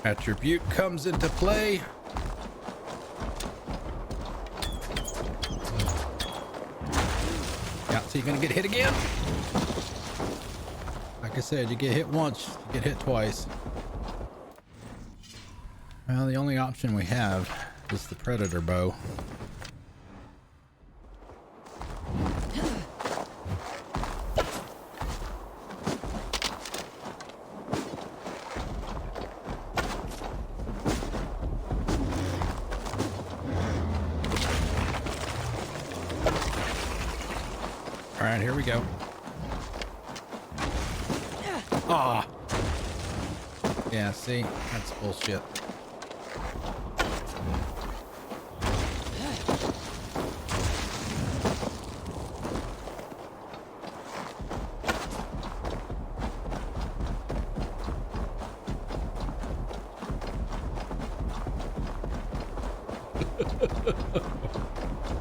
attribute comes into play. Yeah, so you're gonna get hit again. Like I said, you get hit once, you get hit twice. Well, the only option we have is the predator bow. Alright, here we go. Ah. Yeah, see? That's bullshit.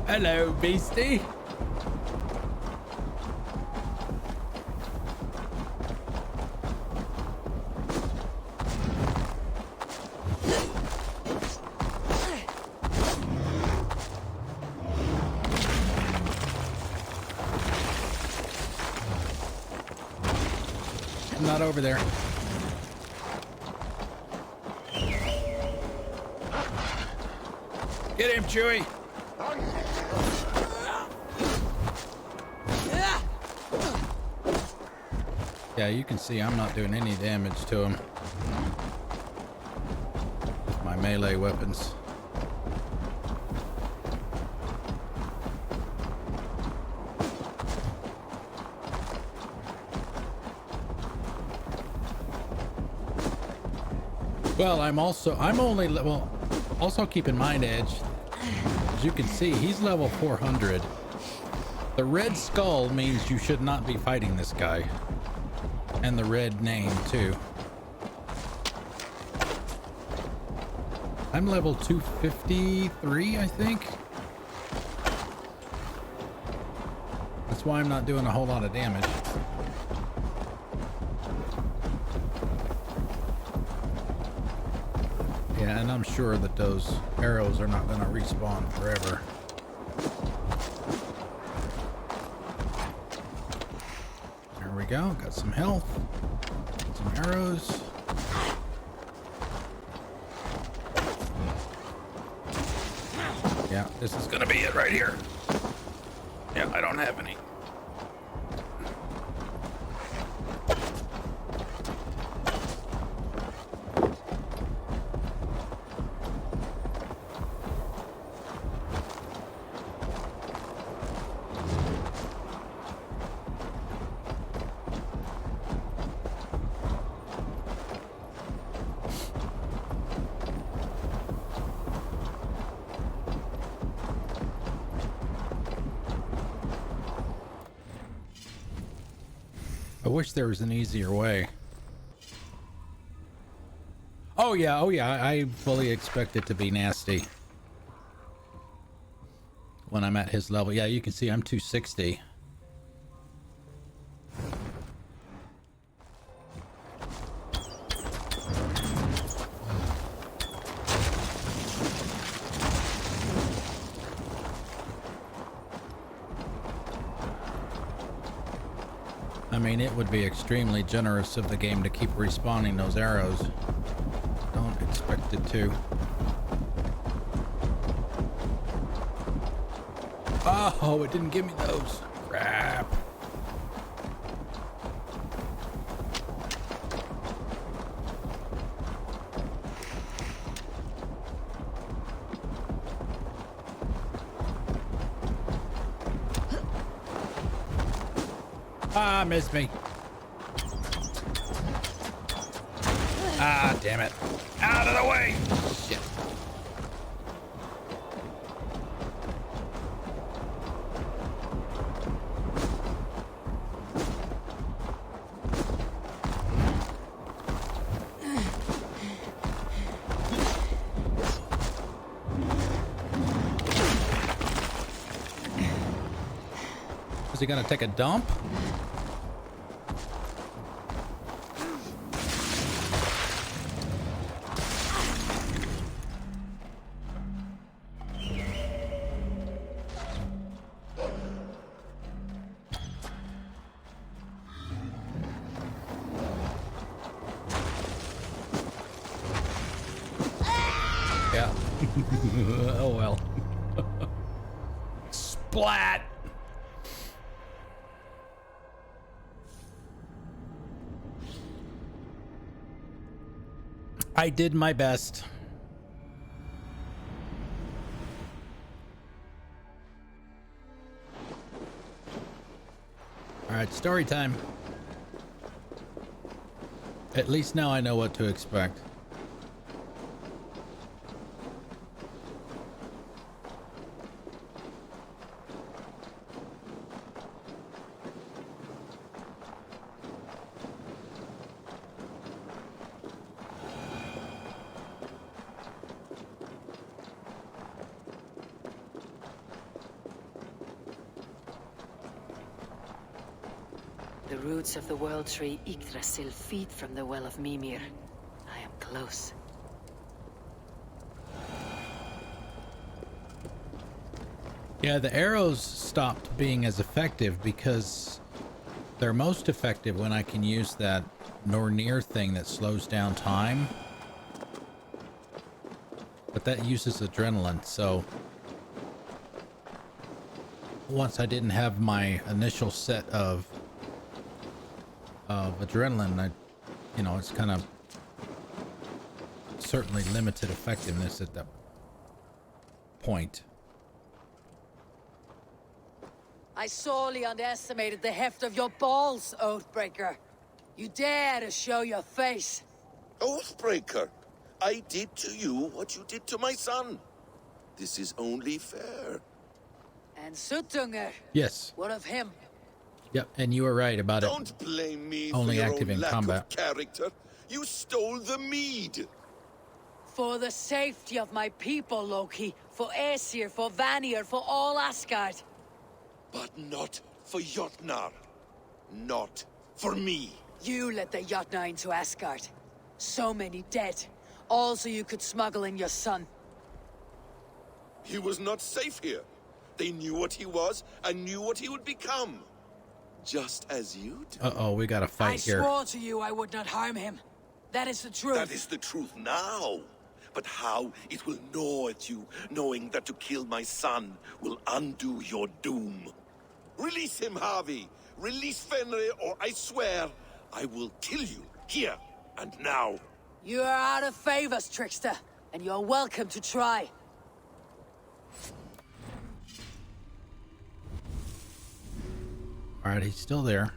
Hello, beastie. Not over there. Get him, Chewie. Yeah, you can see I'm not doing any damage to him with my melee weapons. Well, also keep in mind, Edge, as you can see, he's level 400. The red skull means you should not be fighting this guy. And the red name, too. I'm level 253, I think. That's why I'm not doing a whole lot of damage. Yeah, and I'm sure that those arrows are not going to respawn forever. There we go. Got some health. Some arrows. Yeah, this is going to be it right here. Yeah, I don't have any. I wish there was an easier way. Oh yeah, I fully expect it to be nasty when I'm at his level. Yeah, you can see I'm 260. I mean, it would be extremely generous of the game to keep respawning those arrows. Don't expect it to. Oh, it didn't give me those. Crap. Ah, missed me. Ah, damn it. Out of the way. Shit. Is he gonna take a dump? Yeah. Oh well. Splat. I did my best. All right, story time. At least now I know what to expect. The roots of the world tree Yggdrasil feed from the well of Mimir. I am close. Yeah, the arrows stopped being as effective because they're most effective when I can use that Nornir thing that slows down time. But that uses adrenaline, so once I didn't have my initial set of adrenaline, you know, it's kind of certainly limited effectiveness at that point. I sorely underestimated the heft of your balls, Oathbreaker. You dare to show your face. Oathbreaker, I did to you what you did to my son. This is only fair. And Suttungr. Yes. What of him? Yep, and you were right about it. Don't blame me only for your active own in lack combat. of character. You stole the mead. For the safety of my people, Loki. For Aesir, for Vanir, for all Asgard. But not for Jotnar. Not for me. You led the Jotnar into Asgard. So many dead. All so you could smuggle in your son. He was not safe here. They knew what he was and knew what he would become. Just as you do. Uh-oh, we got a fight here. I swore to you I would not harm him. That is the truth. That is the truth now. But how it will gnaw at you, knowing that to kill my son will undo your doom. Release him, Harvey. Release Fenrir, or I swear I will kill you, here and now. You are out of favors, trickster. And you're welcome to try. All right, he's still there.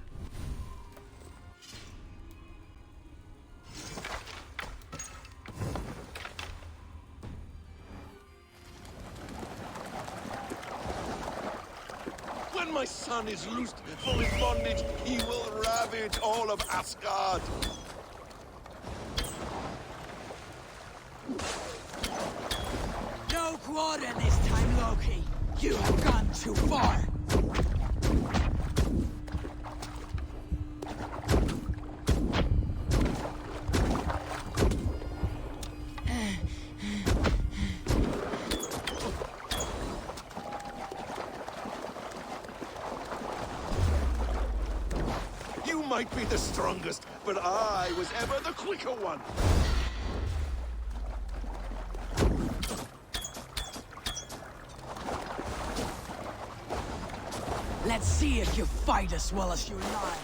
When my son is loosed from his bondage, he will ravage all of Asgard. No quarter this time, Loki. You have gone too far. You might be the strongest, but I was ever the quicker one. Let's see if you fight as well as you lie.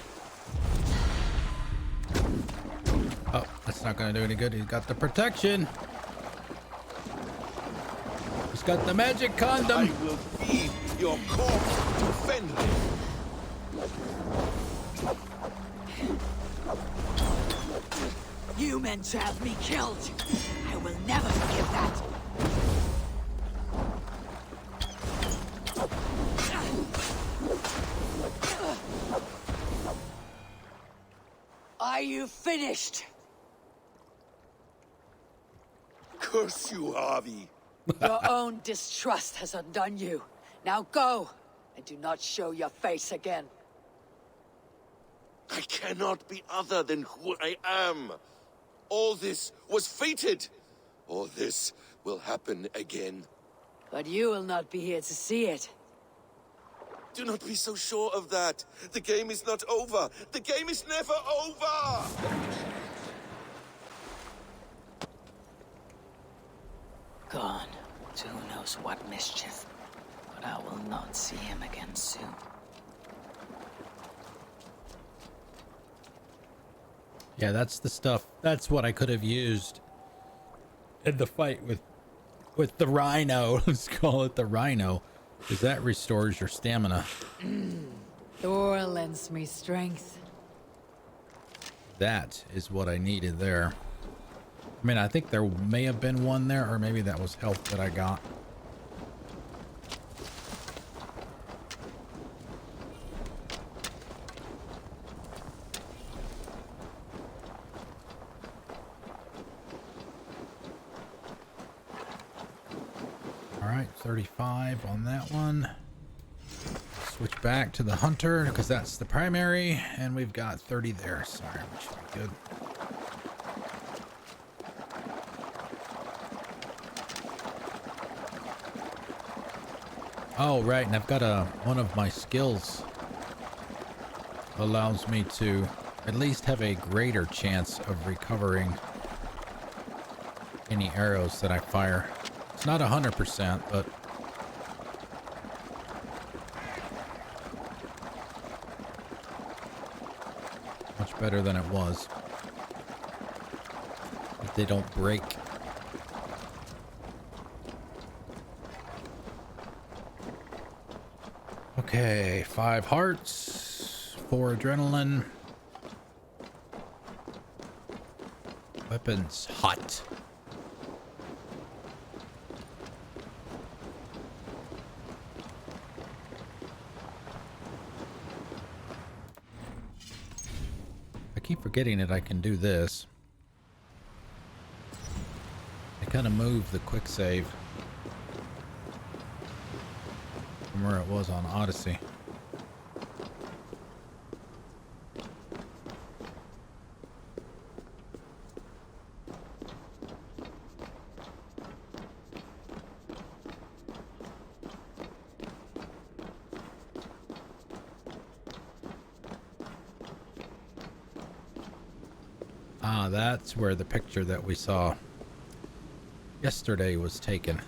Oh, that's not gonna do any good. He's got the protection. He's got the magic condom. I will feed your corpse to Fenrir. You meant to have me killed. I will never forgive that. Are you finished? Curse you, Harvey. Your own distrust has undone you. Now go, and do not show your face again. I cannot be other than who I am. All this was fated. All this will happen again. But you will not be here to see it. Do not be so sure of that. The game is not over. The game is never over! Gone to who knows what mischief. But I will not see him again soon. Yeah, that's the stuff. That's what I could have used in the fight with the rhino. Let's call it the rhino, because that restores your stamina. Thor lends me strength. That is what I needed there. I mean, I think there may have been one there, or maybe that was health that I got. All right, 35 on that one. Switch back to the hunter because that's the primary, and we've got 30 there. Sorry, which should be good. Oh, right, and I've got one of my skills allows me to at least have a greater chance of recovering any arrows that I fire. It's not 100%, but much better than it was. If they don't break. Okay, 5 hearts, 4 adrenaline. Weapons hot. I keep forgetting that I can do this. I kind of moved the quick save from where it was on Odyssey. Ah, that's where the picture that we saw yesterday was taken.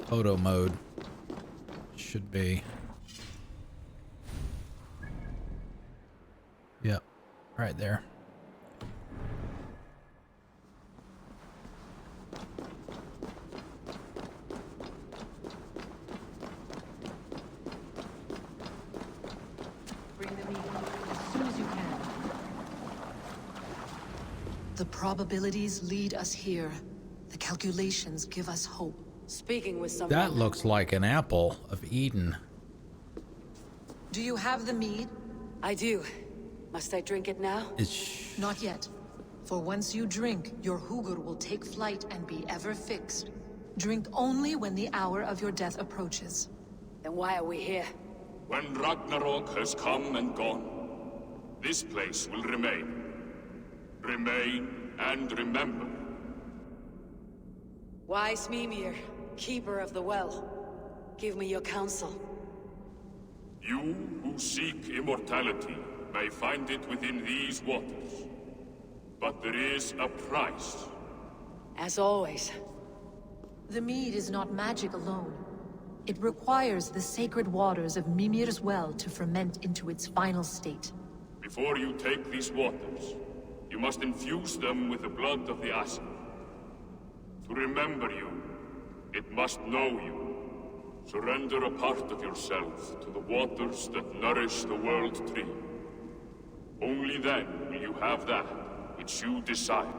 Photo mode should be. Yep, right there. Bring the meat as soon as you can. The probabilities lead us here. The calculations give us hope. Speaking with someone. That looks like an apple of Eden. Do you have the mead? I do. Must I drink it now? Not yet. For once you drink, your Hugur will take flight and be ever fixed. Drink only when the hour of your death approaches. Then why are we here? When Ragnarok has come and gone, this place will remain. Remain and remember. Wise Mimir, keeper of the well, give me your counsel. You who seek immortality may find it within these waters. But there is a price. As always. The mead is not magic alone. It requires the sacred waters of Mimir's well to ferment into its final state. Before you take these waters, you must infuse them with the blood of the Ascent. To remember you, it must know you. Surrender a part of yourself to the waters that nourish the World Tree. Only then will you have that which you desire.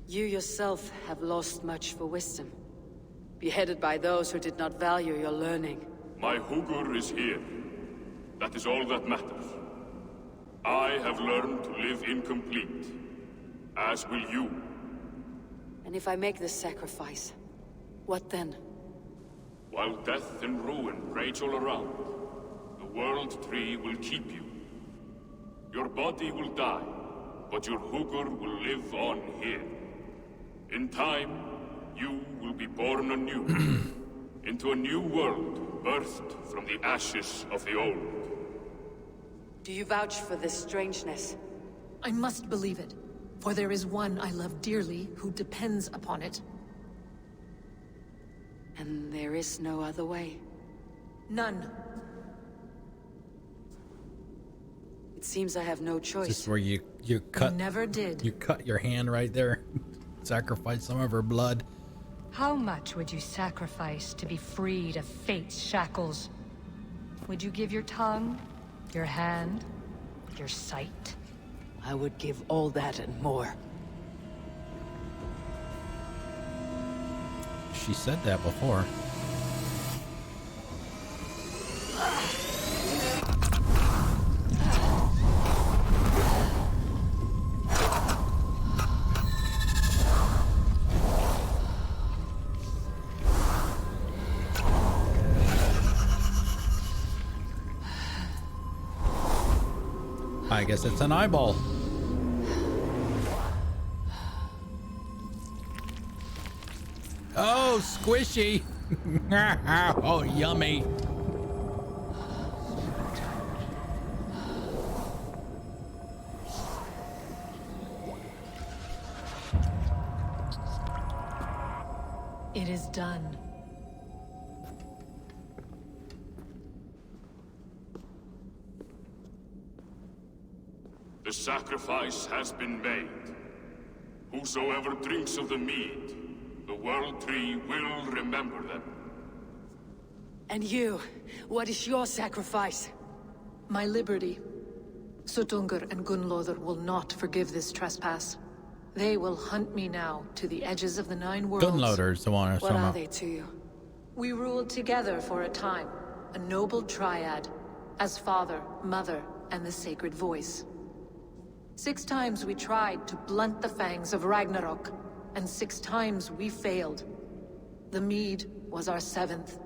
You yourself have lost much for wisdom. Beheaded by those who did not value your learning. My Hugur is here. That is all that matters. I have learned to live incomplete, as will you. And if I make this sacrifice, what then? While death and ruin rage all around, the World Tree will keep you. Your body will die, but your Hugur will live on here. In time, you will be born anew, into a new world birthed from the ashes of the old. Do you vouch for this strangeness? I must believe it, for there is one I love dearly who depends upon it. And there is no other way? None. It seems I have no choice. This is where you cut. You never did. You cut your hand right there. Sacrifice some of her blood. How much would you sacrifice to be freed of fate's shackles? Would you give your tongue, your hand, your sight? I would give all that and more. She said that before. I guess it's an eyeball. Oh, squishy. Oh, yummy. It is done. The sacrifice has been made. Whosoever drinks of the mead, the World Tree will remember them. And you, what is your sacrifice? My liberty. Sutungur and Gunlothar will not forgive this trespass. They will hunt me now to the edges of the 9 worlds. Gunloader's the one I was What talking are about. they to you? We ruled together for a time, a noble triad, as father, mother, and the sacred voice. 6 times we tried to blunt the fangs of Ragnarok, and 6 times we failed. The mead was our 7th.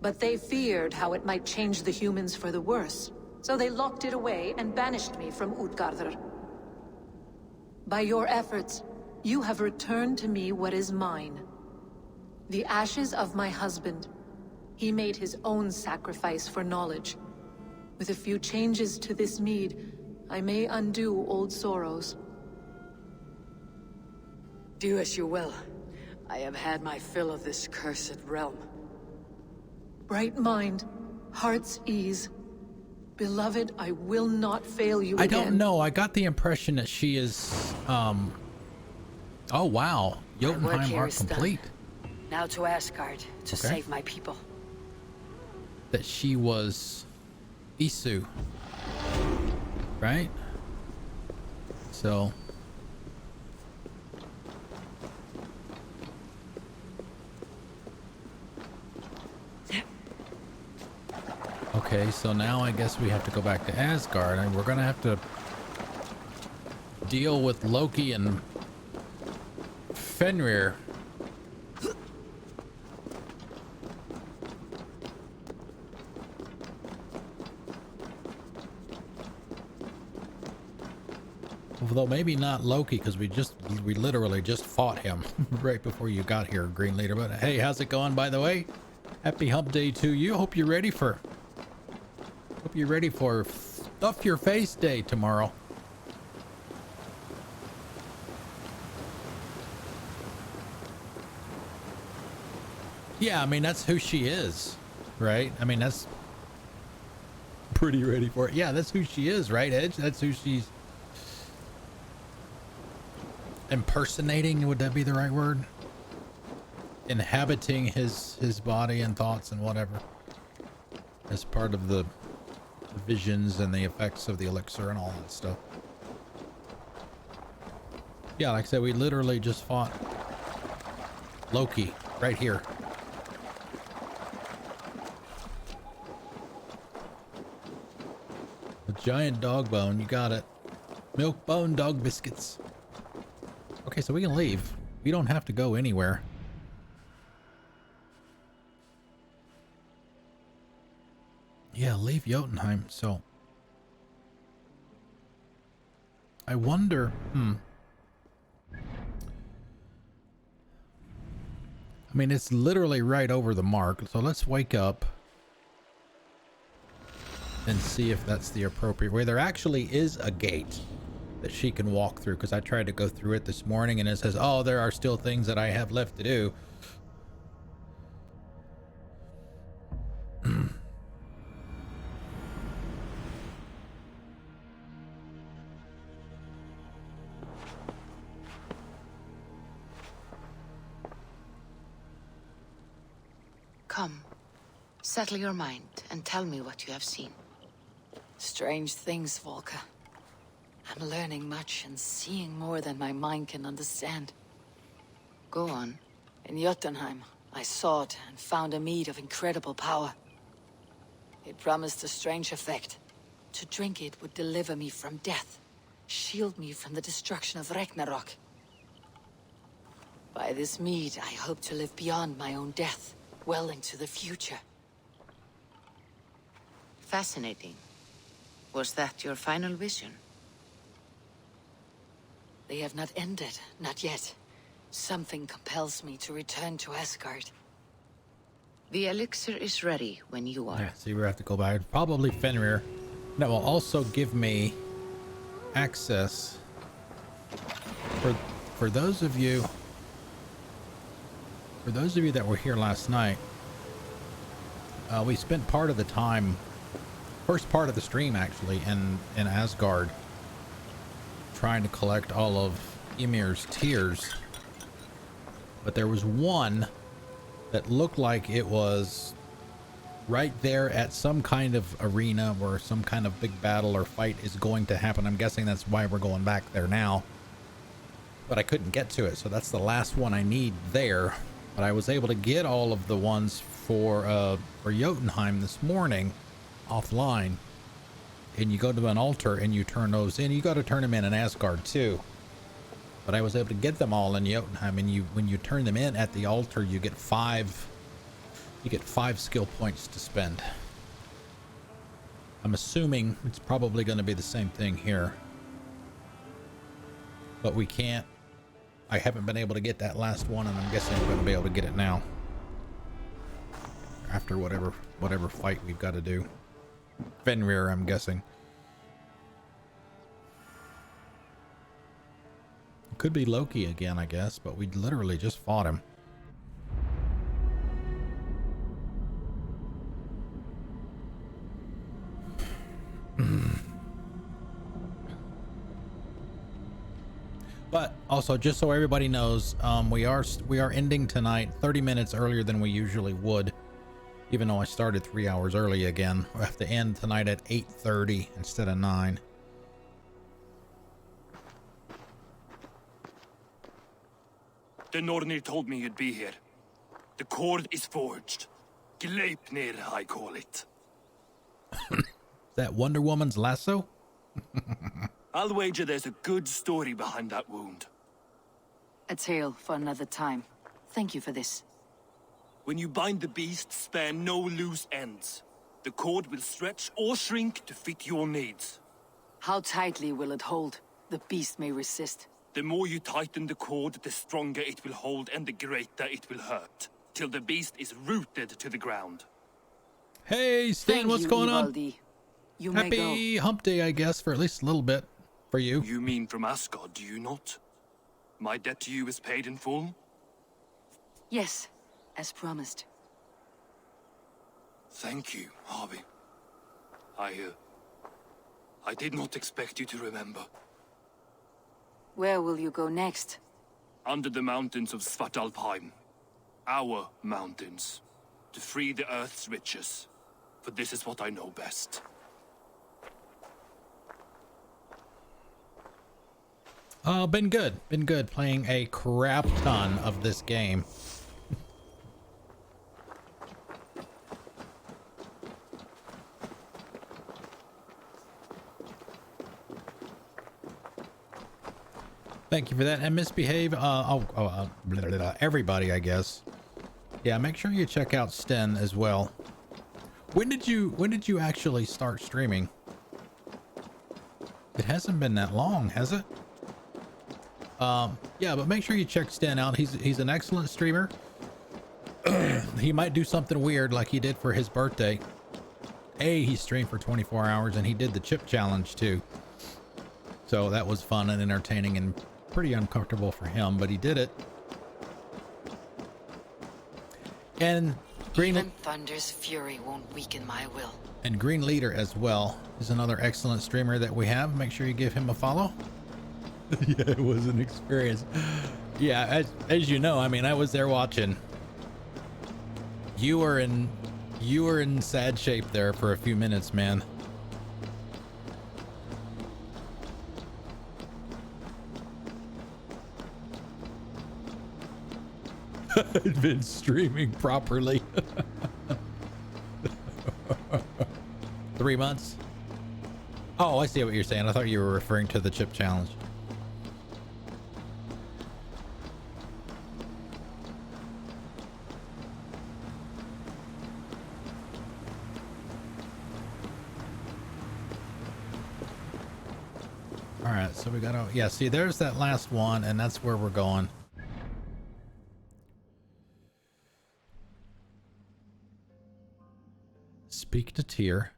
But they feared how it might change the humans for the worse, so they locked it away and banished me from Utgardr. By your efforts, you have returned to me what is mine. The ashes of my husband. He made his own sacrifice for knowledge. With a few changes to this mead, I may undo old sorrows. Do as you will. I have had my fill of this cursed realm. Bright mind, heart's ease. Beloved, I will not fail you I again. don't know. I got the impression that she is, oh wow. Jotunheim Heart Complete. Now to Asgard, to Okay. save my people. That she was Isu. Right? So. Okay, so now I guess we have to go back to Asgard, and we're gonna have to deal with Loki and Fenrir. Although maybe not Loki, because we literally just fought him right before you got here, Green Leader. But hey, how's it going, by the way? Happy hump day to you. Hope you're ready for Hope you're ready for Stuff Your Face Day tomorrow. Yeah, I mean, that's who she is, right? I mean, that's pretty ready for it. Yeah, that's who she is, right, Edge? That's who she's impersonating. Would that be the right word? Inhabiting his body and thoughts and whatever as part of the visions and the effects of the elixir and all that stuff. Yeah, like I said, we literally just fought Loki right here. A giant dog bone, you got it. Milk bone dog biscuits. Okay, so we can leave. We don't have to go anywhere. Yeah, leave Jotunheim. So I wonder, I mean, it's literally right over the mark. So let's wake up and see if that's the appropriate way. There actually is a gate that she can walk through, because I tried to go through it this morning and it says, oh, there are still things that I have left to do. Come, settle your mind and tell me what you have seen. Strange things, Volker. I'm learning much and seeing more than my mind can understand. Go on. In Jotunheim, I sought and found a mead of incredible power. It promised a strange effect. To drink it would deliver me from death, shield me from the destruction of Ragnarok. By this mead, I hope to live beyond my own death, well into the future. Fascinating. Was that your final vision? They have not ended, not yet. Something compels me to return to Asgard. The elixir is ready when you are. Yeah, see, we have to go back. Probably Fenrir. That will also give me access for those of you that were here last night. We spent part of the time, first part of the stream actually, in Asgard, trying to collect all of Ymir's tears. But there was one that looked like it was right there at some kind of arena where some kind of big battle or fight is going to happen. I'm guessing that's why we're going back there now. But I couldn't get to it, so that's the last one I need there. But I was able to get all of the ones for Jotunheim this morning offline. And you go to an altar and you turn those in. You got to turn them in Asgard too. But I was able to get them all in Jotunheim, and when you turn them in at the altar, you get five skill points to spend. I'm assuming it's probably going to be the same thing here. But we can't. I haven't been able to get that last one, and I'm guessing I'm going to be able to get it now. After whatever fight we've got to do. Fenrir, I'm guessing. Could be Loki again, I guess, but we literally just fought him. But also, just so everybody knows, we are ending tonight 30 minutes earlier than we usually would. Even though I started 3 hours early again, we have to end tonight at 8:30 instead of 9. The Nornir told me you'd be here. The cord is forged. Gleipnir, I call it. Is that Wonder Woman's lasso? I'll wager there's a good story behind that wound. A tale for another time. Thank you for this. When you bind the beast, spare no loose ends. The cord will stretch or shrink to fit your needs. How tightly will it hold? The beast may resist. The more you tighten the cord, the stronger it will hold and the greater it will hurt. Till the beast is rooted to the ground. Hey, Stan, what's going on? You may go. Happy hump day, I guess, for at least a little bit for you. You mean from Asgard, do you not? My debt to you is paid in full? Yes, as promised. Thank you, Harvey. I did not expect you to remember. Where will you go next? Under the mountains of Svartalfheim. Our mountains. To free the Earth's riches. For this is what I know best. Been good. Been good playing a crap ton of this game. Thank you for that. And misbehave. Everybody, I guess. Yeah, make sure you check out Sten as well. When did you actually start streaming? It hasn't been that long, has it? Yeah, but make sure you check Sten out. He's an excellent streamer. He might do something weird like he did for his birthday. He streamed for 24 hours and he did the chip challenge too. So that was fun and entertaining and pretty uncomfortable for him, but he did it. And Even Thunder's fury won't weaken my will. And Green Leader as well is another excellent streamer that we have. Make sure you give him a follow. Yeah, it was an experience. Yeah, as you know, I mean, I was there watching. You were in sad shape there for a few minutes, man. I'd been streaming properly. 3 months. Oh, I see what you're saying. I thought you were referring to the chip challenge. All right, so we gotta, yeah, see, there's that last one, and that's where we're going. Speak to Tyr.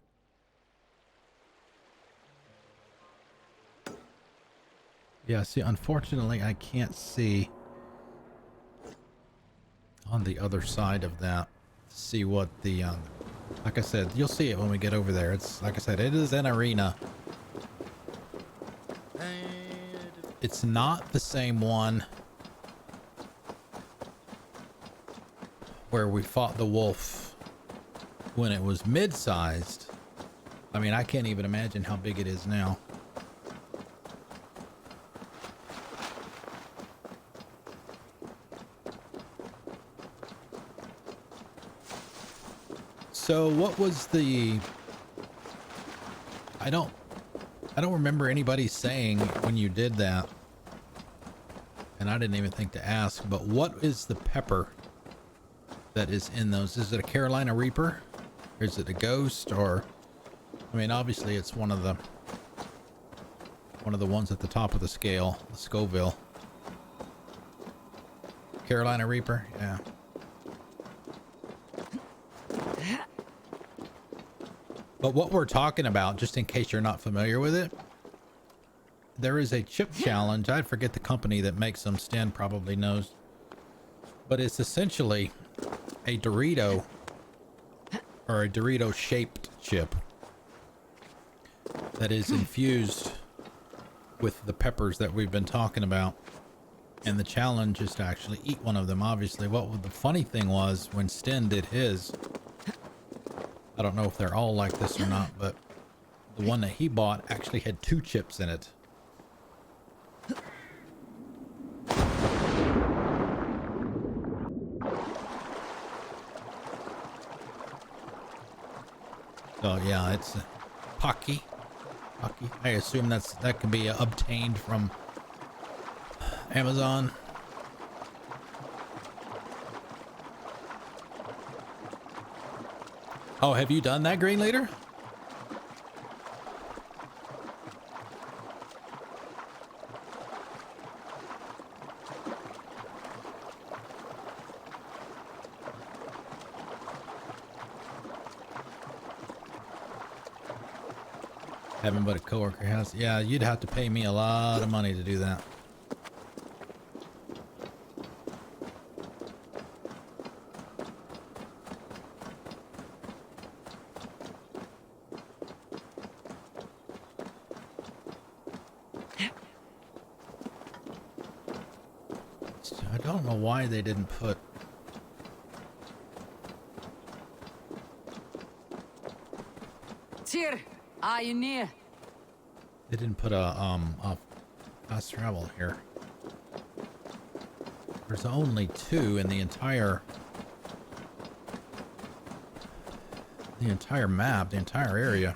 Yeah, see, unfortunately, I can't see on the other side of that. See what the, like I said, you'll see it when we get over there. It's, like I said, it is an arena. It's not the same one where we fought the wolf when it was mid-sized. I mean, I can't even imagine how big it is now. So what was the... I don't remember anybody saying when you did that, and I didn't even think to ask, but what is the pepper that is in those? Is it a Carolina Reaper? Or is it a Ghost? Or, I mean, obviously it's one of the ones at the top of the scale, the Scoville. Carolina Reaper, yeah. But what we're talking about, just in case you're not familiar with it, there is a chip challenge. I forget the company that makes them. Stan probably knows. But it's essentially a Dorito, or a Dorito shaped chip that is infused with the peppers that we've been talking about. And the challenge is to actually eat one of them, obviously. What the funny thing was, when Sten did his, I don't know if they're all like this or not, but the one that he bought actually had 2 chips in it. So yeah, it's Pocky. I assume that can be obtained from Amazon. Oh, have you done that, Green Leader? Having but a coworker has. Yeah, you'd have to pay me a lot of money to do that. I don't know why they didn't put. Tyr, are you near? They didn't put a fast travel here. There's only 2 in the entire map, the entire area.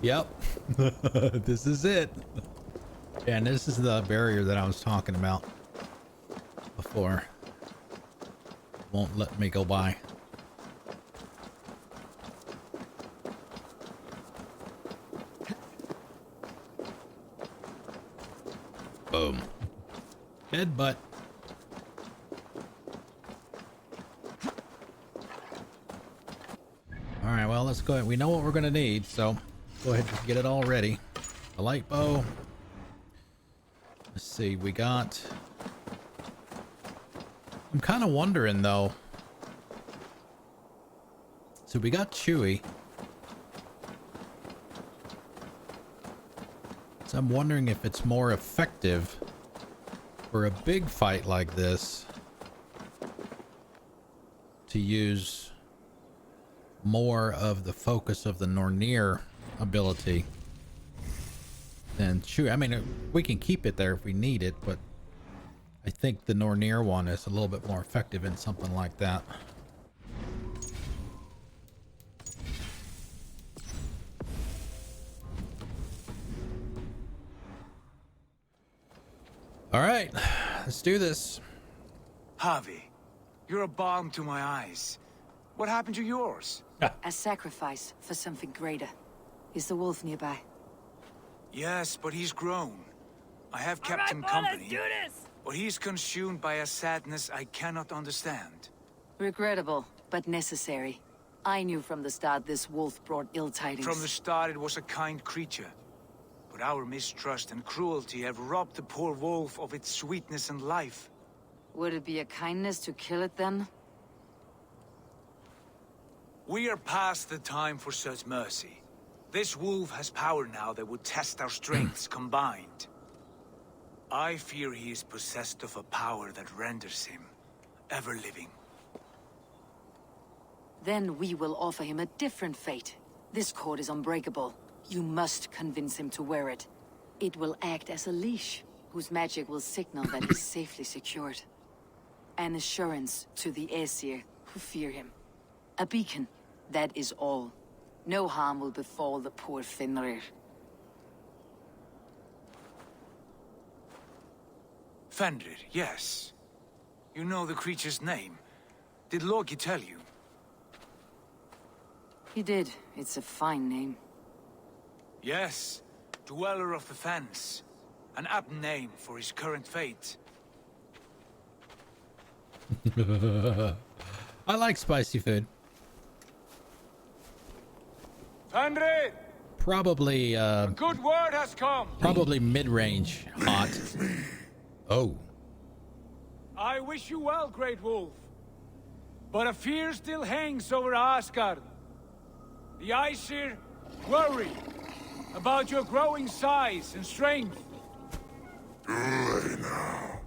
Yep. This is it. And this is the barrier that I was talking about before. Won't let me go by. Boom. Headbutt. Alright, well, let's go ahead. We know what we're going to need, so go ahead and get it all ready. A light bow. Let's see, we got... I'm kind of wondering, though. So we got Chewie. So I'm wondering if it's more effective for a big fight like this to use more of the focus of the Nornir ability than Chewie. I mean, we can keep it there if we need it, but I think the Nornir one is a little bit more effective in something like that. All right, let's do this. Harvey, you're a balm to my eyes. What happened to yours? A sacrifice for something greater. Is the wolf nearby? Yes, but he's grown. I have kept him company. Let's do this! But he's consumed by a sadness I cannot understand. Regrettable, but necessary. I knew from the start this wolf brought ill tidings. From the start it was a kind creature. But our mistrust and cruelty have robbed the poor wolf of its sweetness and life. Would it be a kindness to kill it then? We are past the time for such mercy. This wolf has power now that would test our strengths combined. I fear he is possessed of a power that renders him ever living. Then we will offer him a different fate. This cord is unbreakable. You must convince him to wear it. It will act as a leash, whose magic will signal that he's safely secured. An assurance to the Aesir who fear him. A beacon, that is all. No harm will befall the poor Fenrir. Fenrir, yes. You know the creature's name. Did Loki tell you? He did. It's a fine name. Yes. Dweller of the Fens. An apt name for his current fate. I like spicy food. Fenrir! Probably, A good word has come! probably mid-range hot. Oh. I wish you well, Great Wolf. But a fear still hangs over Asgard. The Aesir worry about your growing size and strength. Too late now.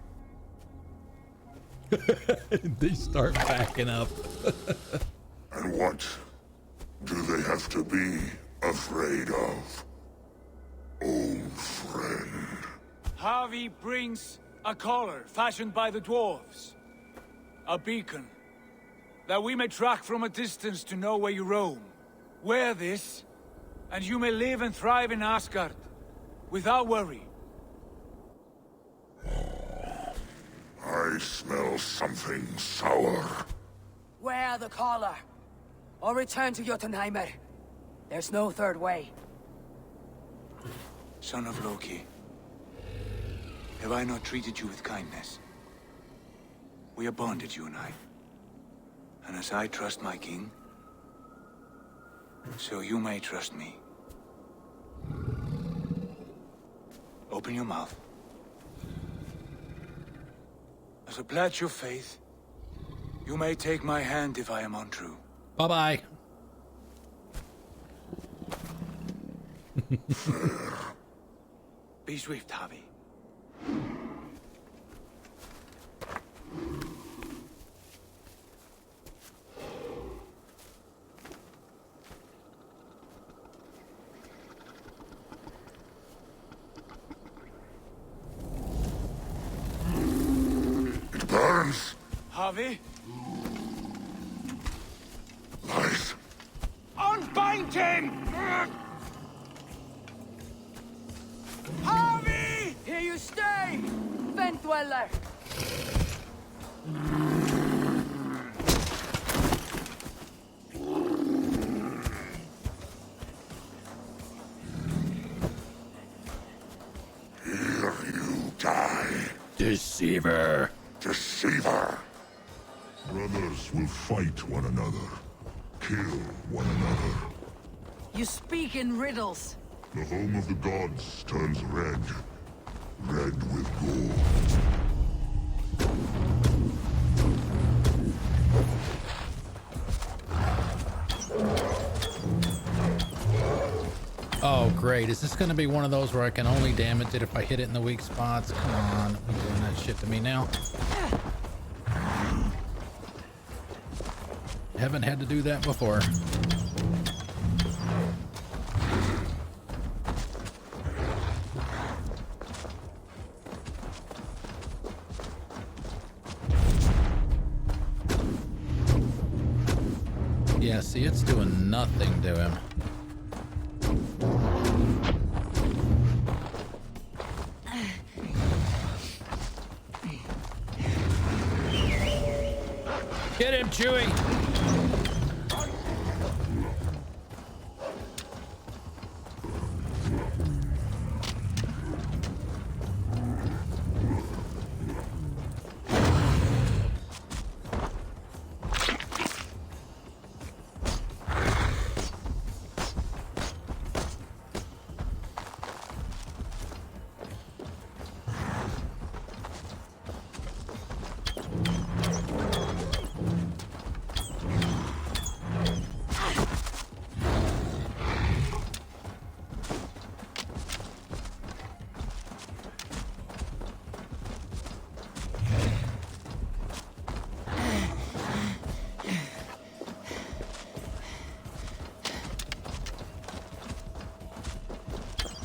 They start backing up. And what do they have to be afraid of, old friend? Harvey brings a collar fashioned by the dwarves. A beacon, that we may track from a distance to know where you roam. Wear this, and you may live and thrive in Asgard, without worry. I I smell something sour. Wear the collar, or return to Jotunheim. There's no third way. Son of Loki, have I not treated you with kindness? We are bonded, you and I. And as I trust my king, so you may trust me. Open your mouth. As a pledge of faith, you may take my hand if I am untrue. Bye-bye. Be swift, Harvey. It burns. Harvey? Lies. Unbind him! Harvey! Here you stay, Vent Dweller. Here you die. Deceiver. Deceiver. Brothers will fight one another. Kill one another. You speak in riddles. The home of the gods turns red. Red with gore. Oh, great. Is this going to be one of those where I can only damage it if I hit it in the weak spots? Come on. You're doing that shit to me now. Haven't had to do that before. Yeah, see, it's doing nothing to him. Get him, Chewie!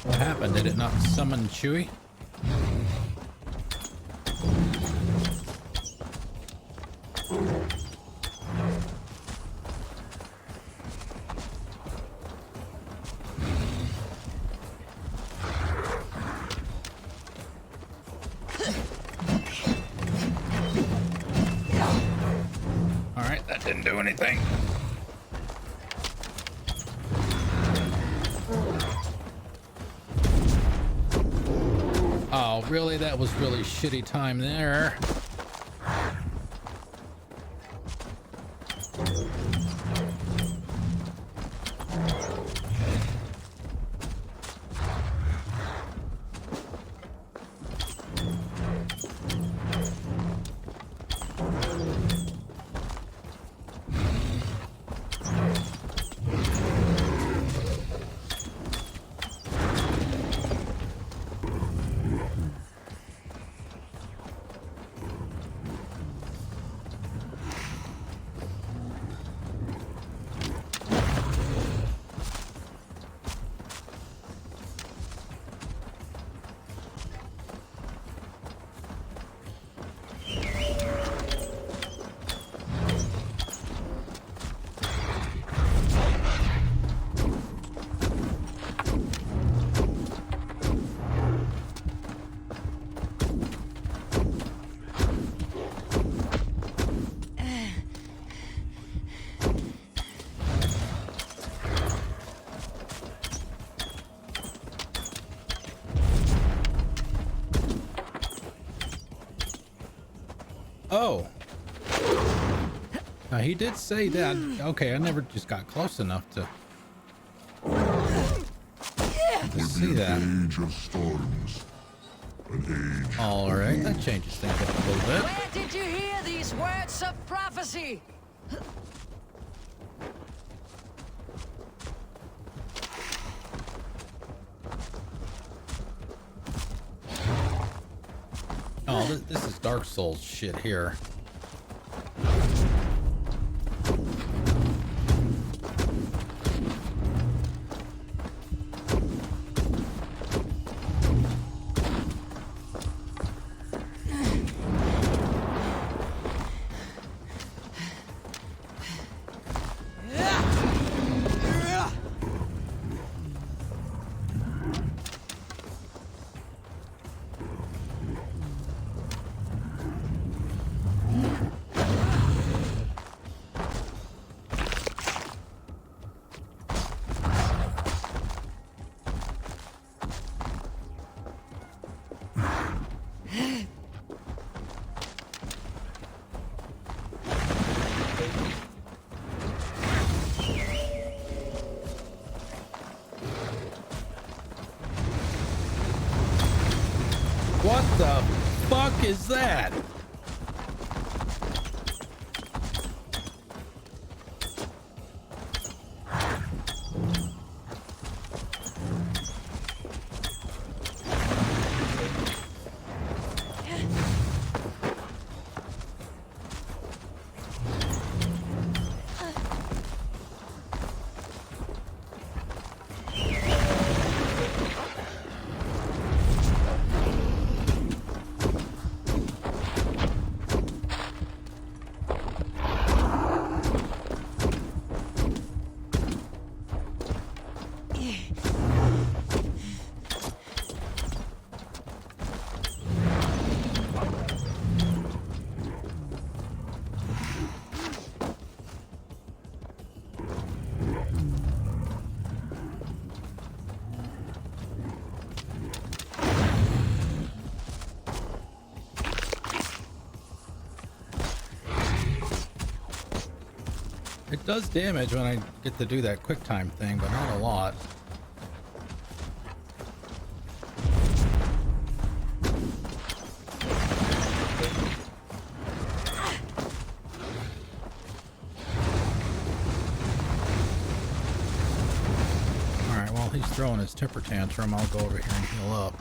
What happened? Did it not summon Chewie? All right, that didn't do anything. Oh, really? That was really shitty time there. Oh. Now he did say that. Okay, I never just got close enough to see that. Age of storms. An age. All right, that changes things up a little bit. Where did you hear these words of prophecy? Oh, this is Dark Souls shit here. What the fuck is that? It does damage when I get to do that quick time thing, but not a lot. Alright, while he's throwing his temper tantrum, I'll go over here and heal up.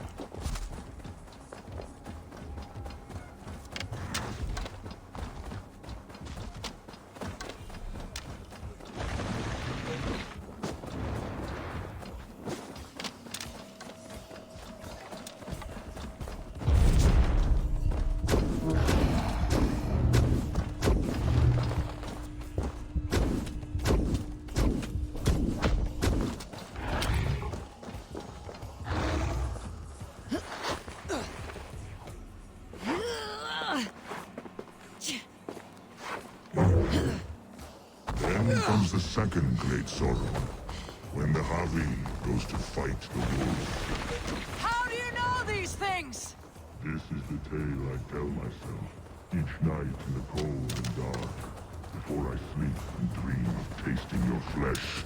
Then comes the second great sorrow, when the Havi goes to fight the wolf. How do you know these things? This is the tale I tell myself, each night in the cold and dark, before I sleep and dream of tasting your flesh.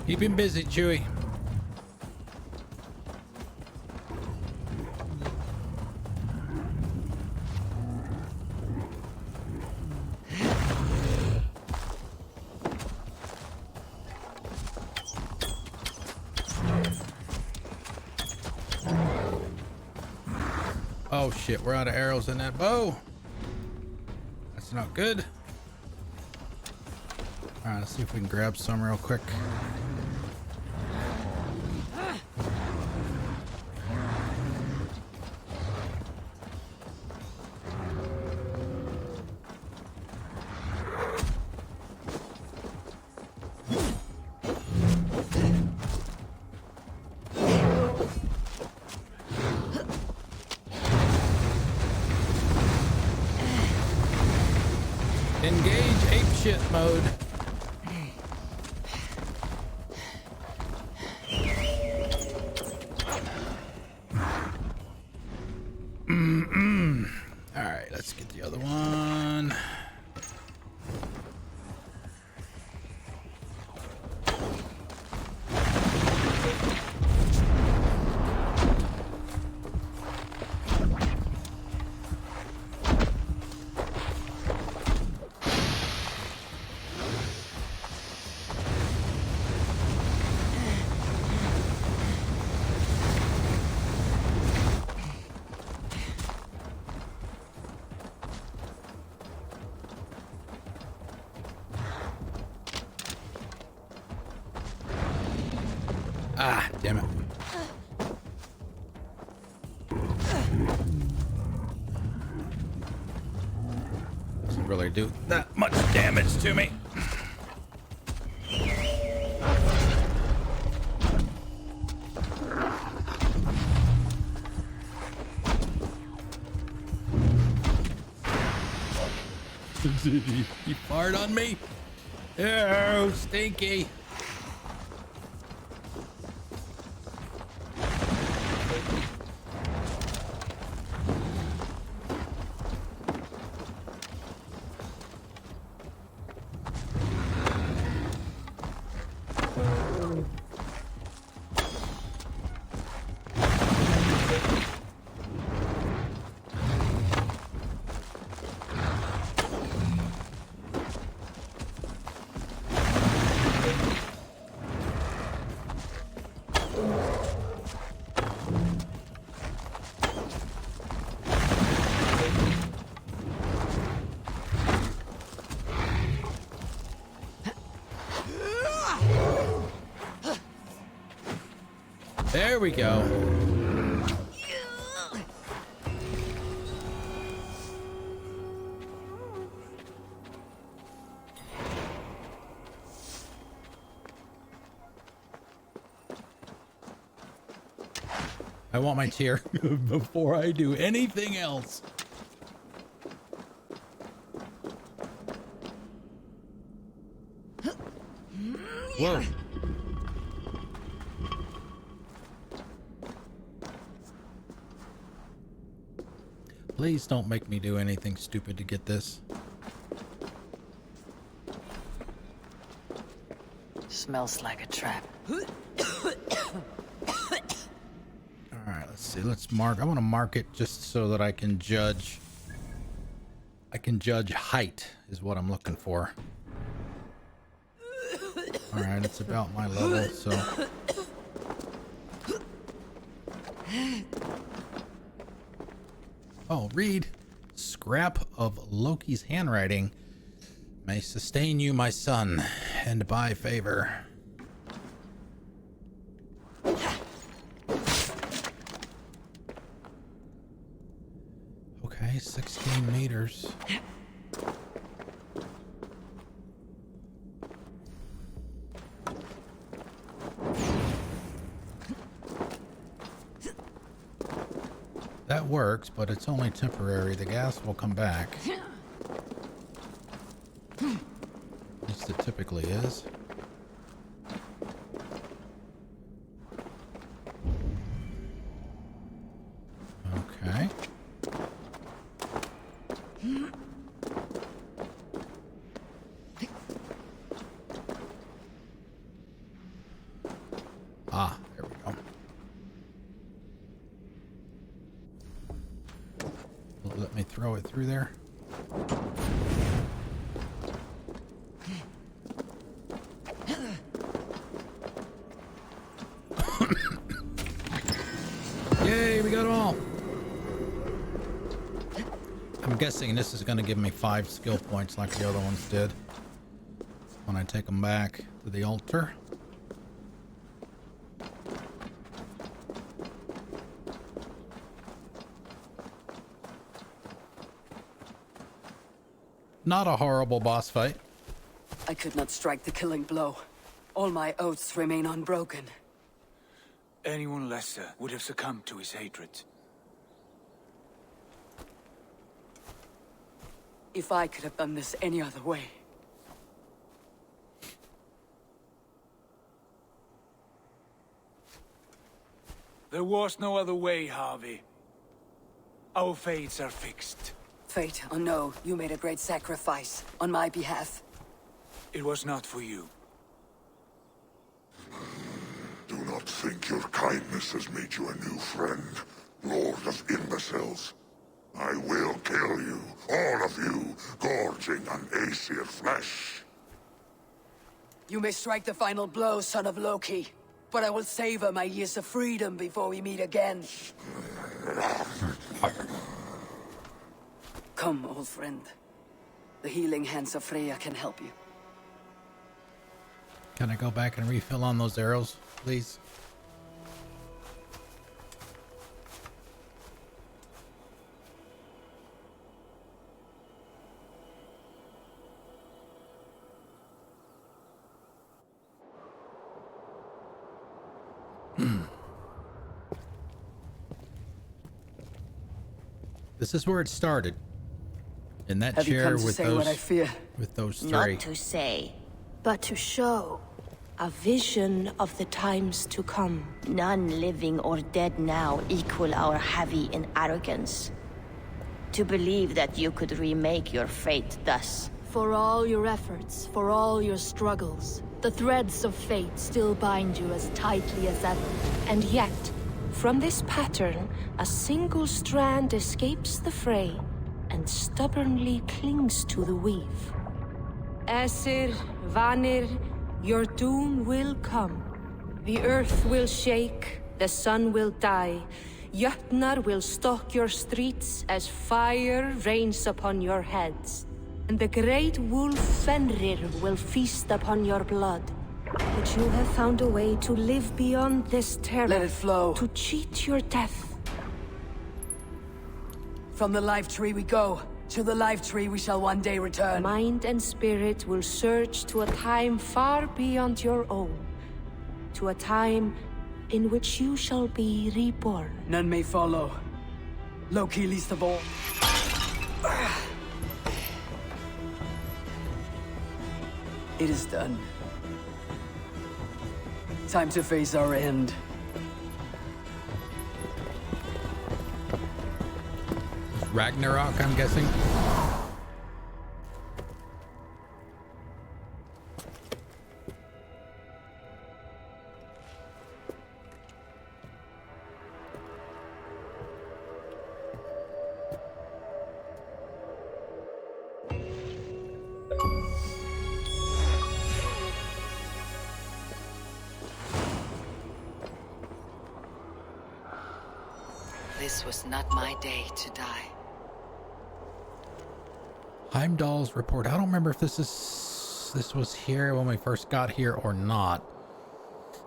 Keep him busy, Chewie. Oh shit, we're out of arrows in that bow. That's not good. Alright, let's see if we can grab some real quick. shit mode. All right, let's get the other one. Ah, damn it. Doesn't really do that much damage to me. He fired on me. Oh, stinky. There we go. I want my tear before I do anything else. Whoa. Please don't make me do anything stupid to get this. Smells like a trap. Alright, let's see. Let's mark. I want to mark it just so that I can judge. I can judge height is what I'm looking for. Alright, it's about my level, so. Oh, read. Scrap of Loki's handwriting may sustain you, my son, and by favor. Okay, 16 meters. That works, but it's only temporary. The gas will come back. At least it typically is. Okay. Ah, there we go. Let me throw it through there. Yay, we got them all. I'm guessing this is going to give me 5 skill points like the other ones did when I take them back to the altar. Not a horrible boss fight. I could not strike the killing blow. All my oaths remain unbroken. Anyone lesser would have succumbed to his hatred. If I could have done this any other way, There was no other way, Harvey. Our fates are fixed. Fate or no, you made a great sacrifice on my behalf. It was not for you. Do not think your kindness has made you a new friend, Lord of Imbeciles. I will kill you, all of you, gorging on Aesir flesh. You may strike the final blow, son of Loki, but I will savor my years of freedom before we meet again. Come, old friend. The healing hands of Freya can help you. Can I go back and refill on those arrows, please? This is where it started. In that Have you chair come to with say those what I fear? with those three. Not to say, but to show. A vision of the times to come. None living or dead now equal our heavy in arrogance. To believe that you could remake your fate thus. For all your efforts, for all your struggles, the threads of fate still bind you as tightly as ever. And yet, from this pattern, a single strand escapes the fray and stubbornly clings to the weave. Aesir, Vanir, your doom will come. The earth will shake, the sun will die. Jötnar will stalk your streets as fire rains upon your heads. And the great wolf Fenrir will feast upon your blood. But you have found a way to live beyond this terror. Let it flow. To cheat your death. From the life tree we go. To the life tree we shall one day return. Mind and spirit will surge to a time far beyond your own. To a time in which you shall be reborn. None may follow. Loki least of all. It is done. Time to face our end. Ragnarok, I'm guessing. This was not my day to die. Heimdall's report. I don't remember if this was here when we first got here or not.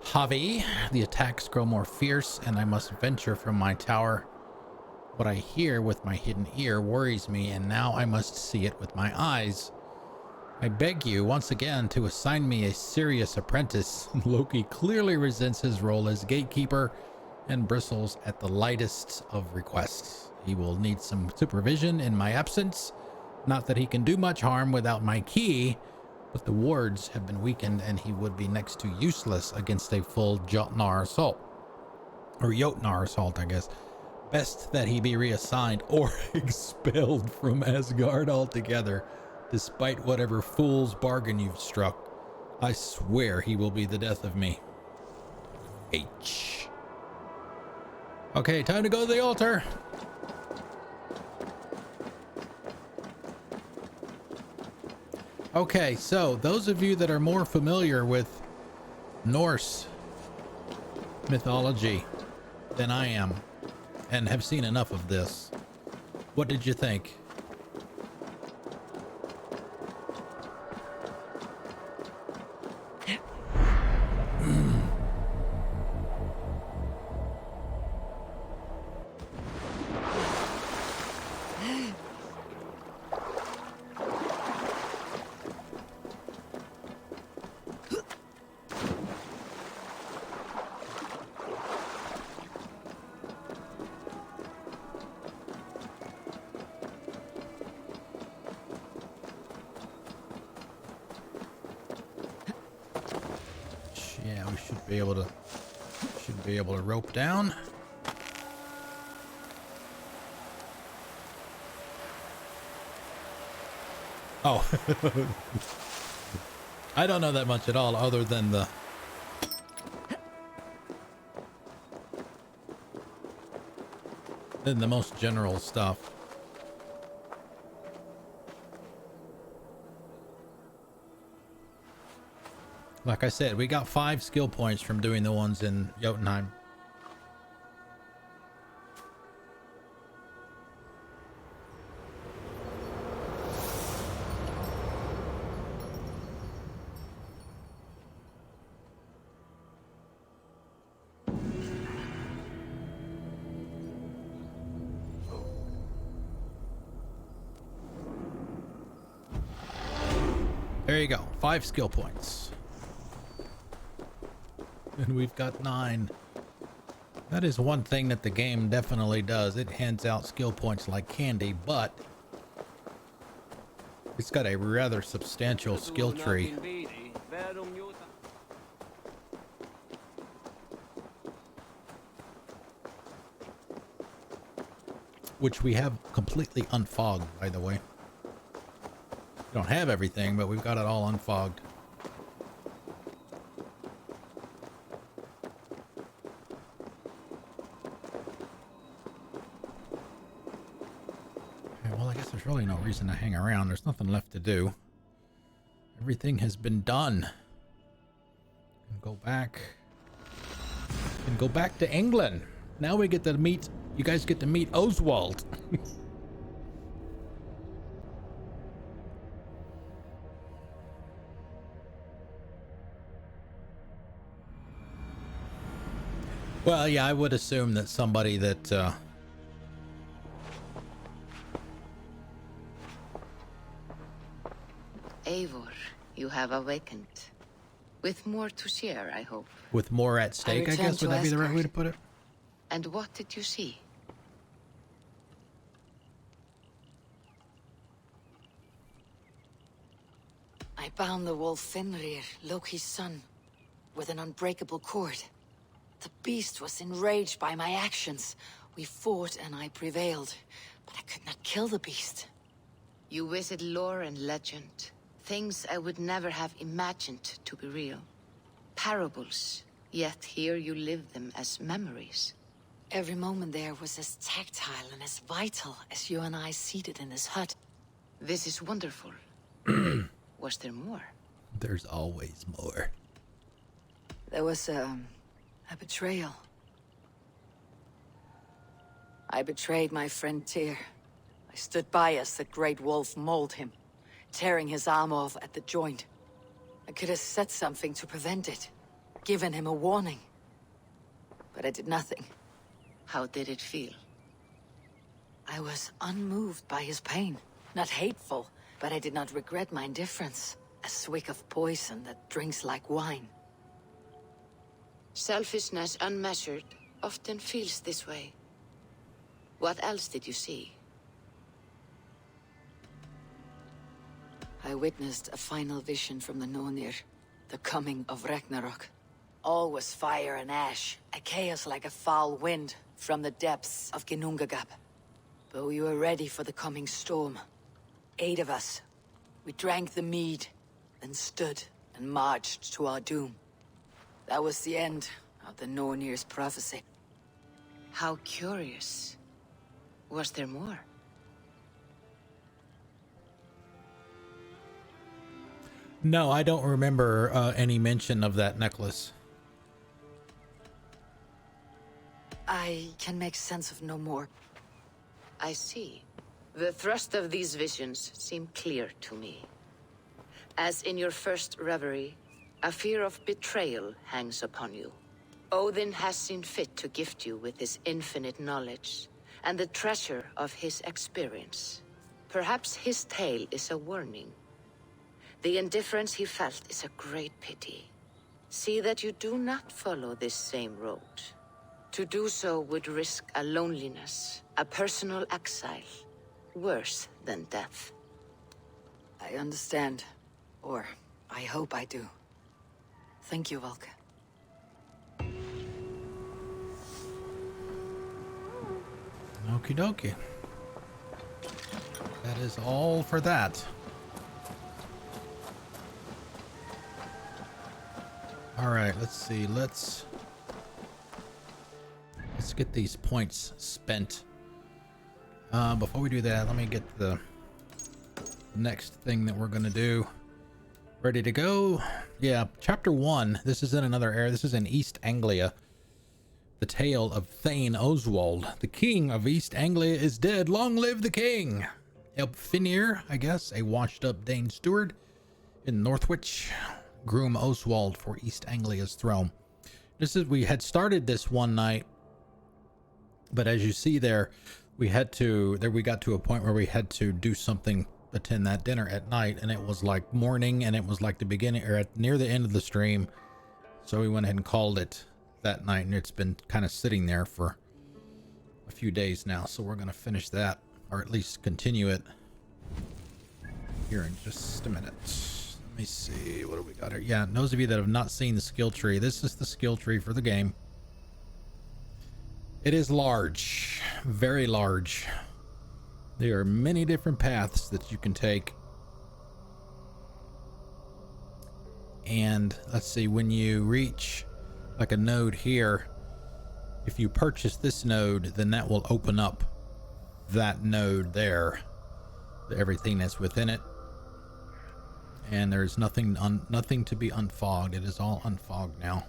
Javi, the attacks grow more fierce and I must venture from my tower. What I hear with my hidden ear worries me, and now I must see it with my eyes. I beg you once again to assign me a serious apprentice. Loki clearly resents his role as gatekeeper and bristles at the lightest of requests. He will need some supervision in my absence. Not that he can do much harm without my key, but the wards have been weakened and he would be next to useless against a full Jotnar assault. Or Jotnar assault, I guess. Best that he be reassigned or expelled from Asgard altogether, despite whatever fool's bargain you've struck. I swear he will be the death of me. H. Okay, time to go to the altar. Okay, so those of you that are more familiar with Norse mythology than I am, and have seen enough of this, what did you think? Yeah, we should be able to rope down. Oh. I don't know that much at all, other than the most general stuff. Like I said, we got 5 skill points from doing the ones in Jotunheim. There you go, 5 skill points. And we've got 9. That is one thing that the game definitely does. It hands out skill points like candy, but it's got a rather substantial skill tree. Which we have completely unfogged, by the way. We don't have everything, but we've got it all unfogged. There's really no reason to hang around. There's nothing left to do. Everything has been done. And go back. And go back to England. Now we get to meet, you guys get to meet Oswald. Well, yeah, I would assume that somebody that Eivor, you have awakened. With more to share, I hope. With more at stake, I guess? Would that be the right way to put it? And what did you see? I bound the wolf Fenrir, Loki's son, with an unbreakable cord. The beast was enraged by my actions. We fought and I prevailed, but I could not kill the beast. You visit lore and legend. Things I would never have imagined to be real. Parables, yet here you live them as memories. Every moment there was as tactile and as vital as you and I seated in this hut. This is wonderful. Was there more? There's always more. There was a betrayal. I betrayed my friend Tyr. I stood by as the great wolf mauled him, tearing his arm off at the joint. I could have said something to prevent it, given him a warning. But I did nothing. How did it feel? I was unmoved by his pain. Not hateful, but I did not regret my indifference. A swig of poison that drinks like wine. Selfishness unmeasured often feels this way. What else did you see? I witnessed a final vision from the Nornir, the coming of Ragnarok. All was fire and ash, a chaos like a foul wind from the depths of Ginnungagap. But we were ready for the coming storm. 8 of us. We drank the mead, then stood and marched to our doom. That was the end of the Nornir's prophecy. How curious. Was there more? No, I don't remember any mention of that necklace. I can make sense of no more. I see. The thrust of these visions seem clear to me. As in your first reverie, a fear of betrayal hangs upon you. Odin has seen fit to gift you with his infinite knowledge, and the treasure of his experience. Perhaps his tale is a warning. The indifference he felt is a great pity. See that you do not follow this same road. To do so would risk a loneliness, a personal exile, worse than death. I understand, or I hope I do. Thank you, Valka. Okie dokie. That is all for that. All right, let's see. Let's get these points spent. Before we do that, let me get the next thing that we're gonna do ready to go. Yeah, chapter 1. This is in another area. This is in East Anglia. The tale of Thane Oswald. The king of East Anglia is dead. Long live the king! Elffinir, I guess, a washed-up Dane steward in Northwich, groom Oswald for East Anglia's throne. We had started this one night, but as you see there, we got to a point where we had to do something, attend that dinner at night, and it was like morning, and it was like the beginning or near the end of the stream, so we went ahead and called it that night, and it's been kind of sitting there for a few days now, so we're going to finish that, or at least continue it here in just a minute. Let me see, what do we got here? Yeah, those of you that have not seen the skill tree, this is the skill tree for the game. It is large, very large. There are many different paths that you can take. And let's see, when you reach like a node here, if you purchase this node, then that will open up that node there, everything that's within it. And there's nothing to be unfogged. It is all unfogged now.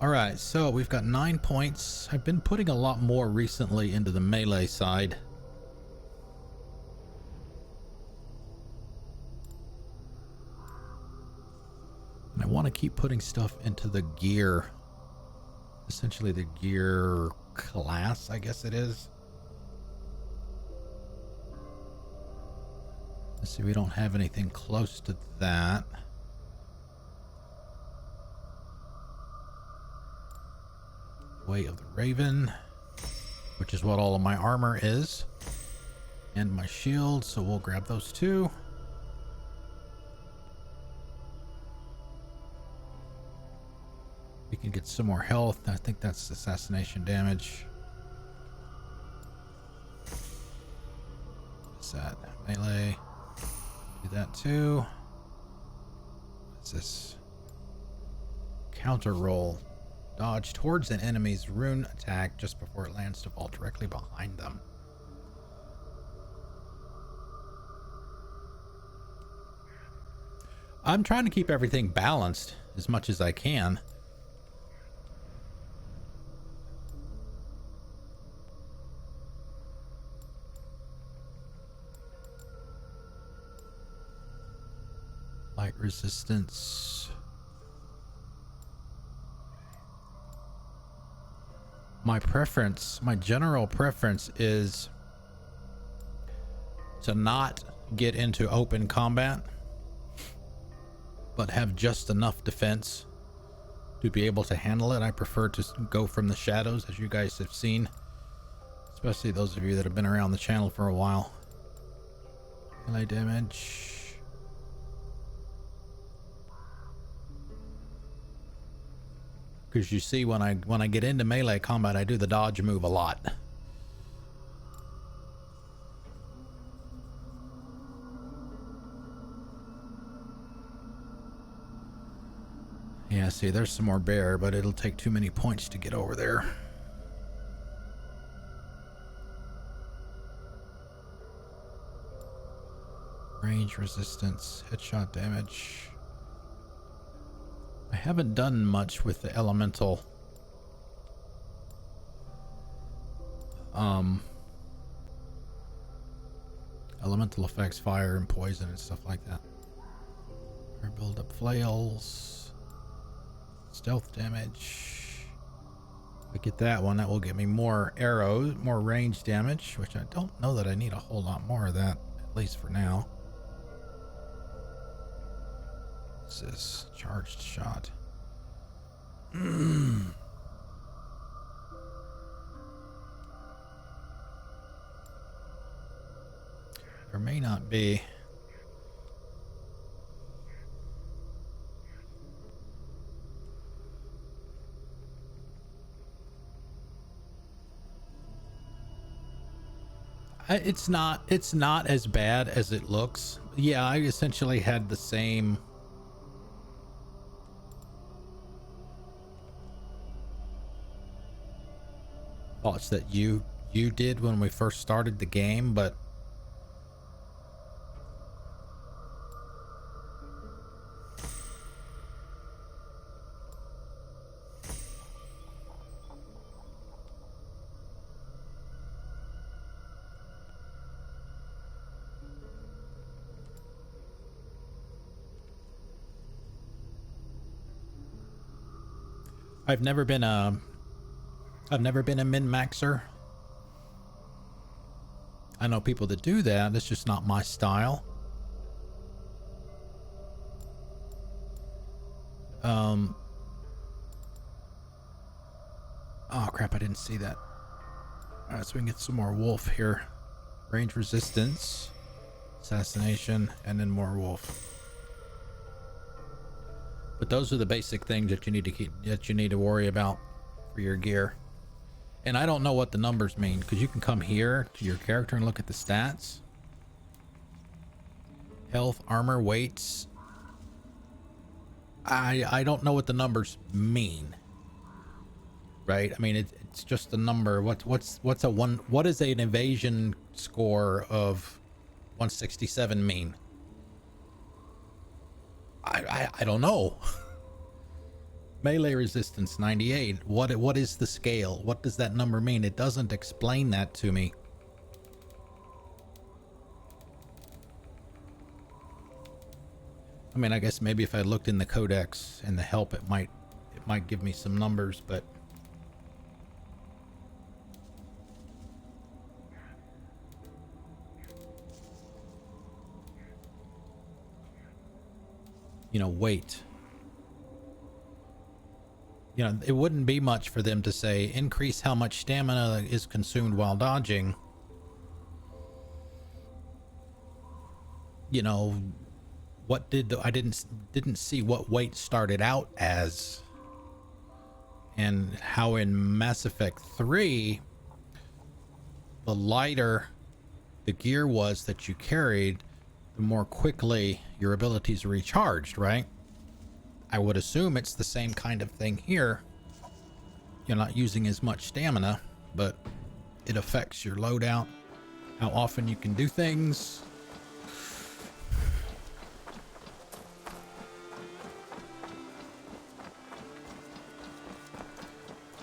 All right, so we've got 9 points. I've been putting a lot more recently into the melee side. And I want to keep putting stuff into the gear. Essentially the gear class, I guess it is. Let's see, we don't have anything close to that. Way of the Raven, which is what all of my armor is, and my shield, so we'll grab those two. We can get some more health. I think that's assassination damage. What's that? Melee. Do that too. What's this? Counter roll. Dodge towards an enemy's rune attack just before it lands to fall directly behind them. I'm trying to keep everything balanced as much as I can. Light resistance. My preference, my general preference is to not get into open combat, but have just enough defense to be able to handle it. I prefer to go from the shadows, as you guys have seen, especially those of you that have been around the channel for a while. Melee damage. Because you see, when I get into melee combat, I do the dodge move a lot. Yeah, see, there's some more bear, but it'll take too many points to get over there. Range resistance, headshot damage. I haven't done much with the elemental elemental effects, fire and poison and stuff like that. Or build up flails, stealth damage. If I get that one, that will get me more arrows, more range damage, which I don't know that I need a whole lot more of that, at least for now. What's this? Charged shot. There may not be. It's not as bad as it looks. Yeah, I essentially had the same thoughts that you did when we first started the game, but I've never been a min-maxer. I know people that do that. That's just not my style. Oh crap, I didn't see that. Alright, so we can get some more wolf here. Range resistance, assassination, and then more wolf. But those are the basic things that you need to worry about for your gear. And I don't know what the numbers mean, because you can come here to your character and look at the stats. Health, armor, weights. I don't know what the numbers mean. Right? I mean, it's just a number. What is an evasion score of 167 mean? I don't know. Melee resistance 98. What is the scale? What does that number mean? It doesn't explain that to me. I mean, I guess maybe if I looked in the codex and the help, it might give me some numbers, but you know, weight. You know, it wouldn't be much for them to say increase how much stamina is consumed while dodging. You know, what did I didn't see what weight started out as, and how in Mass Effect 3 the lighter the gear was that you carried, the more quickly your abilities are recharged, right? I would assume it's the same kind of thing here. You're not using as much stamina, but it affects your loadout, how often you can do things.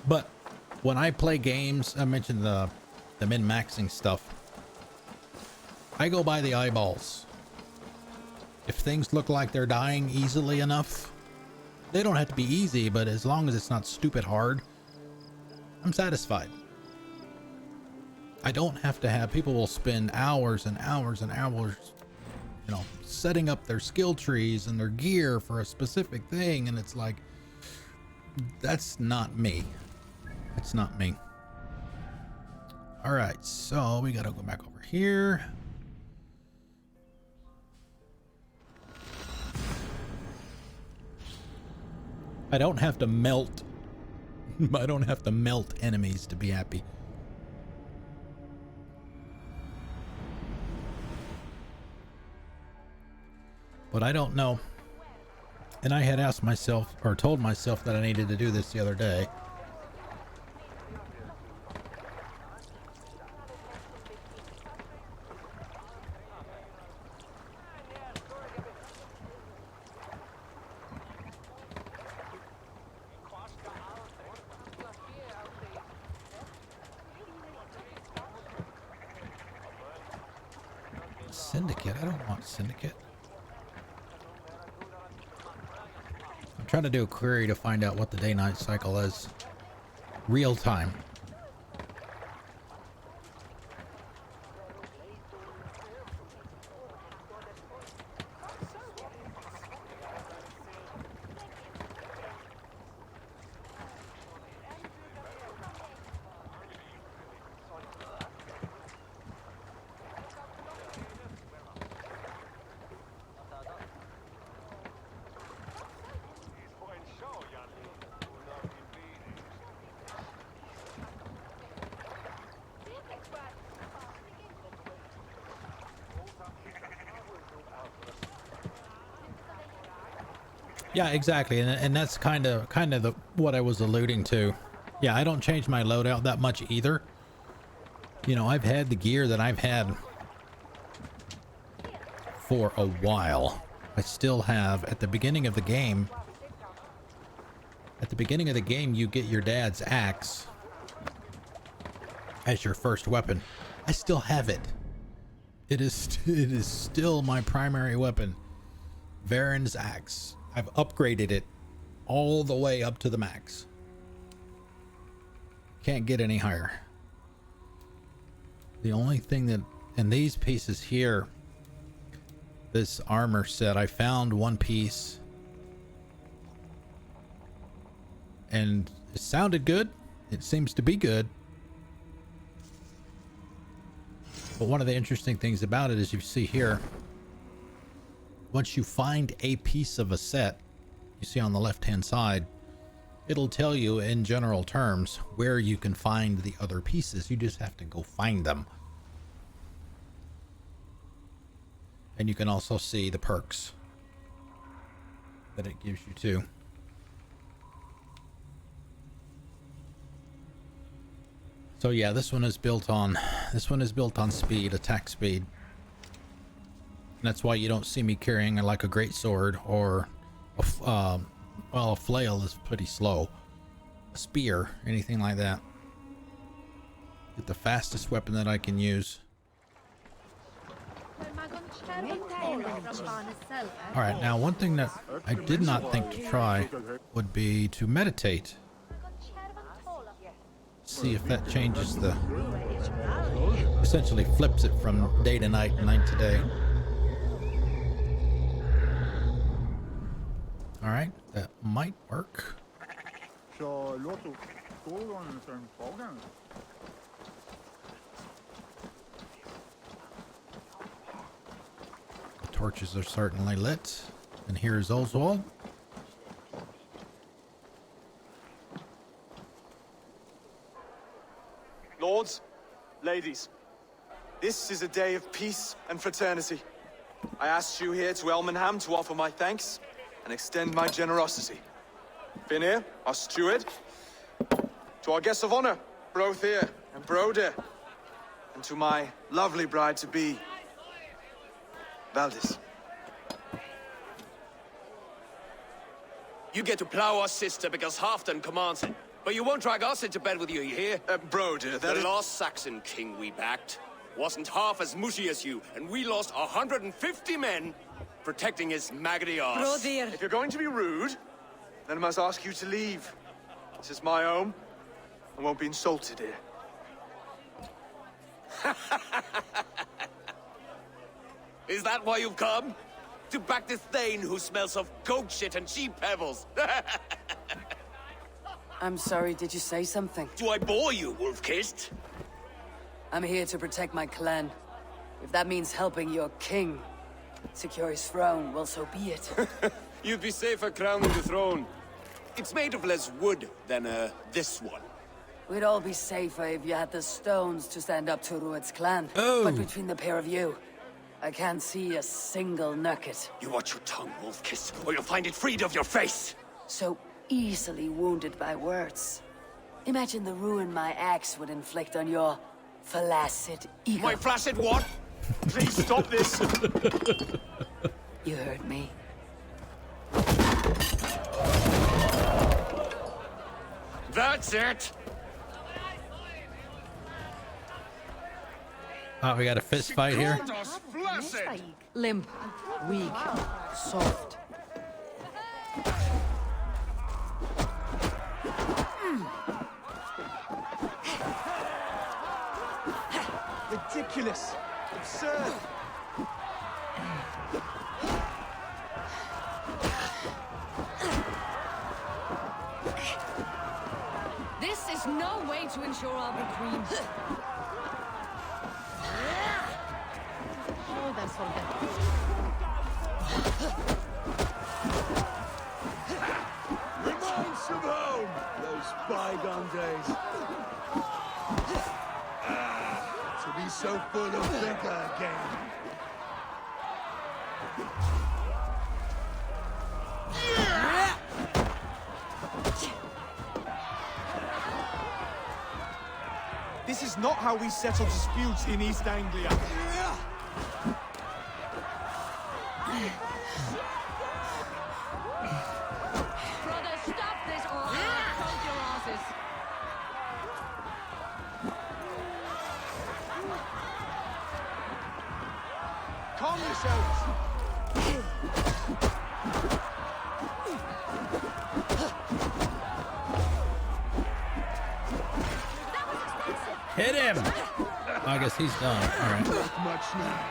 But when I play games, I mentioned the min-maxing stuff, I go by the eyeballs. If things look like they're dying easily enough, they don't have to be easy, but as long as it's not stupid hard, I'm satisfied. I don't have to have people will spend hours and hours and hours, you know, setting up their skill trees and their gear for a specific thing, and it's like, that's not me. That's not me. All right, so we gotta go back over here. I don't have to melt. I don't have to melt enemies to be happy. But I don't know. And I had asked myself, or told myself, that I needed to do this the other day. Syndicate? I don't want Syndicate. I'm trying to do a query to find out what the day-night cycle is. Real time. Yeah, exactly, and that's kind of what I was alluding to. Yeah, I don't change my loadout that much either. You know, I've had the gear that I've had for a while. I still have, at the beginning of the game, you get your dad's axe as your first weapon. I still have it. It is still my primary weapon. Varen's axe. I've upgraded it all the way up to the max. Can't get any higher. The only thing that, in these pieces here, this armor set, I found one piece and it sounded good. It seems to be good. But one of the interesting things about it is, you see here, once you find a piece of a set, you see on the left hand side, it'll tell you in general terms where you can find the other pieces. You just have to go find them. And you can also see the perks that it gives you too. So yeah, this one is built on speed, attack speed. And that's why you don't see me carrying like a great sword or a flail is pretty slow. A spear, anything like that. Get the fastest weapon that I can use. Alright, now one thing that I did not think to try would be to meditate. See if that changes the... essentially flips it from day to night and night to day. Alright, that might work. The torches are certainly lit. And here's Oswald. Lords, ladies, this is a day of peace and fraternity. I asked you here to Elmenham to offer my thanks and extend my generosity. Finir, our steward, to our guests of honor, Brothir and Broder, and to my lovely bride-to-be, Valdis. You get to plow our sister because Halfdan commands it. But you won't drag us into bed with you here. Broder, the last Saxon king we backed wasn't half as mushy as you, and we lost 150 men protecting his maggoty arse. Broder. If you're going to be rude, then I must ask you to leave. This is my home. I won't be insulted here. Is that why you've come? To back this Thane who smells of goat shit and cheap pebbles? I'm sorry, did you say something? Do I bore you, wolf-kissed? I'm here to protect my clan. If that means helping your king secure his throne, well, so be it. You'd be safer crowning the throne. It's made of less wood than, this one. We'd all be safer if you had the stones to stand up to Rued's clan. Oh. But between the pair of you, I can't see a single nugget. You watch your tongue, wolf-kiss, or you'll find it freed of your face! So easily wounded by words. Imagine the ruin my axe would inflict on your flaccid ego. My flaccid what? Please stop this! You heard me. That's it! Oh, we got a fist fight here. Limp, weak, soft. Ridiculous! Absurd! This is no way to ensure our queen. Oh, that's all good. Reminds of home! Those bygone days. To be so full of vigor again. This is not how we settle disputes in East Anglia. Brother, stop this or I'll choke your asses. Calm yourselves! Hit him! I guess he's done. All right. Not much now.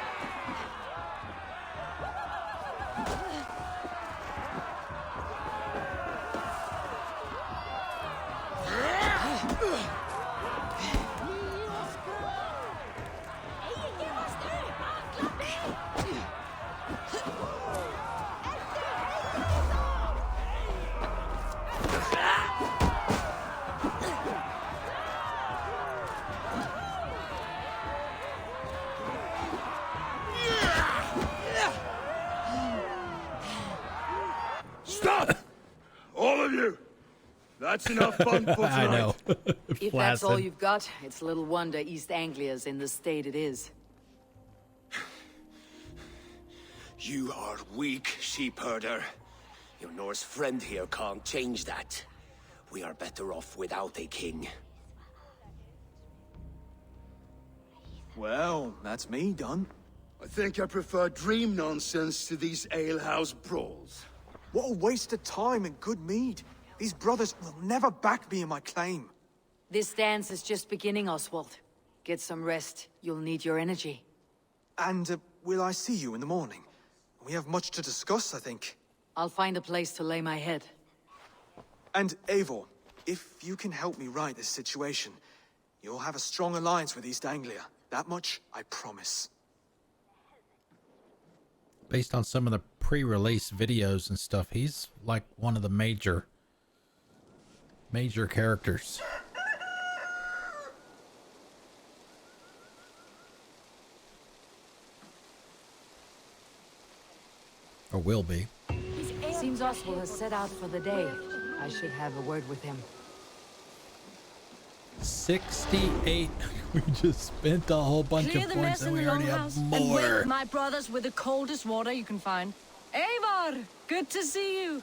Stop! All of you! That's enough fun for tonight. I know. If that's all you've got, it's little wonder East Anglia's in the state it is. You are weak, sheep herder. Your Norse friend here can't change that. We are better off without a king. Well, that's me done. I think I prefer dream nonsense to these alehouse brawls. What a waste of time and good mead. These brothers will never back me in my claim. This dance is just beginning, Oswald. Get some rest. You'll need your energy. And will I see you in the morning? We have much to discuss, I think. I'll find a place to lay my head. And Eivor, if you can help me right this situation, you'll have a strong alliance with East Anglia. That much, I promise. Based on some of the pre-release videos and stuff, he's like one of the major characters. Or will be. Seems Oswald has set out for the day. I should have a word with him. 68. We just spent a whole bunch Clear of the points mess and in we the already longhouse have and more. wake my brothers with the coldest water you can find. Eivor, good to see you.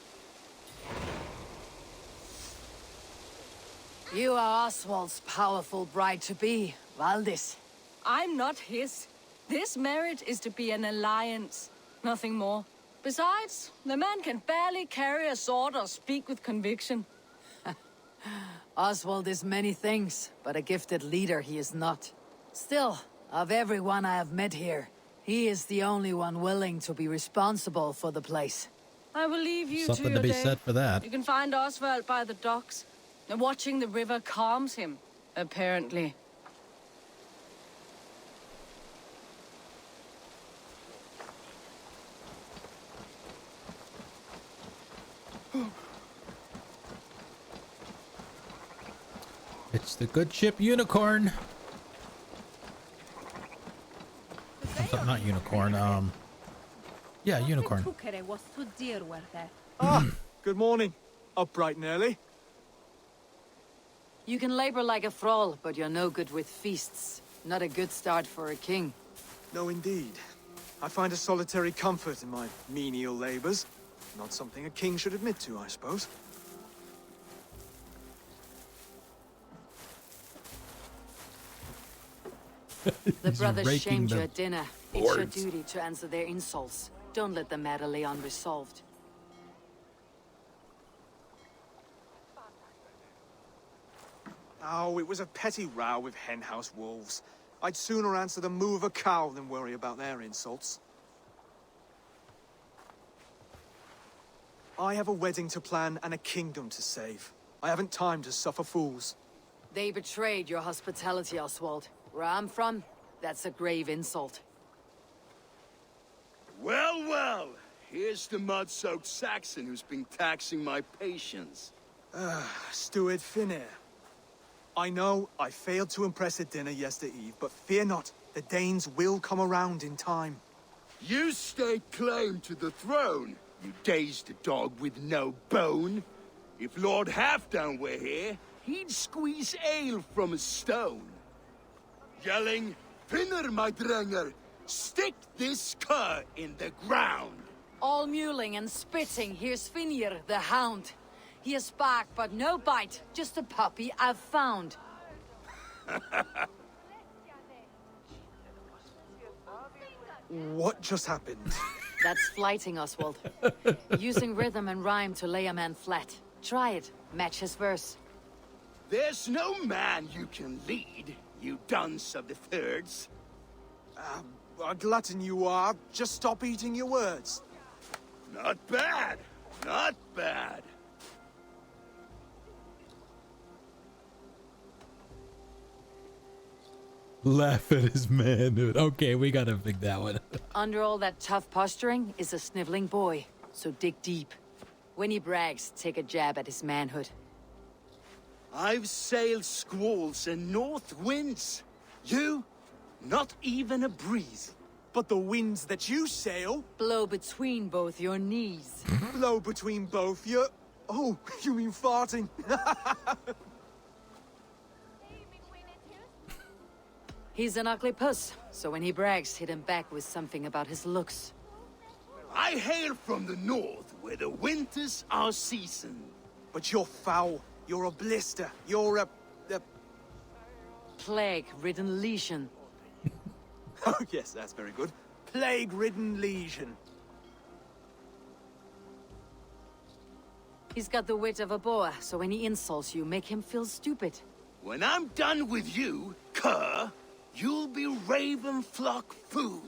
You are Oswald's powerful bride-to-be, Valdis. I'm not his. This marriage is to be an alliance, nothing more. Besides, the man can barely carry a sword or speak with conviction. Oswald is many things, but a gifted leader he is not. Still, of everyone I have met here, he is the only one willing to be responsible for the place. I will leave you Something to your to be day. said for that. You can find Oswald by the docks. Watching the river calms him, apparently. It's the good ship Unicorn. Not Unicorn, yeah, Unicorn. Good morning. Up bright and early. You can labor like a thrall, but you're no good with feasts. Not a good start for a king. No, indeed. I find a solitary comfort in my menial labors. Not something a king should admit to, I suppose. The brothers raking shamed you the at dinner. boards. It's your duty to answer their insults. Don't let the matter lay unresolved. Oh, it was a petty row with henhouse wolves. I'd sooner answer the moo of a cow than worry about their insults. I have a wedding to plan and a kingdom to save. I haven't time to suffer fools. They betrayed your hospitality, Oswald. Where I'm from, that's a grave insult. Well, well. Here's the mud-soaked Saxon who's been taxing my patience. Steward Finnair. I know I failed to impress at dinner yesterday eve, but fear not, the Danes will come around in time. You stake claim to the throne, you dazed dog with no bone. If Lord Halfdown were here, he'd squeeze ale from a stone. yelling, "Finner, my drenger! Stick this cur in the ground!" All mewling and spitting, here's Finir, the hound. He has bark, but no bite. Just a puppy I've found. What just happened? That's flighting, Oswald. Using rhythm and rhyme to lay a man flat. Try it. Match his verse. There's no man you can lead, you dunce of the thirds. A glutton you are. Just stop eating your words. Not bad. Not bad. Laugh at his manhood. Okay, we gotta pick that one. Under all that tough posturing is a sniveling boy, so dig deep. When he brags, take a jab at his manhood. I've sailed squalls and north winds. You? Not even a breeze. But the winds that you sail... Blow between both your knees. Blow between both your... Oh, you mean farting? He's an ugly puss, so when he brags, hit him back with something about his looks. I hail from the north, where the winters are seasoned. But you're foul. You're a blister. You're a... Plague-ridden legion. Oh, yes, that's very good. Plague-ridden legion. He's got the wit of a boa, so when he insults you, make him feel stupid. When I'm done with you, cur, you'll be raven flock food.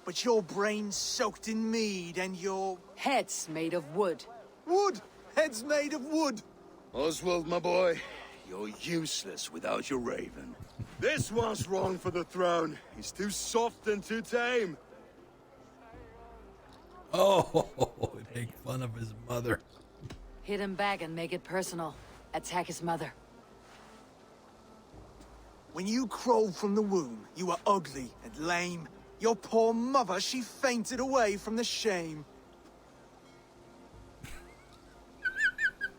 But your brain's soaked in mead and your... Head's made of wood. Wood! Head's made of wood! Oswald, my boy, you're useless without your raven. This one's wrong for the throne. He's too soft and too tame. Oh, make fun of his mother. Hit him back and make it personal. Attack his mother. When you crawled from the womb, you were ugly and lame. Your poor mother, she fainted away from the shame.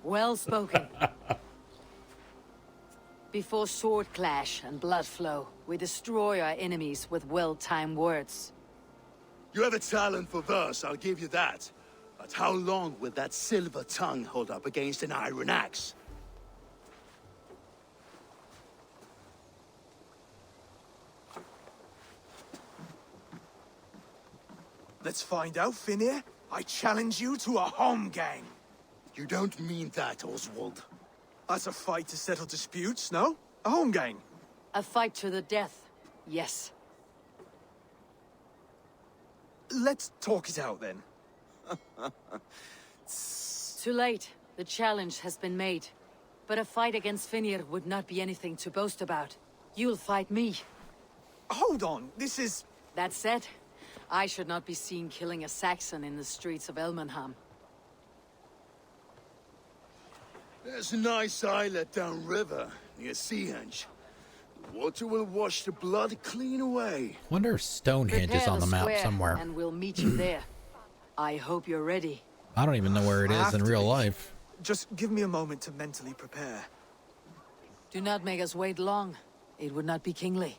Well spoken. Before sword clash and blood flow, we destroy our enemies with well-timed words. You have a talent for verse, I'll give you that. But how long will that silver tongue hold up against an iron axe? Let's find out, Finir. I challenge you to a home gang. You don't mean that, Oswald. That's a fight to settle disputes, no? A home gang. A fight to the death, yes. Let's talk it out, then. Too late. The challenge has been made. But a fight against Finir would not be anything to boast about. You'll fight me. Hold on, this is... That said, I should not be seen killing a Saxon in the streets of Elmenham. There's a nice islet downriver, near Seahenge. The water will wash the blood clean away. Wonder if Stonehenge is on the map somewhere. And we'll meet you there. I hope you're ready. I don't even know where it is in real life. Just give me a moment to mentally prepare. Do not make us wait long. It would not be kingly.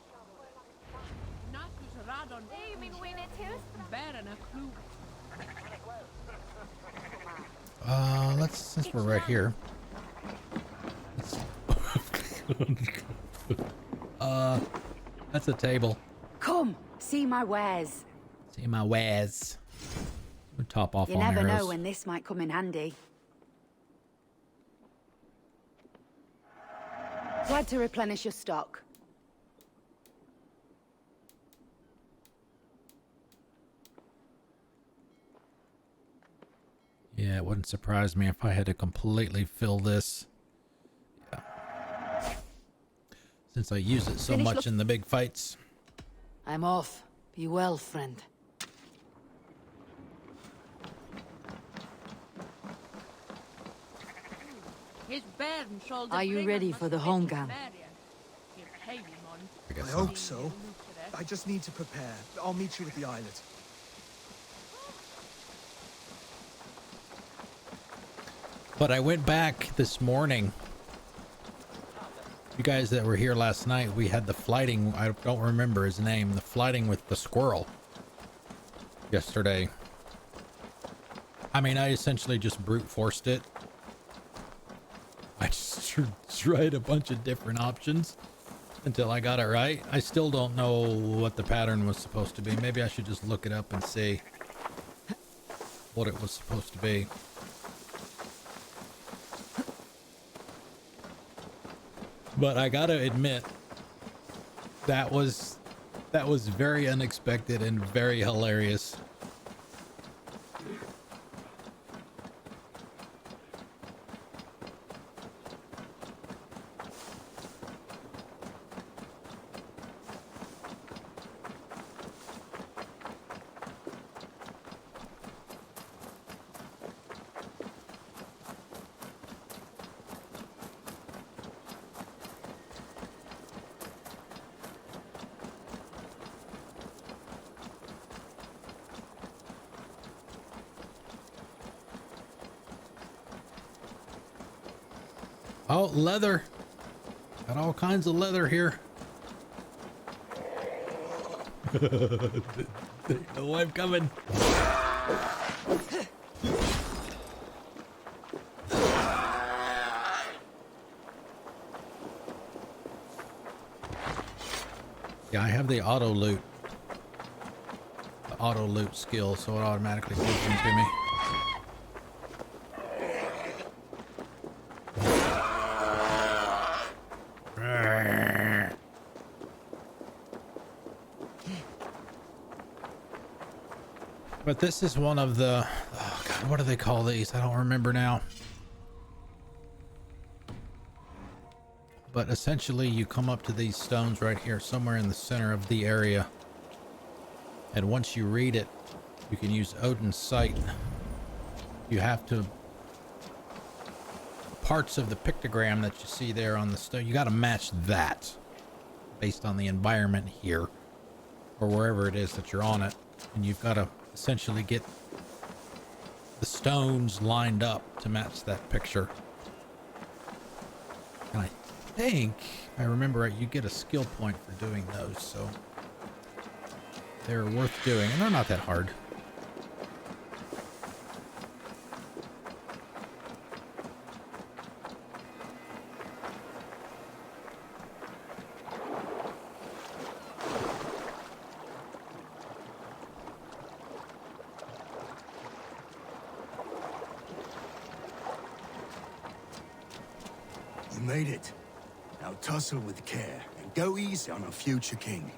Since we're right here. That's a table. Come, see my wares. See my wares. We'll top off You on never arrows. know when this might come in handy. Glad to replenish your stock. Yeah, it wouldn't surprise me if I had to completely fill this. Yeah. Since I use it so much in the big fights. I'm off. Be well, friend. Are you ready for the home gang? I hope so. I just need to prepare. I'll meet you at the islet. But I went back this morning You guys that were here last night, we had the flighting. I don't remember his name. The flighting with the squirrel yesterday. I mean, I essentially just brute forced it. I just tried a bunch of different options until I got it right. I still don't know what the pattern was supposed to be. Maybe I should just look it up and see what it was supposed to be. But I gotta admit, that was very unexpected and very hilarious. Oh, leather. Got all kinds of leather here. They know I'm coming. Yeah, I have the auto loot skill, so it automatically gives them to me. But this is one of the, oh God, what do they call these? I don't remember now. But essentially you come up to these stones right here, somewhere in the center of the area. And once you read it, you can use Odin's sight. You have to, parts of the pictogram that you see there on the stone, you got to match that based on the environment here or wherever it is that you're on it. And you've got to essentially get the stones lined up to match that picture. And I think, if I remember right, you get a skill point for doing those, so they're worth doing, and they're not that hard. You made it. Now tussle with care and go easy on our future king.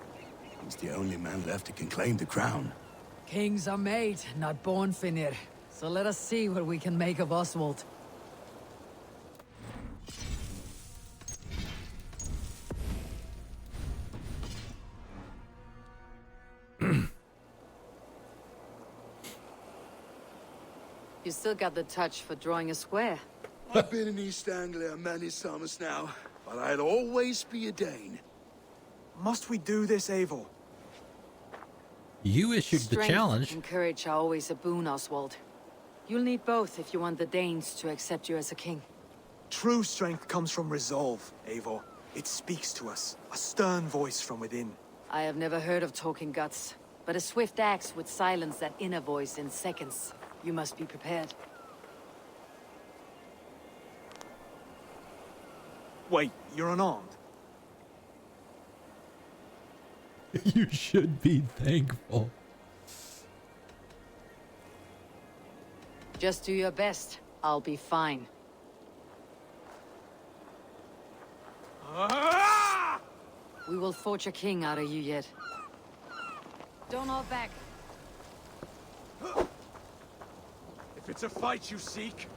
He's the only man left who can claim the crown. Kings are made, not born, Finnir. So let us see what we can make of Oswald. You still got the touch for drawing a square. I've been in East Anglia many summers now, but I'll always be a Dane. Must we do this, Eivor? You issued the challenge. And courage are always a boon, Oswald. You'll need both if you want the Danes to accept you as a king. True strength comes from resolve, Eivor. It speaks to us, a stern voice from within. I have never heard of talking guts, but a swift axe would silence that inner voice in seconds. You must be prepared. Wait, you're unarmed? You should be thankful. Just do your best. I'll be fine. We will forge a king out of you yet. Don't hold back. If it's a fight you seek...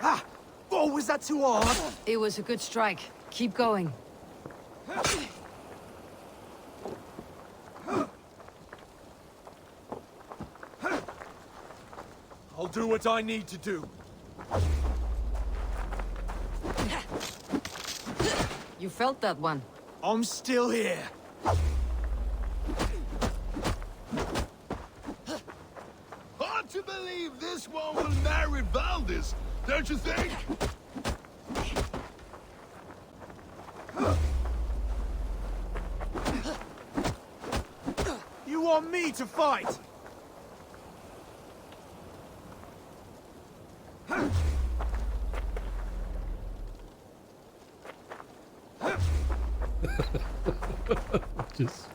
Ah! Oh, was that too hard? It was a good strike. Keep going. I'll do what I need to do. You felt that one. I'm still here. Hard to believe this one will marry Valdis, don't you think? want me to fight? Just...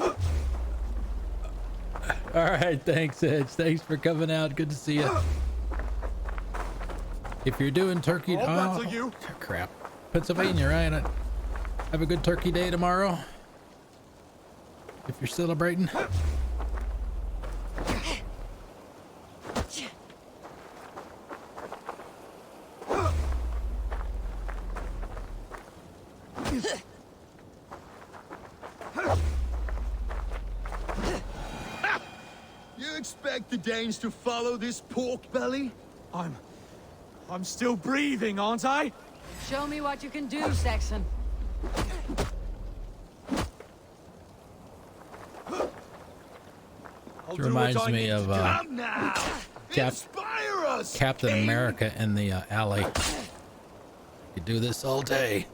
All right, thanks, Edge. Thanks for coming out. Good to see you. If you're doing turkey, you. Crap, Pennsylvania, right? Have a good Turkey Day tomorrow. If you're celebrating. You expect the Danes to follow this pork belly? I'm still breathing, aren't I? Show me what you can do, Saxon. It reminds me of Captain America in the alley. You do this all day.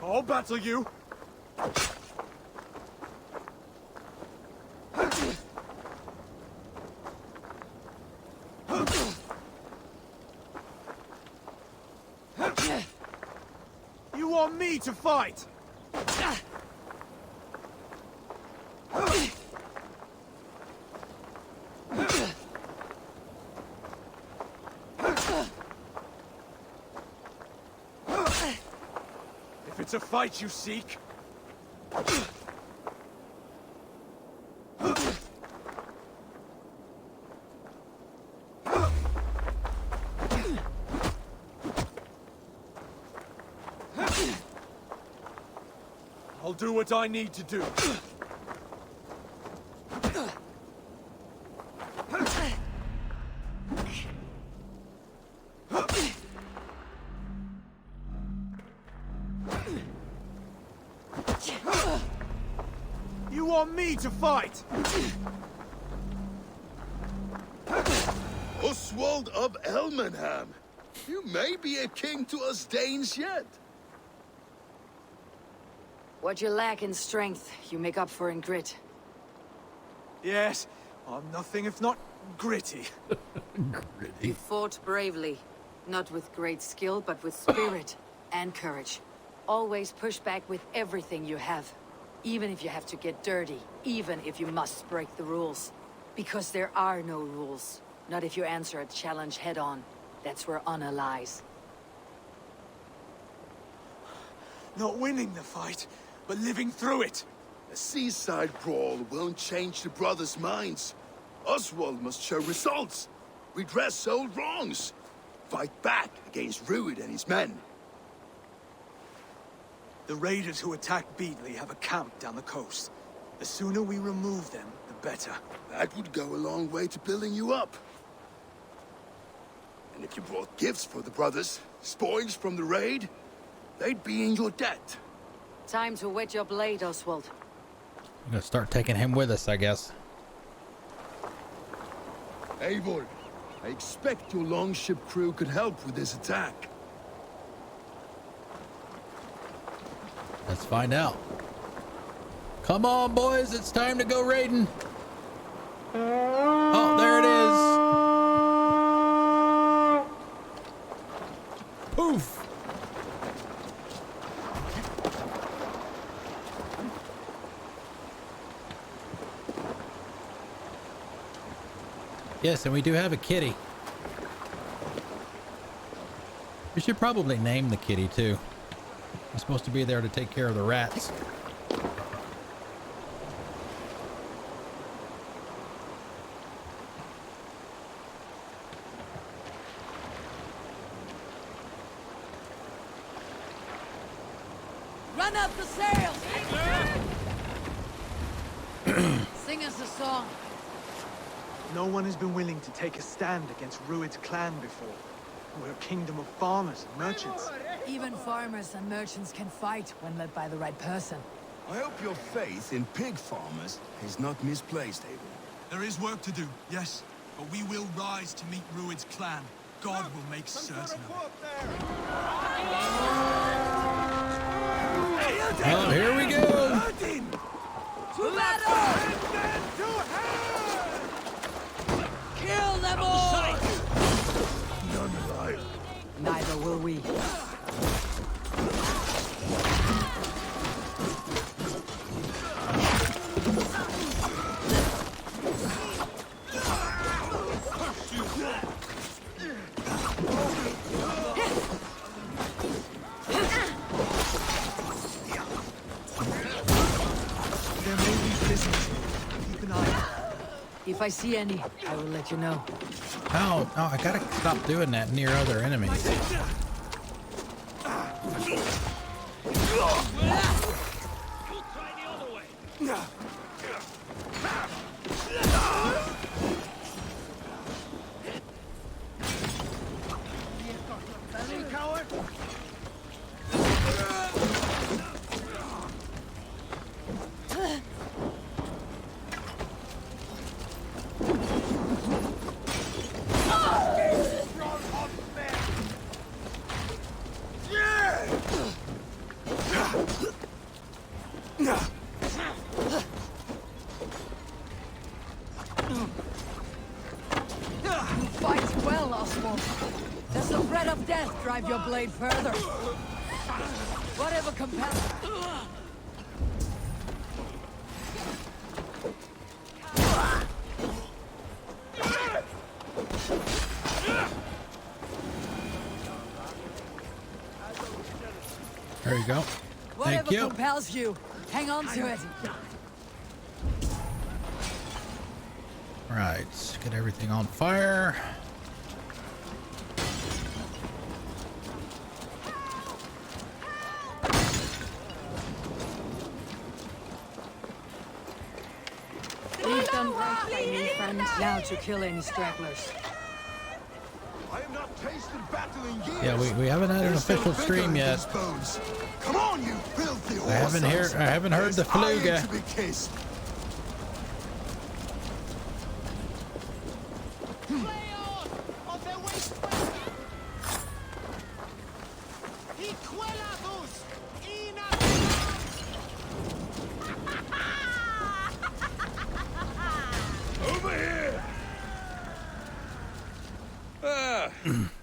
I'll battle you. You want me to fight? If it's a fight you seek, I'll do what I need to do. You want me to fight? Oswald of Elmenham. You may be a king to us Danes yet. What you lack in strength, you make up for in grit. Yes, I'm nothing if not gritty. You fought bravely. Not with great skill, but with spirit and courage. Always push back with everything you have. Even if you have to get dirty. Even if you must break the rules. Because there are no rules. Not if you answer a challenge head-on. That's where honor lies. Not winning the fight, but living through it. A seaside brawl won't change the brothers' minds. Oswald must show results. Redress old wrongs. Fight back against Rued and his men. The raiders who attacked Beatley have a camp down the coast. The sooner we remove them, the better. That would go a long way to building you up. And if you brought gifts for the brothers, spoils from the raid, they'd be in your debt. Time to wet your blade, Oswald. I'm gonna start taking him with us, I guess. Eivor, I expect your longship crew could help with this attack. Let's find out. Come on, boys, it's time to go raiding. Oh, there it is. Poof. Yes, and we do have a kitty. We should probably name the kitty too. He's supposed to be there to take care of the rats. Run up the sails! Sing us a song. No one has been willing to take a stand against Rued's clan before. We're a kingdom of farmers and merchants. Even farmers and merchants can fight when led by the right person. I hope your faith in pig farmers is not misplaced, Eivor. There is work to do, yes. But we will rise to meet Rued's clan. God will make certain of it. Oh, here we go. To battle! Kill them all! None alive. Neither will we. There may be business. Keep an eye. If I see any, I will let you know. Oh, no, I gotta stop doing that near other enemies. Fight well, Oswald. Does the threat of death drive your blade further? Whatever compels. There you go. Whatever Thank you. compels you, hang on to it. Right, let's get everything on fire. We've done right by me, friend. Now to kill any stragglers. I have not tasted battle in years. Yeah, we haven't had an official stream yet. Come on, you filthy I haven't heard the fluga. Over here.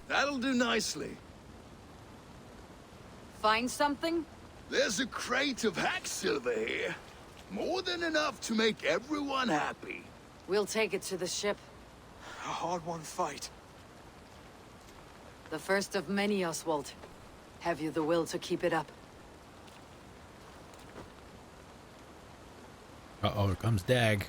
That'll do nicely. Find something? There's a crate of hack silver here. More than enough to make everyone happy. We'll take it to the ship. A hard-won fight. The first of many, Oswald. Have you the will to keep it up? Uh-oh, here comes Dag.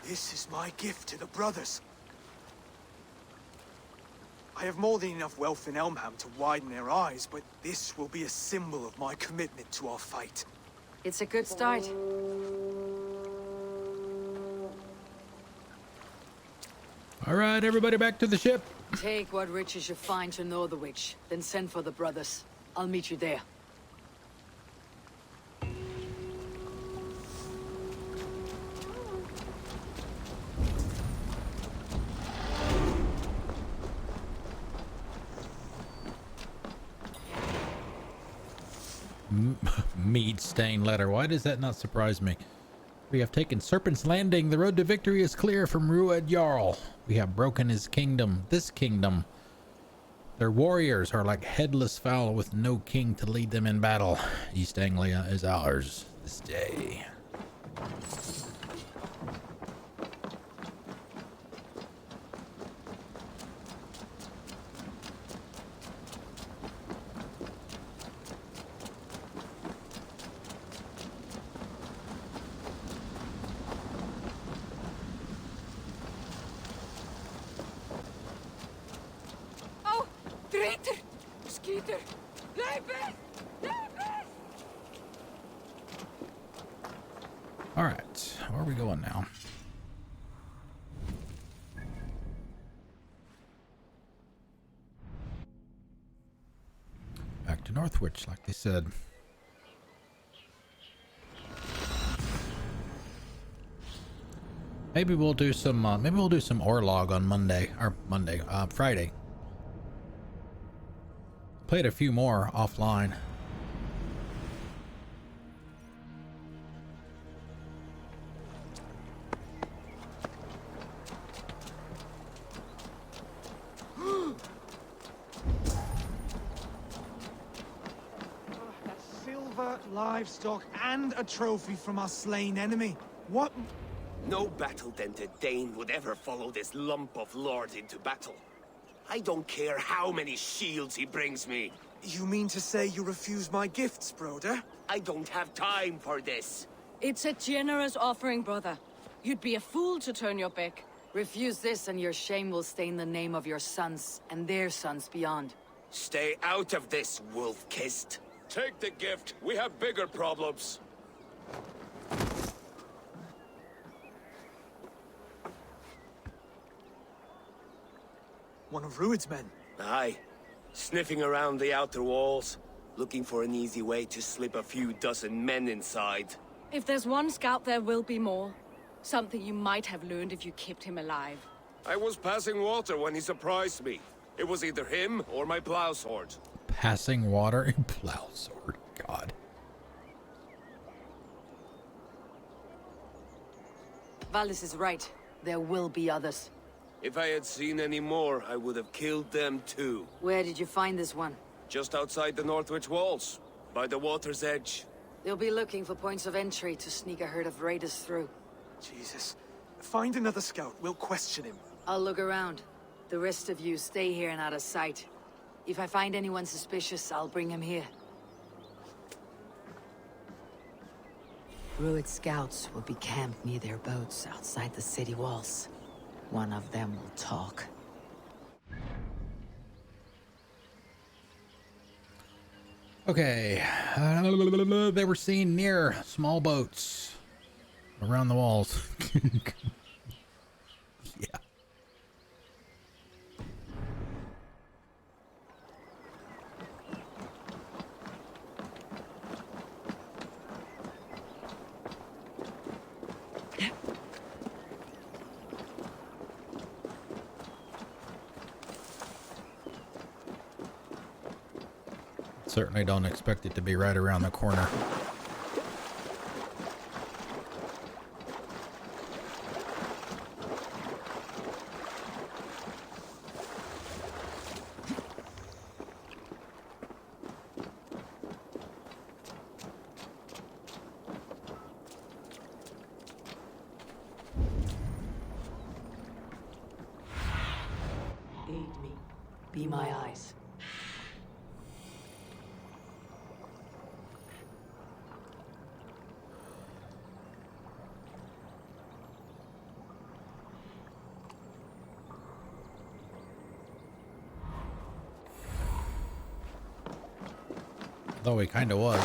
This is my gift to the brothers. I have more than enough wealth in Elmham to widen their eyes, but this will be a symbol of my commitment to our fight. It's a good start. All right, everybody back to the ship. Take what riches you find to Northwich, then send for the brothers. I'll meet you there. Mead stained letter. Why does that not surprise me? We have taken Serpent's Landing. The road to victory is clear from Rued Jarl. We have broken his kingdom, this kingdom. Their warriors are like headless fowl with no king to lead them in battle. East Anglia is ours this day. All right, where are we going now? Back to Northwich, like they said. Maybe we'll do some Orlog on Friday. Played a few more offline. Silver, livestock, and a trophy from our slain enemy. What? No battle-dented Dane would ever follow this lump of lord into battle. I don't care how many shields he brings me. You mean to say you refuse my gifts, brother? I don't have time for this. It's a generous offering, brother. You'd be a fool to turn your back. Refuse this and your shame will stain the name of your sons and their sons beyond. Stay out of this, wolf-kissed. Take the gift. We have bigger problems. One of Rued's men. Aye. Sniffing around the outer walls, looking for an easy way to slip a few dozen men inside. If there's one scout, there will be more. Something you might have learned if you kept him alive. I was passing water when he surprised me. It was either him or my plow sword. Passing water and plow sword. God. Valis is right. There will be others. If I had seen any more, I would have killed them too. Where did you find this one? Just outside the Northwich walls, by the water's edge. They'll be looking for points of entry to sneak a herd of raiders through. Jesus. Find another scout. We'll question him. I'll look around. The rest of you stay here and out of sight. If I find anyone suspicious, I'll bring him here. Rued scouts will be camped near their boats outside the city walls. One of them will talk. Okay. They were seen near small boats around the walls. Yeah. Certainly don't expect it to be right around the corner. Aid me. Be my eyes. Though he kind of was.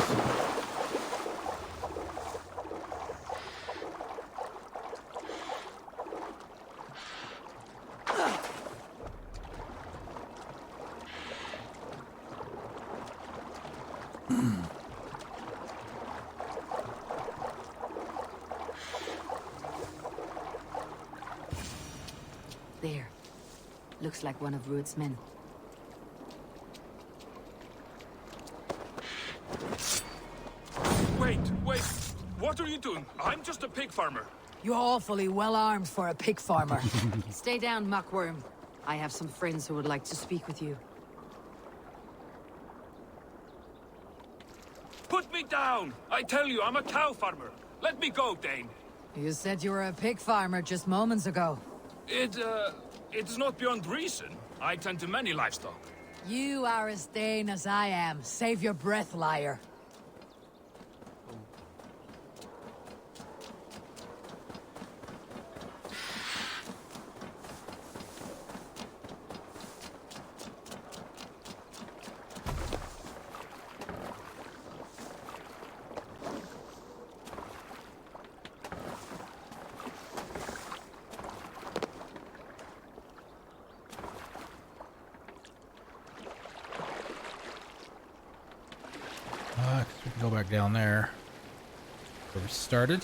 There. Looks like one of Rued's men. Wait! What are you doing? I'm just a pig farmer. You're awfully well armed for a pig farmer. Stay down, muckworm. I have some friends who would like to speak with you. Put me down! I tell you, I'm a cow farmer. Let me go, Dane. You said you were a pig farmer just moments ago. It is not beyond reason. I tend to many livestock. You are as Dane as I am. Save your breath, liar. We can go back down there where we started.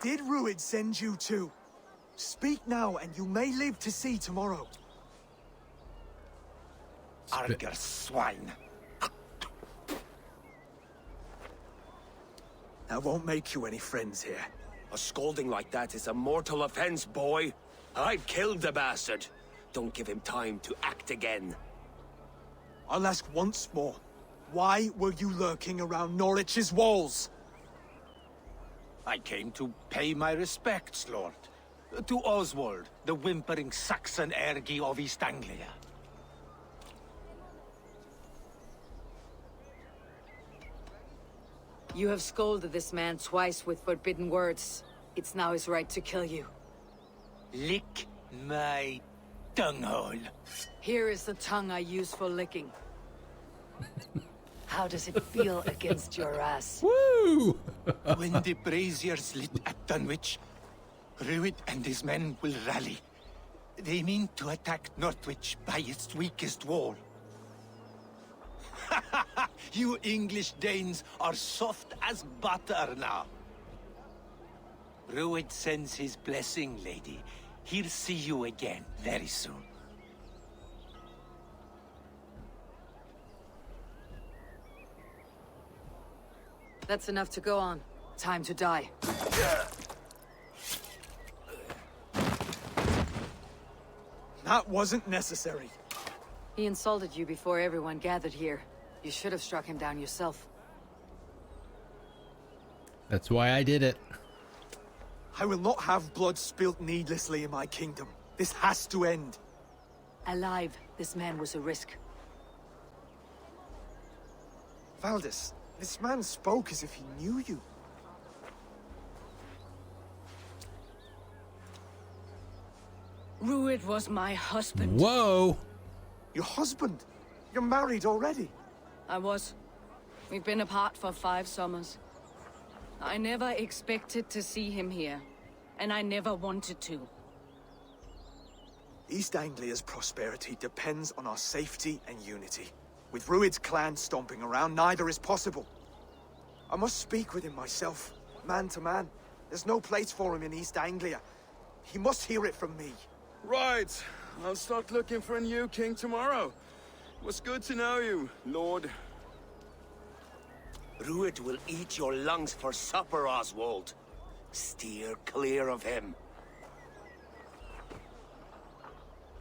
Did Ruid send you too? Speak now, and you may live to see tomorrow. Arger swine. That won't make you any friends here. A scolding like that is a mortal offense, boy. I've killed the bastard. Don't give him time to act again. I'll ask once more. Why were you lurking around Norwich's walls? I came to pay my respects, Lord. To Oswald, the whimpering Saxon ergi of East Anglia. You have scolded this man twice with forbidden words. It's now his right to kill you. Lick my tonguehole. Here is the tongue I use for licking. How does it feel against your ass? Woo! When the braziers lit at Dunwich, Ruid and his men will rally. They mean to attack Northwich by its weakest wall. You English Danes are soft as butter now. Ruid sends his blessing, lady. He'll see you again very soon. That's enough to go on. Time to die. That wasn't necessary. He insulted you before everyone gathered here. You should have struck him down yourself. That's why I did it. I will not have blood spilt needlessly in my kingdom. This has to end. Alive, this man was a risk. Valdis, this man spoke as if he knew you. Ruid was my husband. Whoa! Your husband? You're married already? I was. We've been apart for 5 summers. I never expected to see him here, and I never wanted to. East Anglia's prosperity depends on our safety and unity. With Ruid's clan stomping around, neither is possible. I must speak with him myself, man to man. There's no place for him in East Anglia. He must hear it from me. Right. I'll start looking for a new king tomorrow. It was good to know you, Lord. Ruid will eat your lungs for supper, Oswald. Steer clear of him.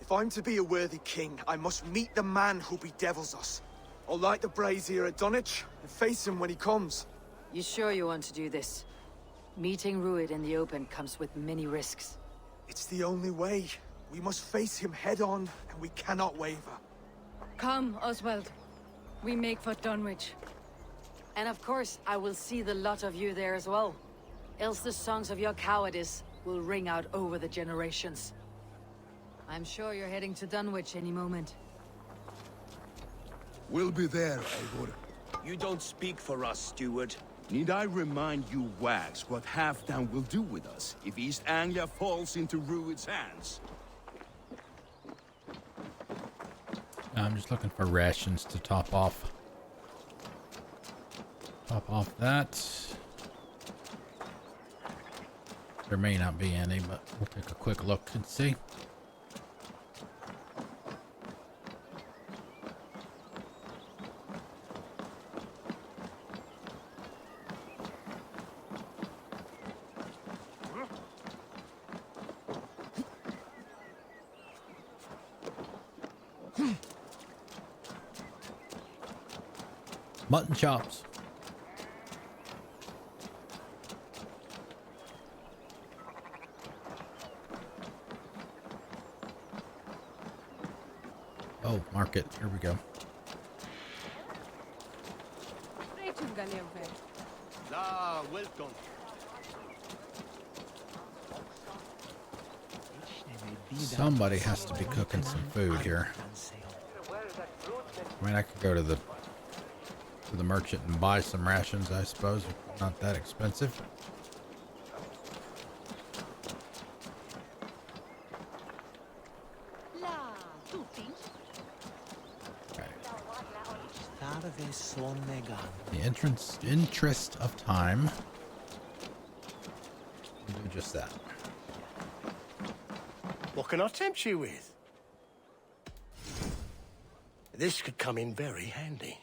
If I'm to be a worthy king, I must meet the man who bedevils us. I'll light the brazier at Dunwich and face him when he comes. You sure you want to do this? Meeting Ruid in the open comes with many risks. It's the only way. We must face him head-on, and we cannot waver. Come, Oswald. We make for Dunwich. And of course, I will see the lot of you there as well. Else the songs of your cowardice will ring out over the generations. I'm sure you're heading to Dunwich any moment. We'll be there, Eivor. You don't speak for us, steward. Need I remind you wags what Halfdan will do with us if East Anglia falls into Ruid's hands? I'm just looking for rations to top off. Top off that. There may not be any, but we'll take a quick look and see. Mutton chops. Oh, market. Here we go. Ah, welcome. Somebody has to be cooking some food here. I mean, I could go to the merchant and buy some rations, I suppose. Not that expensive. The interest of time. We'll do just that. What can I tempt you with? This could come in very handy.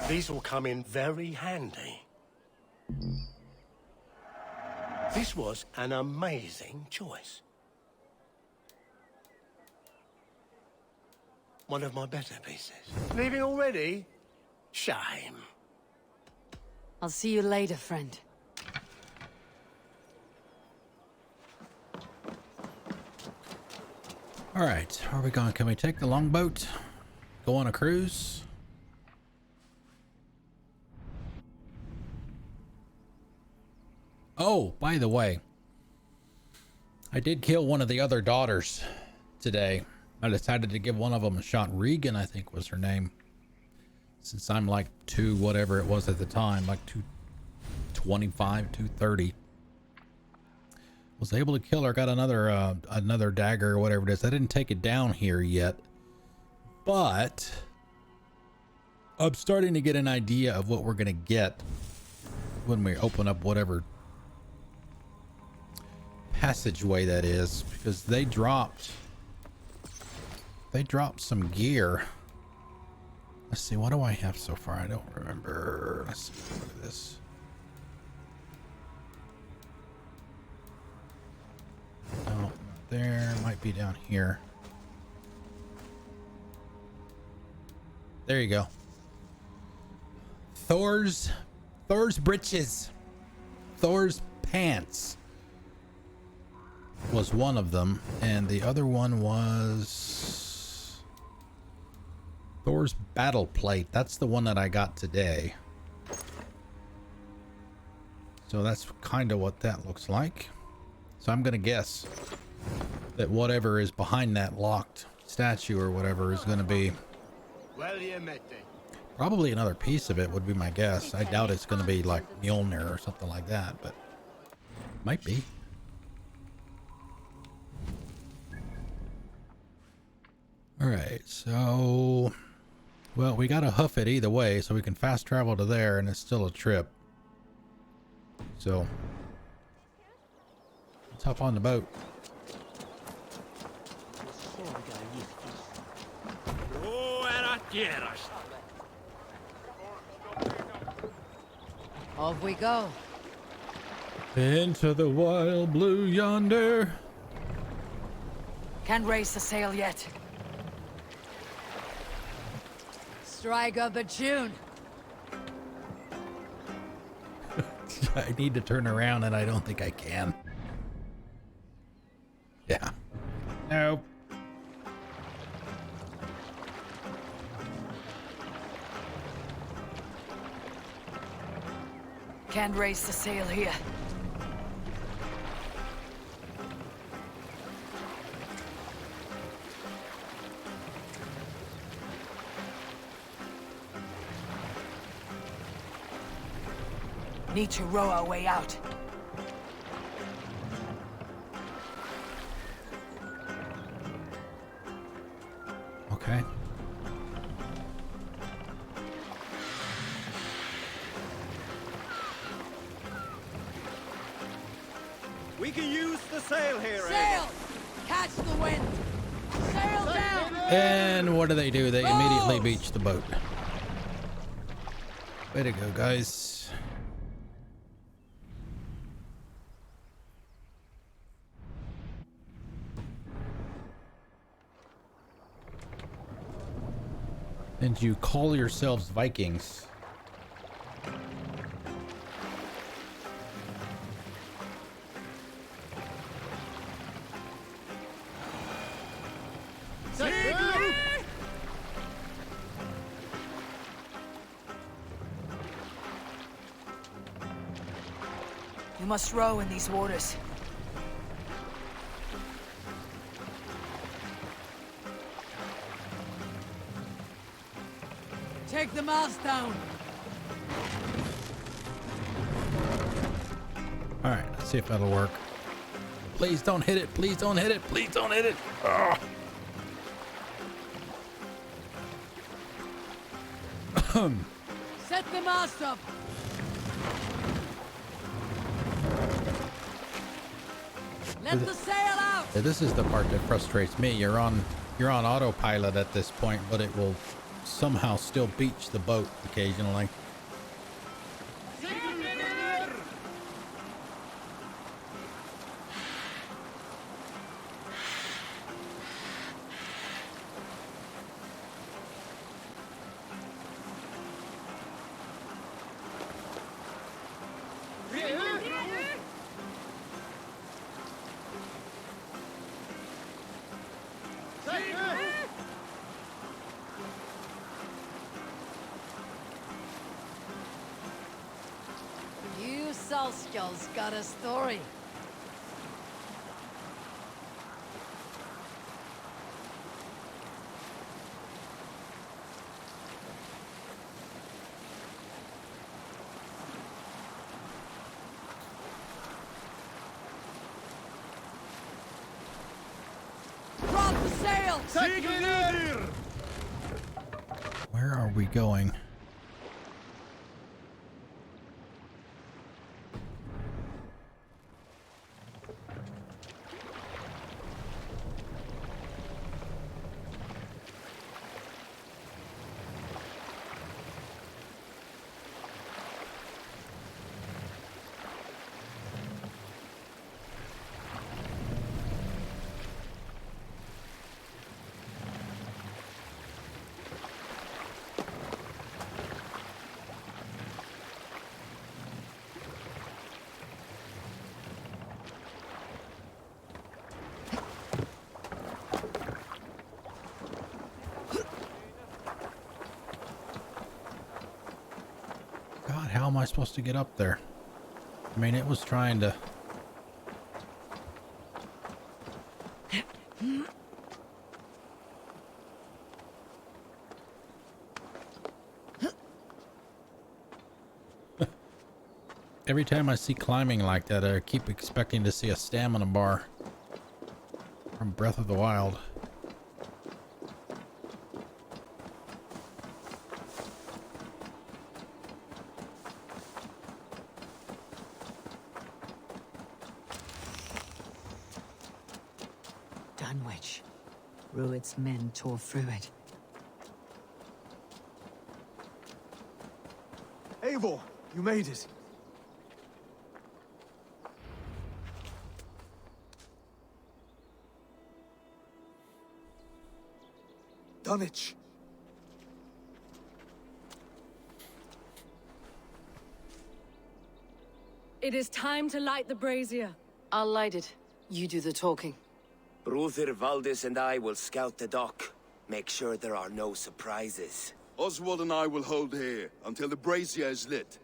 These will come in very handy. This was an amazing choice. One of my better pieces. Leaving already? Shame. I'll see you later, friend. All right, where are we going? Can we take the longboat? Go on a cruise? Oh, by the way, I did kill one of the other daughters today. I decided to give one of them a shot. Regan, I think was her name. Since I'm like whatever it was at the time, like 225, 230. Was able to kill her. Got another dagger or whatever it is. I didn't take it down here yet, but I'm starting to get an idea of what we're gonna get when we open up whatever passageway that is, because they dropped some gear. Let's see, what do I have so far? I don't remember. Let's see, look at this. No, not there. Might be down here. There you go. Thor's breeches. Thor's pants was one of them, and the other one was Thor's battle plate. That's the one that I got today. So that's kind of what that looks like. So I'm gonna guess that whatever is behind that locked statue or whatever is gonna be probably another piece of it, would be my guess. I doubt it's gonna be like Mjolnir or something like that, but might be. All right, so, well, we gotta hoof it either way, so we can fast travel to there, and it's still a trip. So let's hop on the boat. Off we go. Into the wild blue yonder. Can't raise the sail yet. Strike up a tune. I need to turn around and I don't think I can. Yeah. Nope. Can't raise the sail here. Need to row our way out. Okay. We can use the sail here, Sail! Catch the wind! Sail down! And what do? They immediately beach the boat. Way to go, guys. And you call yourselves Vikings. You must row in these waters. Take the mast down. All right, let's see if that'll work. Please don't hit it. Please don't hit it. Please don't hit it. Ugh. Set the mast up. Let the sail out. Yeah, this is the part that frustrates me. You're on autopilot at this point, but it will somehow still beach the boat occasionally. You Salskjal's got a story. Drop the sail! Where are we going? God, how am I supposed to get up there? I mean, it was trying to... Every time I see climbing like that, I keep expecting to see a stamina bar from Breath of the Wild. Dunwich. Rued's men tore through it. Eivor, you made it. Dunwich. It is time to light the brazier. I'll light it. You do the talking. Brother Valdis and I will scout the dock. Make sure there are no surprises. Oswald and I will hold here until the brazier is lit.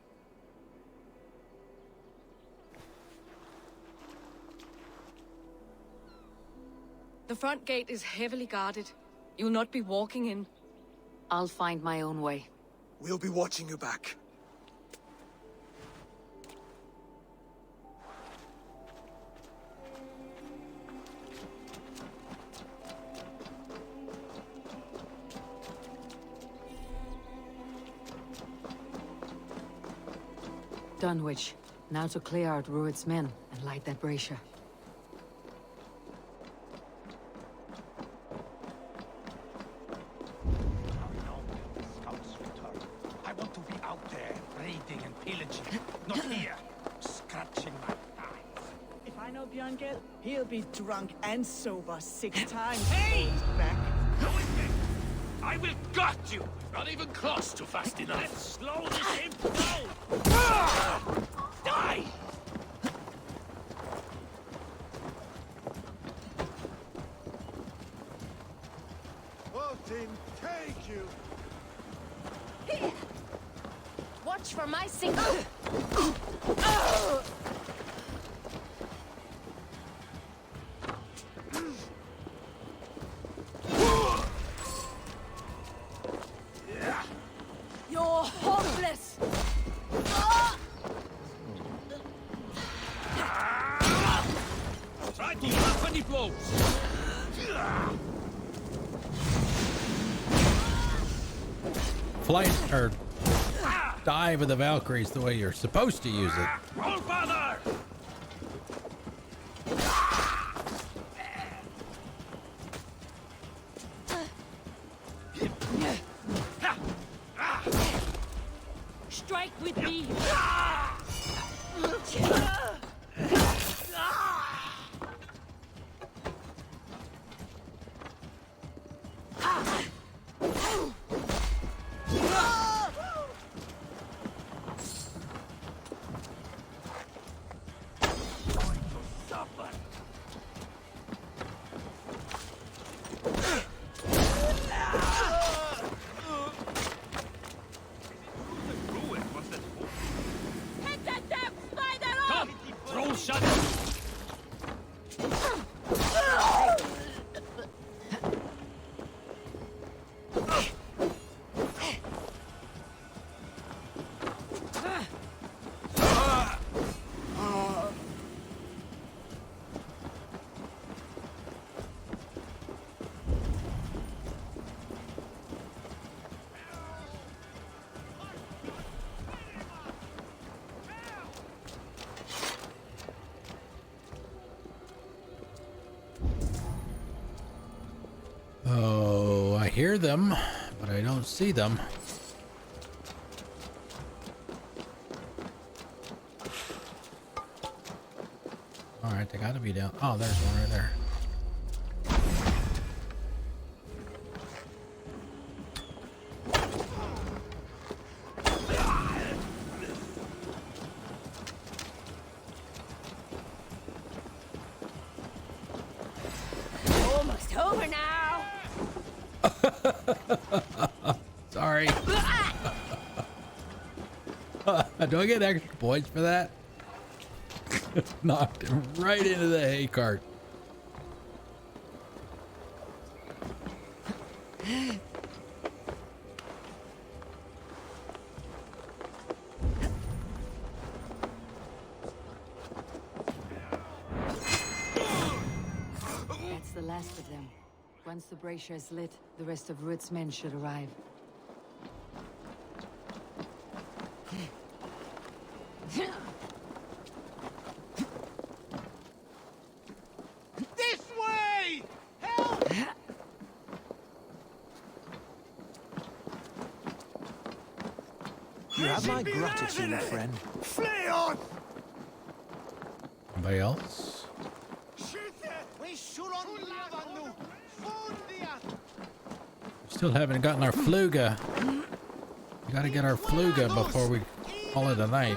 The front gate is heavily guarded. You'll not be walking in. I'll find my own way. We'll be watching you back. Dunwich. Now to clear out Rued's men and light that brazier. I want to be out there, raiding and pillaging, not here, scratching my thighs. If I know Björngel, he'll be drunk and sober 6 times. Hey! Back. Go with me! I will gut you! Not even close to fast enough. Let's slow this imp down! Die! Odin, take you! Watch for my single. flight or dive of the Valkyries the way you're supposed to use it. All father! Strike with me! Oh, I hear them, but I don't see them. All right, they gotta be down. Oh, there's one right there. Almost over now. Sorry. Do I get extra points for that? Knocked him right into the hay cart. That's the last of them. Once the brazier is lit, the rest of Rued's men should arrive. This way! Help! You have my gratitude, friend. Flee on! Anybody else? Still haven't gotten our Fluga. We gotta get our Fluga before we call it a night.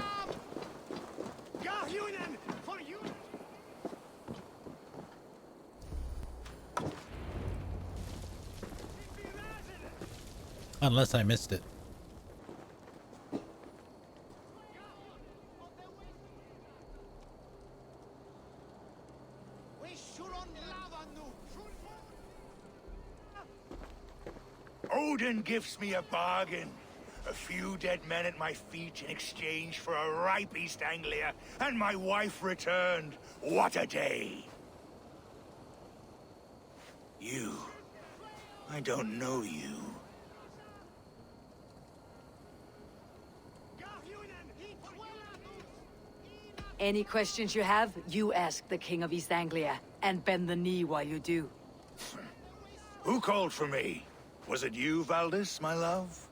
Unless I missed it. Odin gives me a bargain. A few dead men at my feet in exchange for a ripe East Anglia, and my wife returned. What a day! You. I don't know you. Any questions you have, you ask the King of East Anglia, and bend the knee while you do. Who called for me? Was it you, Valdis, my love?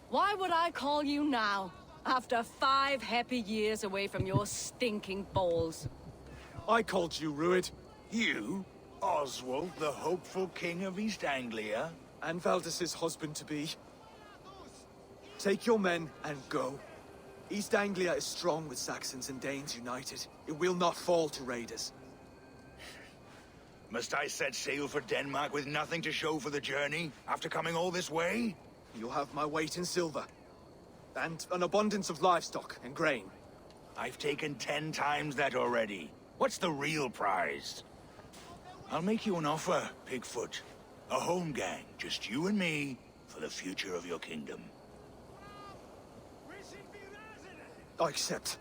Why would I call you now, after 5 happy years away from your stinking balls? I called you, Rued. You? Oswald, the hopeful king of East Anglia? And Valdis's husband-to-be. Take your men and go. East Anglia is strong with Saxons and Danes united. It will not fall to raiders. Must I set sail for Denmark with nothing to show for the journey, after coming all this way? You'll have my weight in silver. And an abundance of livestock and grain. I've taken 10 times that already. What's the real prize? I'll make you an offer, Pigfoot. A home gang, just you and me, for the future of your kingdom. I accept.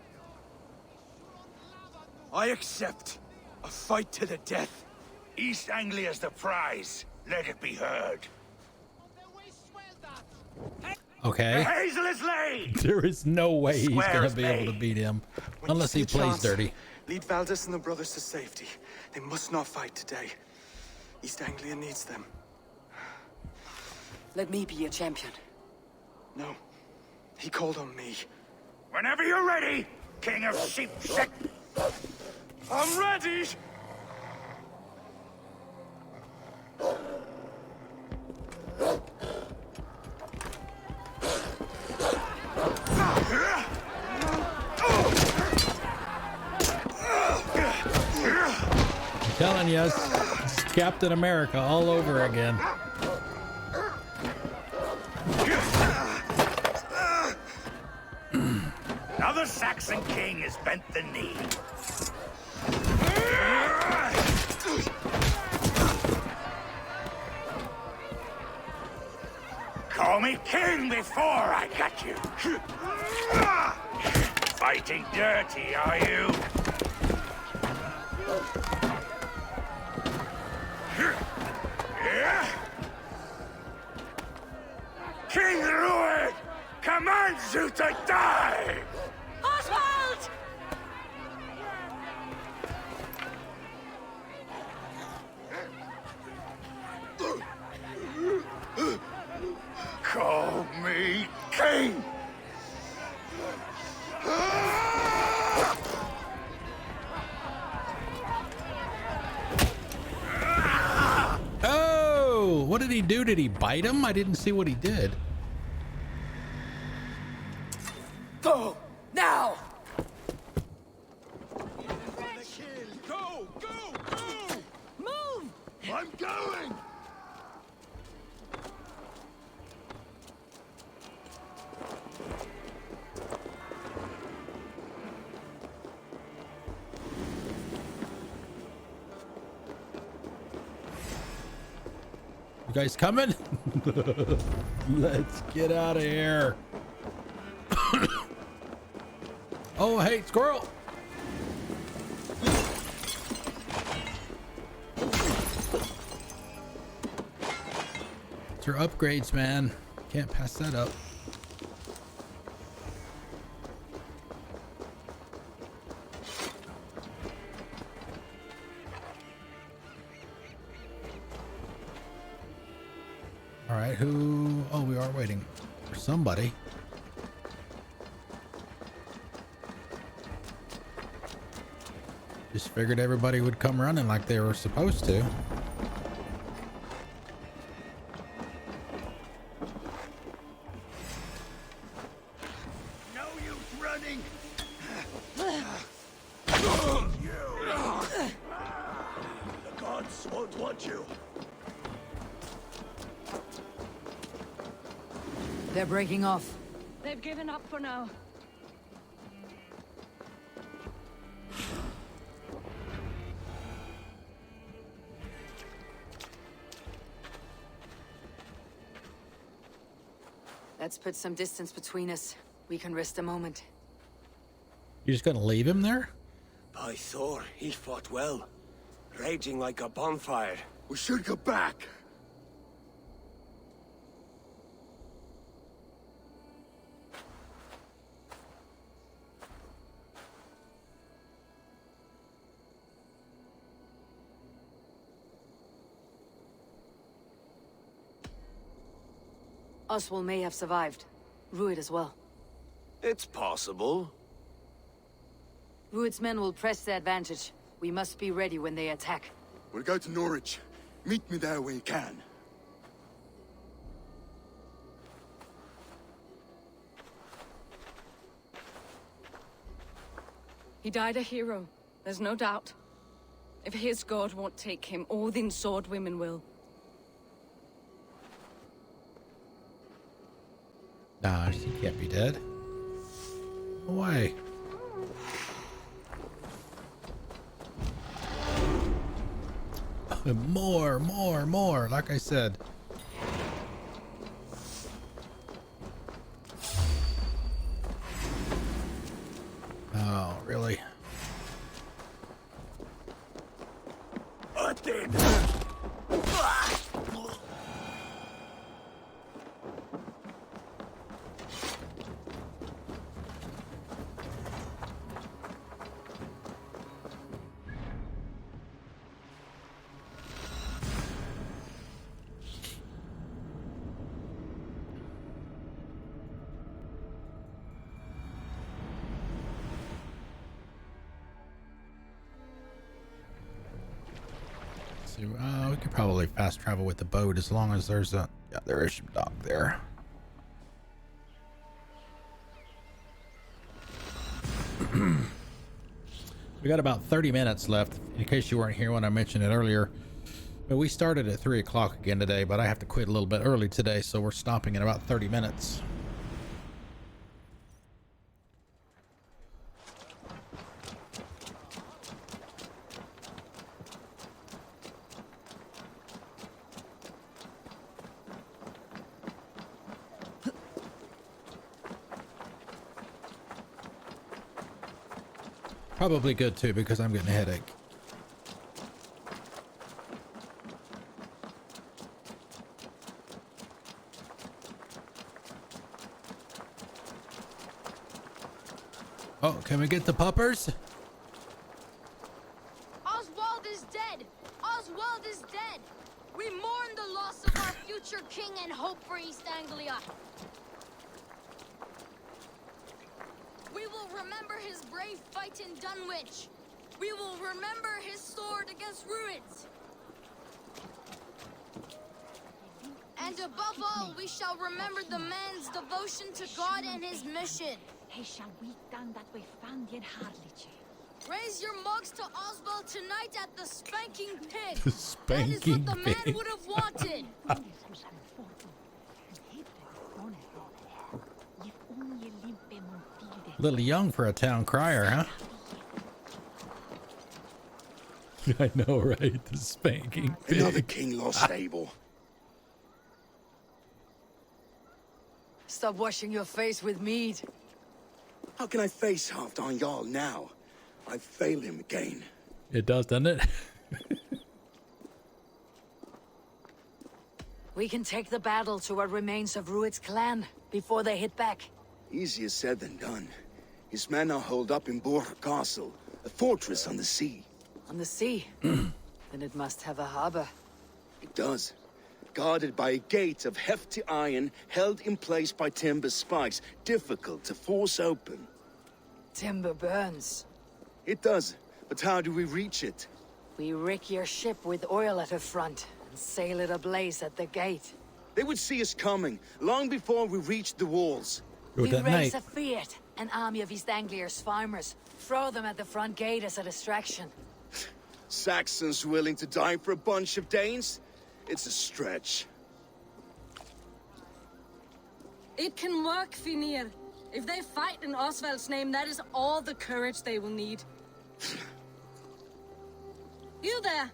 I accept. A fight to the death. East Anglia's the prize. Let it be heard. Okay. The hazel is laid! There is no way he's Swear gonna is be able to paid. beat him When unless you he see a plays chance, dirty. Lead Valdis and the brothers to safety. They must not fight today. East Anglia needs them. Let me be your champion. No. He called on me. Whenever you're ready, King of Sheepshead. I'm ready! I'm telling you, it's Captain America all over again. Now the Saxon king has bent the knee. Call me king before I got you. Fighting dirty, are you? King Rued commands you to die! Oswald! Call me king! Oh, what did he do? Did he bite him? I didn't see what he did. Go! Now! Go! Go! Go! Move! I'm going! You guys coming? Let's get out of here. Oh, hey, squirrel. It's your upgrades, man. Can't pass that up. All right, who? Oh, we are waiting for somebody. Just figured everybody would come running like they were supposed to. No use running! The gods won't want you. They're breaking off. They've given up for now. Let's put some distance between us. We can rest a moment. You're just gonna leave him there? By Thor, he fought well. Raging like a bonfire. We should go back. Oswald may have survived. Rued as well. It's possible. Rued's men will press the advantage. We must be ready when they attack. We'll go to Norwich. Meet me there when you can. He died a hero. There's no doubt. If his god won't take him, Odin's sword women will. Nah, she can't be dead. No way. More, like I said. Oh, really? See, we could probably fast travel with the boat as long as there's a... Yeah, there is some dock there. We got about 30 minutes left, in case you weren't here when I mentioned it earlier. But we started at 3 o'clock again today, but I have to quit a little bit early today, so we're stopping in about 30 minutes. Probably good too, because I'm getting a headache. Oh, can we get the puppers? Oswald is dead! Oswald is dead! We mourn the loss of our future king and hope for East Anglia. We will remember his brave fight in Dunwich. We will remember his sword against Ruids. And above all, we shall remember the man's devotion to God and his mission. Raise your mugs to Oswald tonight at the Spanking Pig. The Spanking That is what the man would have wanted. A little young for a town crier, huh? I know, right? The Spanking Pig. Another king lost stable. Stop washing your face with mead. How can I face Halfdan Jarl now? I've failed him again. It does, doesn't it? We can take the battle to what remains of Ruid's clan before they hit back. Easier said than done. His men are holed up in Borg Castle, a fortress on the sea. On the sea? Then it must have a harbor. It does. Guarded by a gate of hefty iron, held in place by timber spikes, difficult to force open. Timber burns. It does, but how do we reach it? We rig your ship with oil at her front, and sail it ablaze at the gate. They would see us coming, long before we reached the walls. We raise a fiat, an army of East Anglia's farmers. Throw them at the front gate as a distraction. Saxons willing to die for a bunch of Danes? It's a stretch. It can work, Finir. If they fight in Oswald's name, that is all the courage they will need. You there!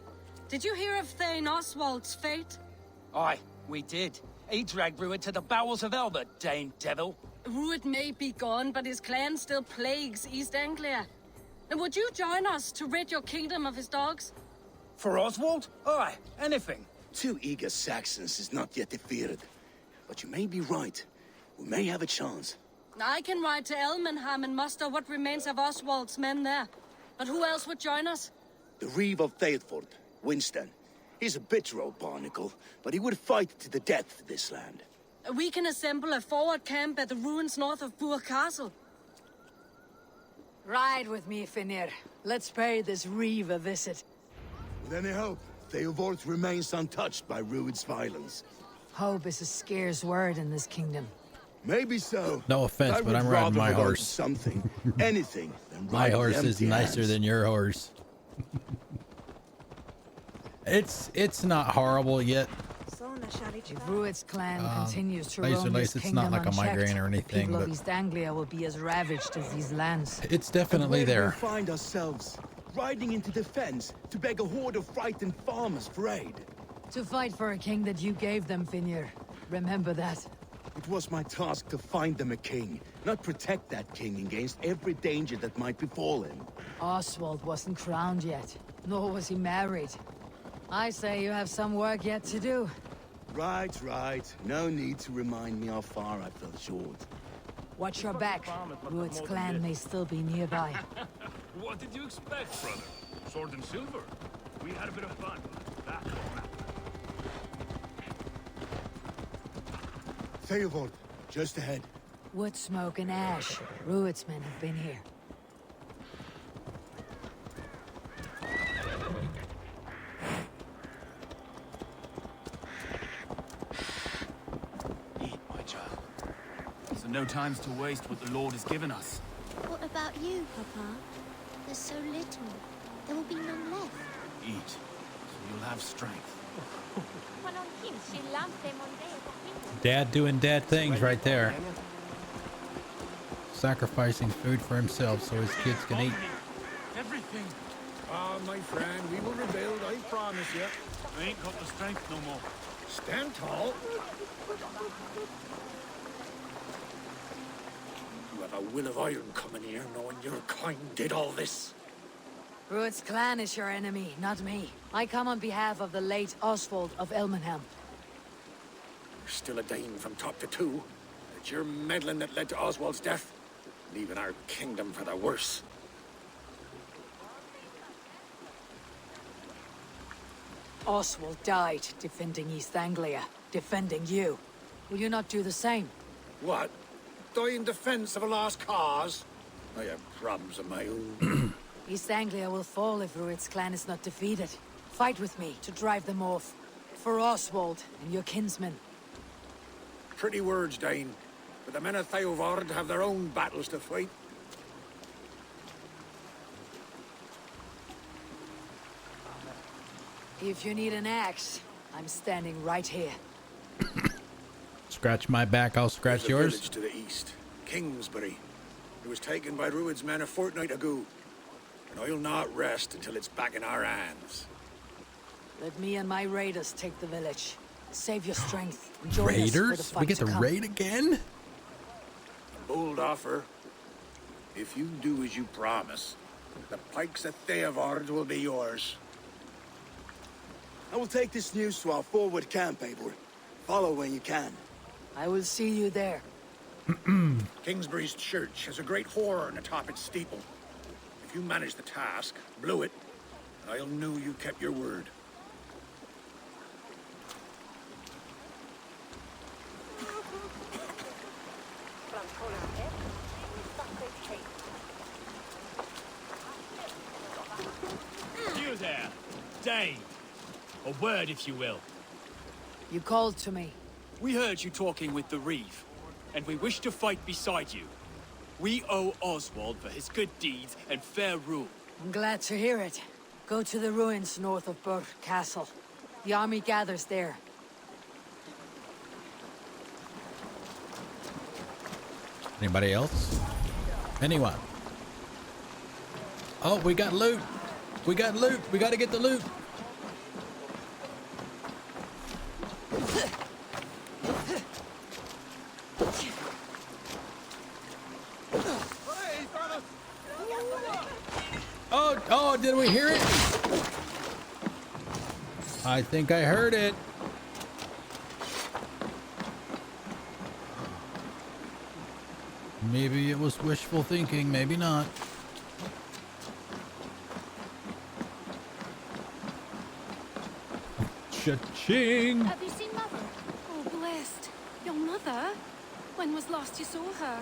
Did you hear of Thane Oswald's fate? Aye, we did. He dragged Ruid to the bowels of Elba, Dane devil. Ruid may be gone, but his clan still plagues East Anglia. And would you join us to rid your kingdom of his dogs? For Oswald? Aye, anything. 2 eager Saxons is not yet defeated. But you may be right. We may have a chance. I can ride to Elmenham and muster what remains of Oswald's men there. But who else would join us? The Reeve of Thetford, Winston. He's a bitter old barnacle, but he would fight to the death for this land. We can assemble a forward camp at the ruins north of Burg Castle. Ride with me, Finir. Let's pay this Reeve a visit. With any hope, Theodort remains untouched by Ruid's violence. Hope is a scarce word in this kingdom. Maybe so. No offense, but I'm riding my horse. Something, anything, than my horse is empty nicer hands. than your horse. It's not horrible yet. If Ruid's clan continues to Laser roam Lace, this it's not kingdom like a unchecked, migraine or anything, people but of East Anglia will be as ravaged as these lands. it's definitely And where there. do we find ourselves, riding into defense to beg a horde of frightened farmers for aid. To fight for a king that you gave them, Finir. Remember that. It was my task to find them a king, not protect that king against every danger that might befall him. Oswald wasn't crowned yet, nor was he married. I say you have some work yet to do. Right, right. No need to remind me how far I fell short. Watch your back. Ruid's clan may still be nearby. What did you expect, brother? Sword and silver? We had a bit of fun. That's all matters. Theodort, just ahead. Wood smoke and ash. Ruid's men have been here. so no time's to waste what the Lord has given us. What about you, Papa? There's so little. There will be none left. Eat, so you'll have strength. Dad doing dad things right there. Sacrificing food for himself so his kids can eat. Everything. Ah, my friend, we will rebuild, I promise you. I ain't got the strength no more. Stand tall. You have a will of iron coming here, knowing your kind did all this. Rued's clan is your enemy, not me. I come on behalf of the late Oswald of Elmenham. You're still a Dane from top to two. It's your meddling that led to Oswald's death, leaving our kingdom for the worse. Oswald died defending East Anglia, defending you. Will you not do the same? What? Die in defense of a lost cause? I have problems of my own. East Anglia will fall if Rued's clan is not defeated. Fight with me to drive them off. For Oswald and your kinsmen. Pretty words, Dane. But the men of Theovard have their own battles to fight. If you need an axe, I'm standing right here. Scratch my back, I'll scratch There's a yours. village to the east, Kingsbury. It was taken by Rued's men a fortnight ago. And I'll not rest until it's back in our hands. Let me and my raiders take the village. Save your strength. And join us for the Raiders? fight We get to come. raid again? A bold offer. If you do as you promise, the pikes of Theovard will be yours. I will take this news to our forward camp, Eivor. Follow when you can. I will see you there. Kingsbury's church has a great horn atop its steeple. If you manage the task, blew it, I'll know you kept your word. You there, Dane. A word, if you will. You called to me. We heard you talking with the Reeve, and we wish to fight beside you. We owe Oswald for his good deeds and fair rule. I'm glad to hear it. Go to the ruins north of Burr Castle. The army gathers there. Anybody else? Anyone? Oh, we got loot. We got loot. We got to get the loot. Oh, did we hear it? I think I heard it. Maybe it was wishful thinking, maybe not. Cha-ching! Have you seen Mother? Oh, blessed. Your mother? When was last you saw her?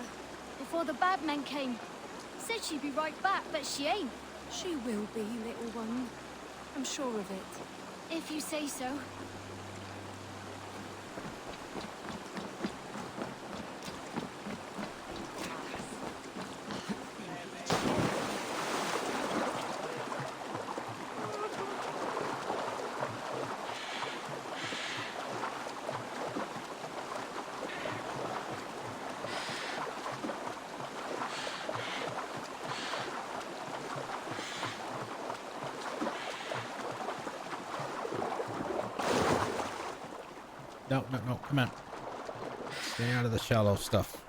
Before the bad men came. Said she'd be right back, but she ain't. She will be, little one. I'm sure of it. If you say so. No, come on. Stay out of the shallow stuff.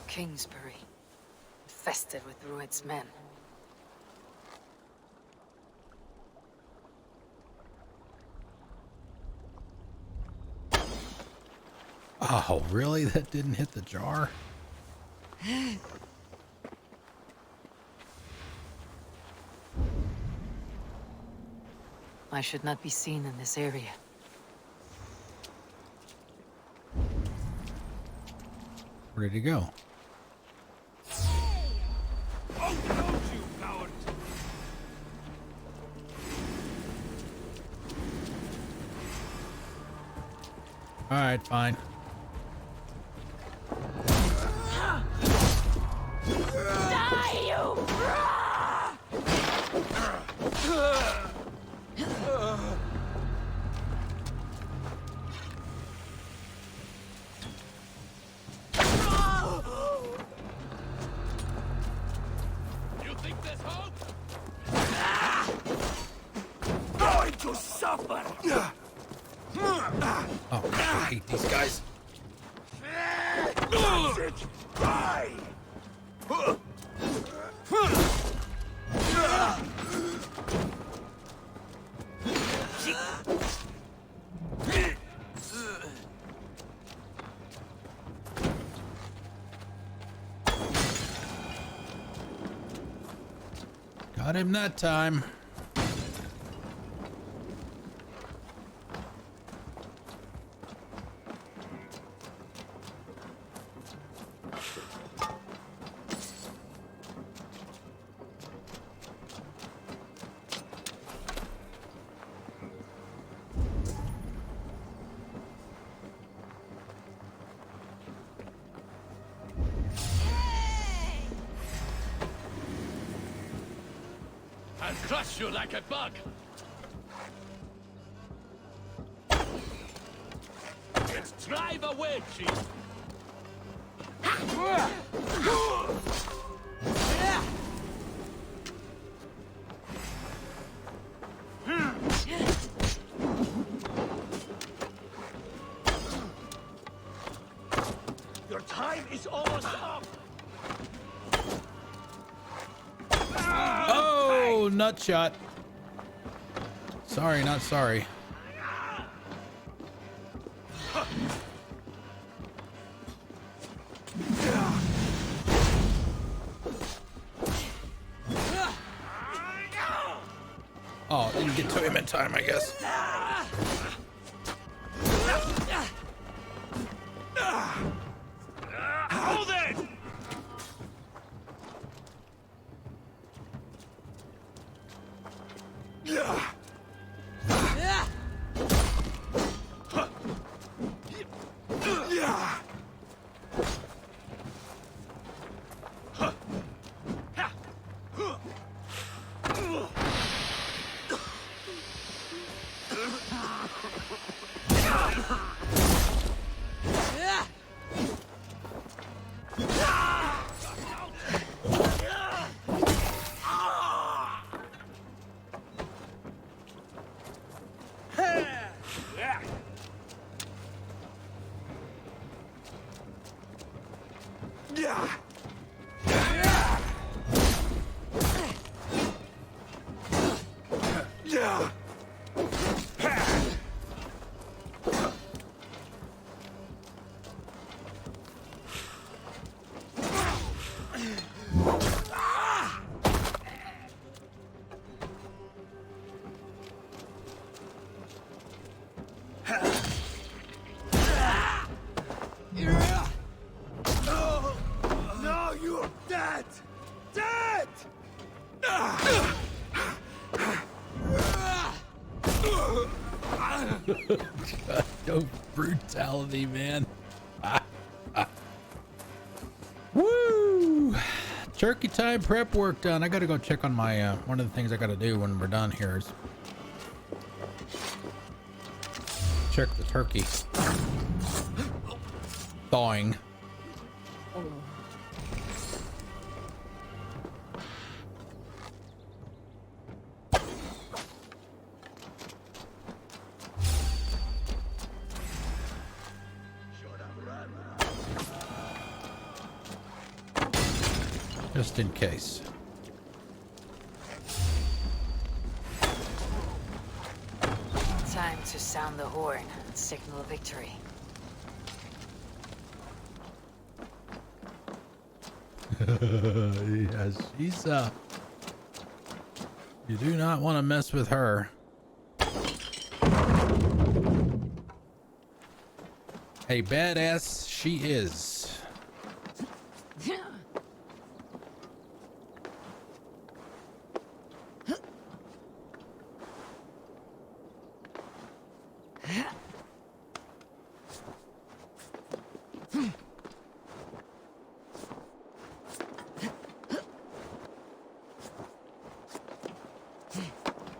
Kingsbury, infested with Rued's men. Oh, really? That didn't hit the jar? I should not be seen in this area. Where did he go? Oh, don't you, coward! All right, fine. Die, you! You think there's hope? Going to suffer! Oh, I hate these guys. Die! Got him that time. I'll crush you like a bug. Let's drive a wedge in. Your time is almost up! Oh, nut shot. Sorry, not sorry. Oh, didn't get to him in time, I guess. Hold it! No, you're dead! Dead! God, no brutality, man. Woo! Turkey time prep work done. I gotta go check on my one of the things I gotta do when we're done here is check the turkey thawing. Just in case. Time to sound the horn and signal victory. Yes, she's you do not want to mess with her. A badass she is.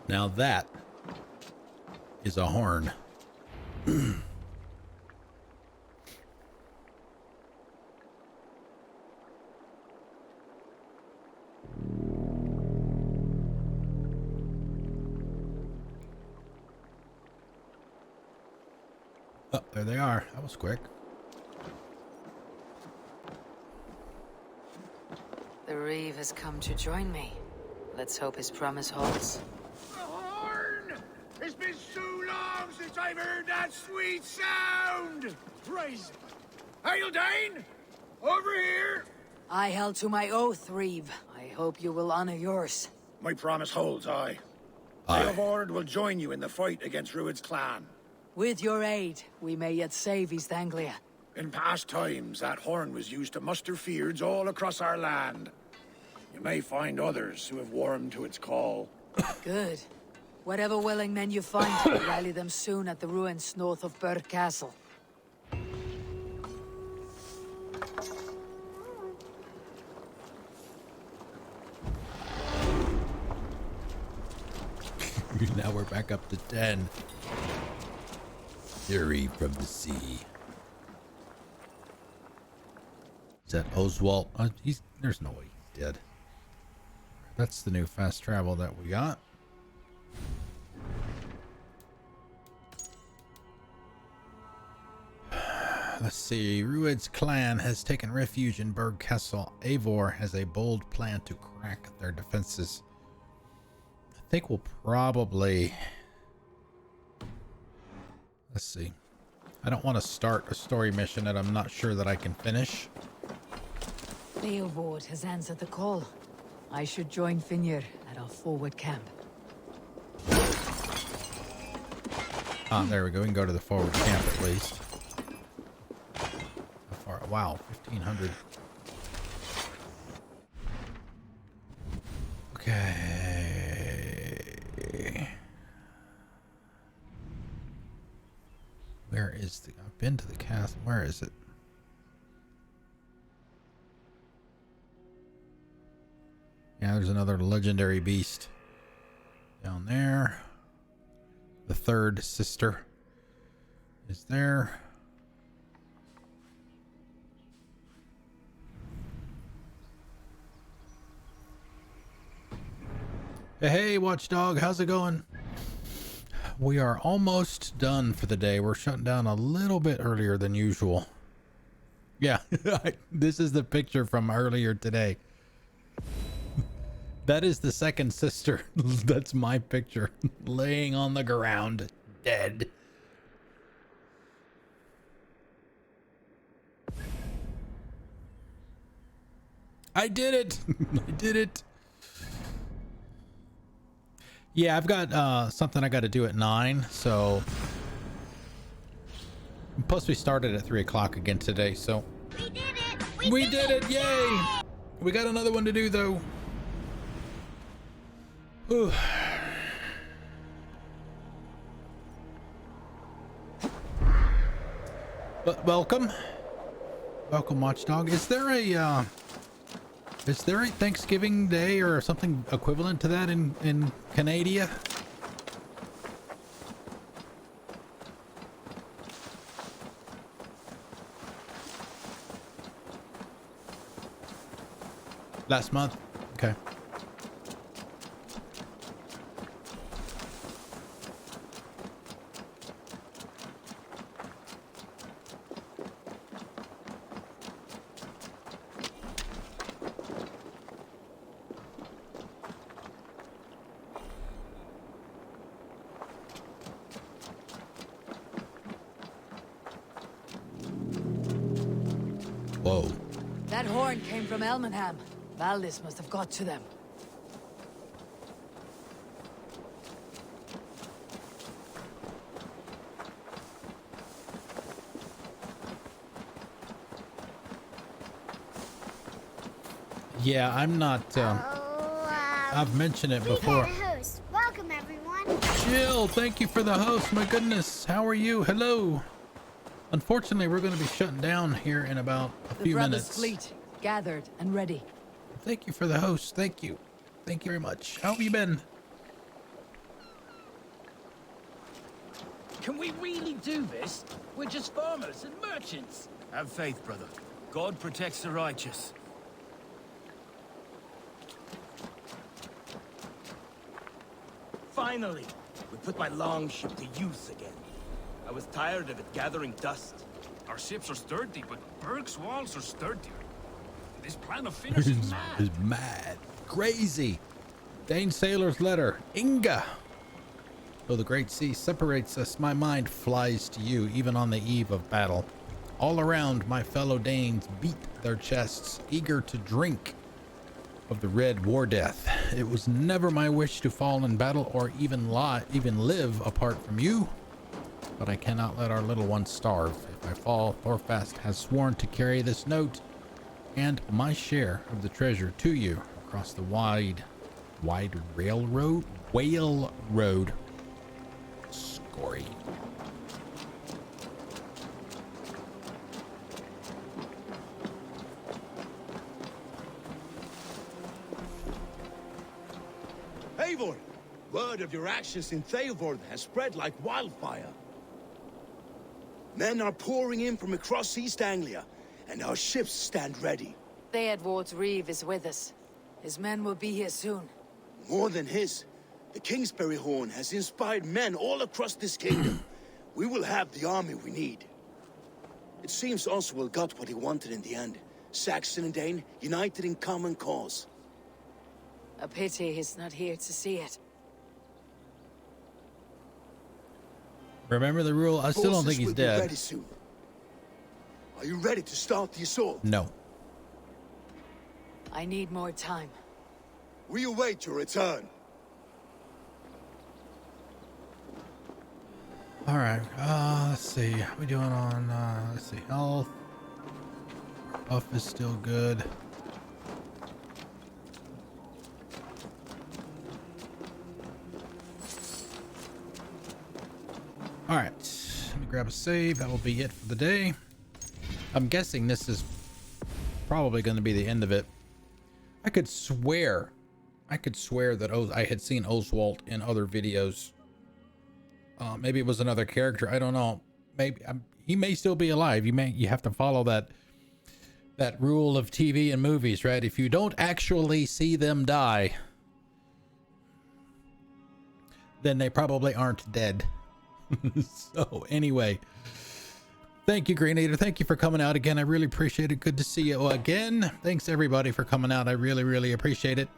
Now that is a horn. Oh, there they are. That was quick. The Reeve has come to join me. Let's hope his promise holds. The horn! It's been so long since I've heard that sweet sound! Praise Haildane! Over here! I held to my oath, Reeve. I hope you will honor yours. My promise holds, aye. Eivord will join you in the fight against Rued's clan. With your aid, we may yet save East Anglia. In past times, that horn was used to muster fyrds all across our land. You may find others who have warmed to its call. Good. Whatever willing men you find, rally them soon at the ruins north of Burg Castle. Now we're back up to 10. Fury from the sea. Is that Oswald? There's no way he's dead. That's the new fast travel that we got. Let's see. Rued's clan has taken refuge in Burg Castle. Eivor has a bold plan to crack their defenses. I think we'll probably... Let's see. I don't want to start a story mission that I'm not sure that I can finish. Eivor has answered the call. I should join Finnr at our forward camp. Ah, there we go. We can go to the forward camp at least. How far? Wow, 1,500. Okay. Where is the... I've been to the castle. Where is it? Yeah, there's another legendary beast down there. The third sister is there. Hey, Watchdog, how's it going? We are almost done for the day. We're shutting down a little bit earlier than usual. Yeah, this is the picture from earlier today. That is the second sister. That's my picture. Laying on the ground, dead. I did it. I did it. Yeah, I've got something I got to do at 9, so... Plus we started at 3 o'clock again today, so... We did it! We did it! Yay! We got another one to do, though. Ooh. But welcome. Welcome, Watchdog. Is there a Thanksgiving Day or something equivalent to that in Canada? Last month? Okay. That horn came from Elmenham. Valdis must have got to them. Yeah, I'm not. I've mentioned it before. Host. Welcome, everyone. Jill, thank you for the host. My goodness, how are you? Hello. Unfortunately, we're going to be shutting down here in about a few minutes. Fleet gathered and ready. Thank you for the host. Thank you. Thank you very much. How have you been? Can we really do this? We're just farmers and merchants. Have faith, brother. God protects the righteous. Finally, we put my longship to use again. I was tired of it gathering dust. Our ships are sturdy, but Berg's walls are sturdier. This plan of finish is mad. Is mad. Crazy. Dane Sailor's letter. Inga. Though the great sea separates us, my mind flies to you, even on the eve of battle. All around, my fellow Danes beat their chests, eager to drink of the red war death. It was never my wish to fall in battle or even live apart from you. But I cannot let our little ones starve. If I fall, Thorfast has sworn to carry this note and my share of the treasure to you across the wide whale road. Scory. Eivor, word of your actions in Theodord has spread like wildfire. Men are pouring in from across East Anglia, and our ships stand ready. Theodward's Reeve is with us. His men will be here soon. More than his. The Kingsbury Horn has inspired men all across this kingdom. We will have the army we need. It seems Oswald got what he wanted in the end. Saxon and Dane united in common cause. A pity he's not here to see it. Remember the rule? I still don't think he's dead. Ready soon. Are you ready to start the assault? No. I need more time. We await your return. All right. Let's see. How we doing on? Let's see. Health. Buff is still good. All right. Let me grab a save. That will be it for the day. I'm guessing this is probably going to be the end of it. I could swear that I had seen Oswald in other videos. Maybe it was another character. I don't know. Maybe he may still be alive. You have to follow that rule of TV and movies, right? If you don't actually see them die, then they probably aren't dead. So anyway, thank you, Green Eater. Thank you for coming out again. I really appreciate it. Good to see you again. Thanks everybody for coming out. I really appreciate it.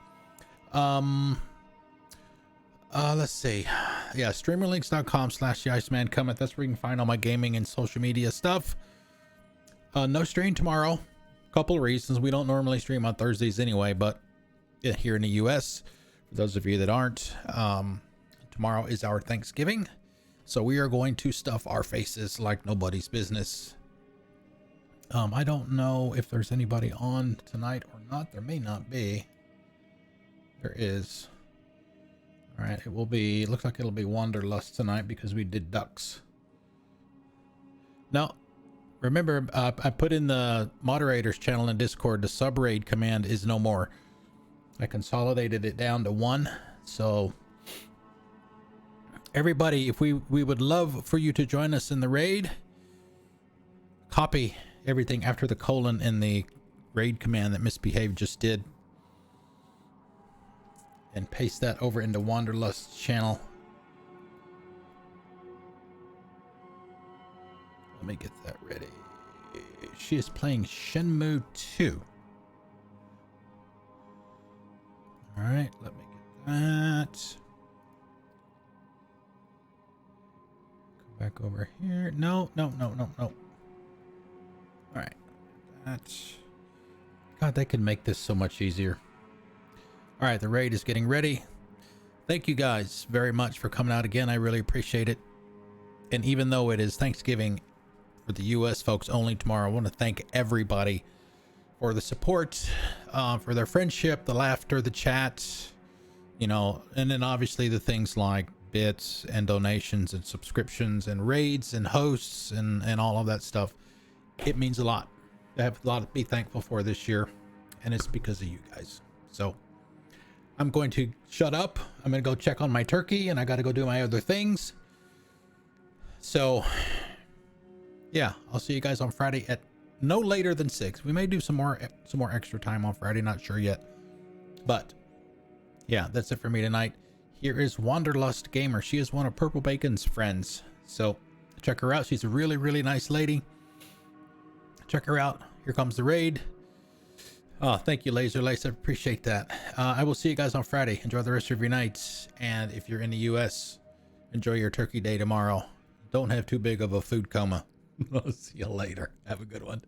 Let's see. Yeah, streamerlinks.com/theicemancomet. That's where you can find all my gaming and social media stuff. No stream tomorrow. Couple of reasons. We don't normally stream on Thursdays anyway, but here in the US, for those of you that aren't, tomorrow is our Thanksgiving. So we are going to stuff our faces like nobody's business. I don't know if there's anybody on tonight or not. There may not be. There is. All right, it will be, looks like it'll be Wanderlust tonight because we did ducks. Now, remember, I put in the moderators channel in Discord, the subraid command is no more. I consolidated it down to 1. So everybody, if we would love for you to join us in the raid, copy everything after the colon in the raid command that Misbehaved just did, and paste that over into Wanderlust's channel. Let me get that ready. She is playing Shenmue 2. All right, let me get that. Come back over here. No. All right, that. God, they could make this so much easier. All right, the raid is getting ready. Thank you guys very much for coming out again. I really appreciate it. And even though it is Thanksgiving for the US folks only tomorrow, I want to thank everybody for the support, for their friendship, the laughter, the chat, you know, and then obviously the things like bits and donations and subscriptions and raids and hosts and all of that stuff. It means a lot. I have a lot to be thankful for this year, and it's because of you guys. So I'm going to shut up. I'm going to go check on my turkey, and I got to go do my other things. So yeah, I'll see you guys on Friday at no later than 6. We may do some more extra time on Friday, not sure yet. But yeah, that's it for me tonight. Here is Wanderlust Gamer. She is one of Purple Bacon's friends, so check her out. She's a really, really nice lady. Check her out. Here comes the raid. Oh, thank you, Laser Lace. I appreciate that. I will see you guys on Friday. Enjoy the rest of your nights. And if you're in the US, enjoy your turkey day tomorrow. Don't have too big of a food coma. I'll see you later. Have a good one.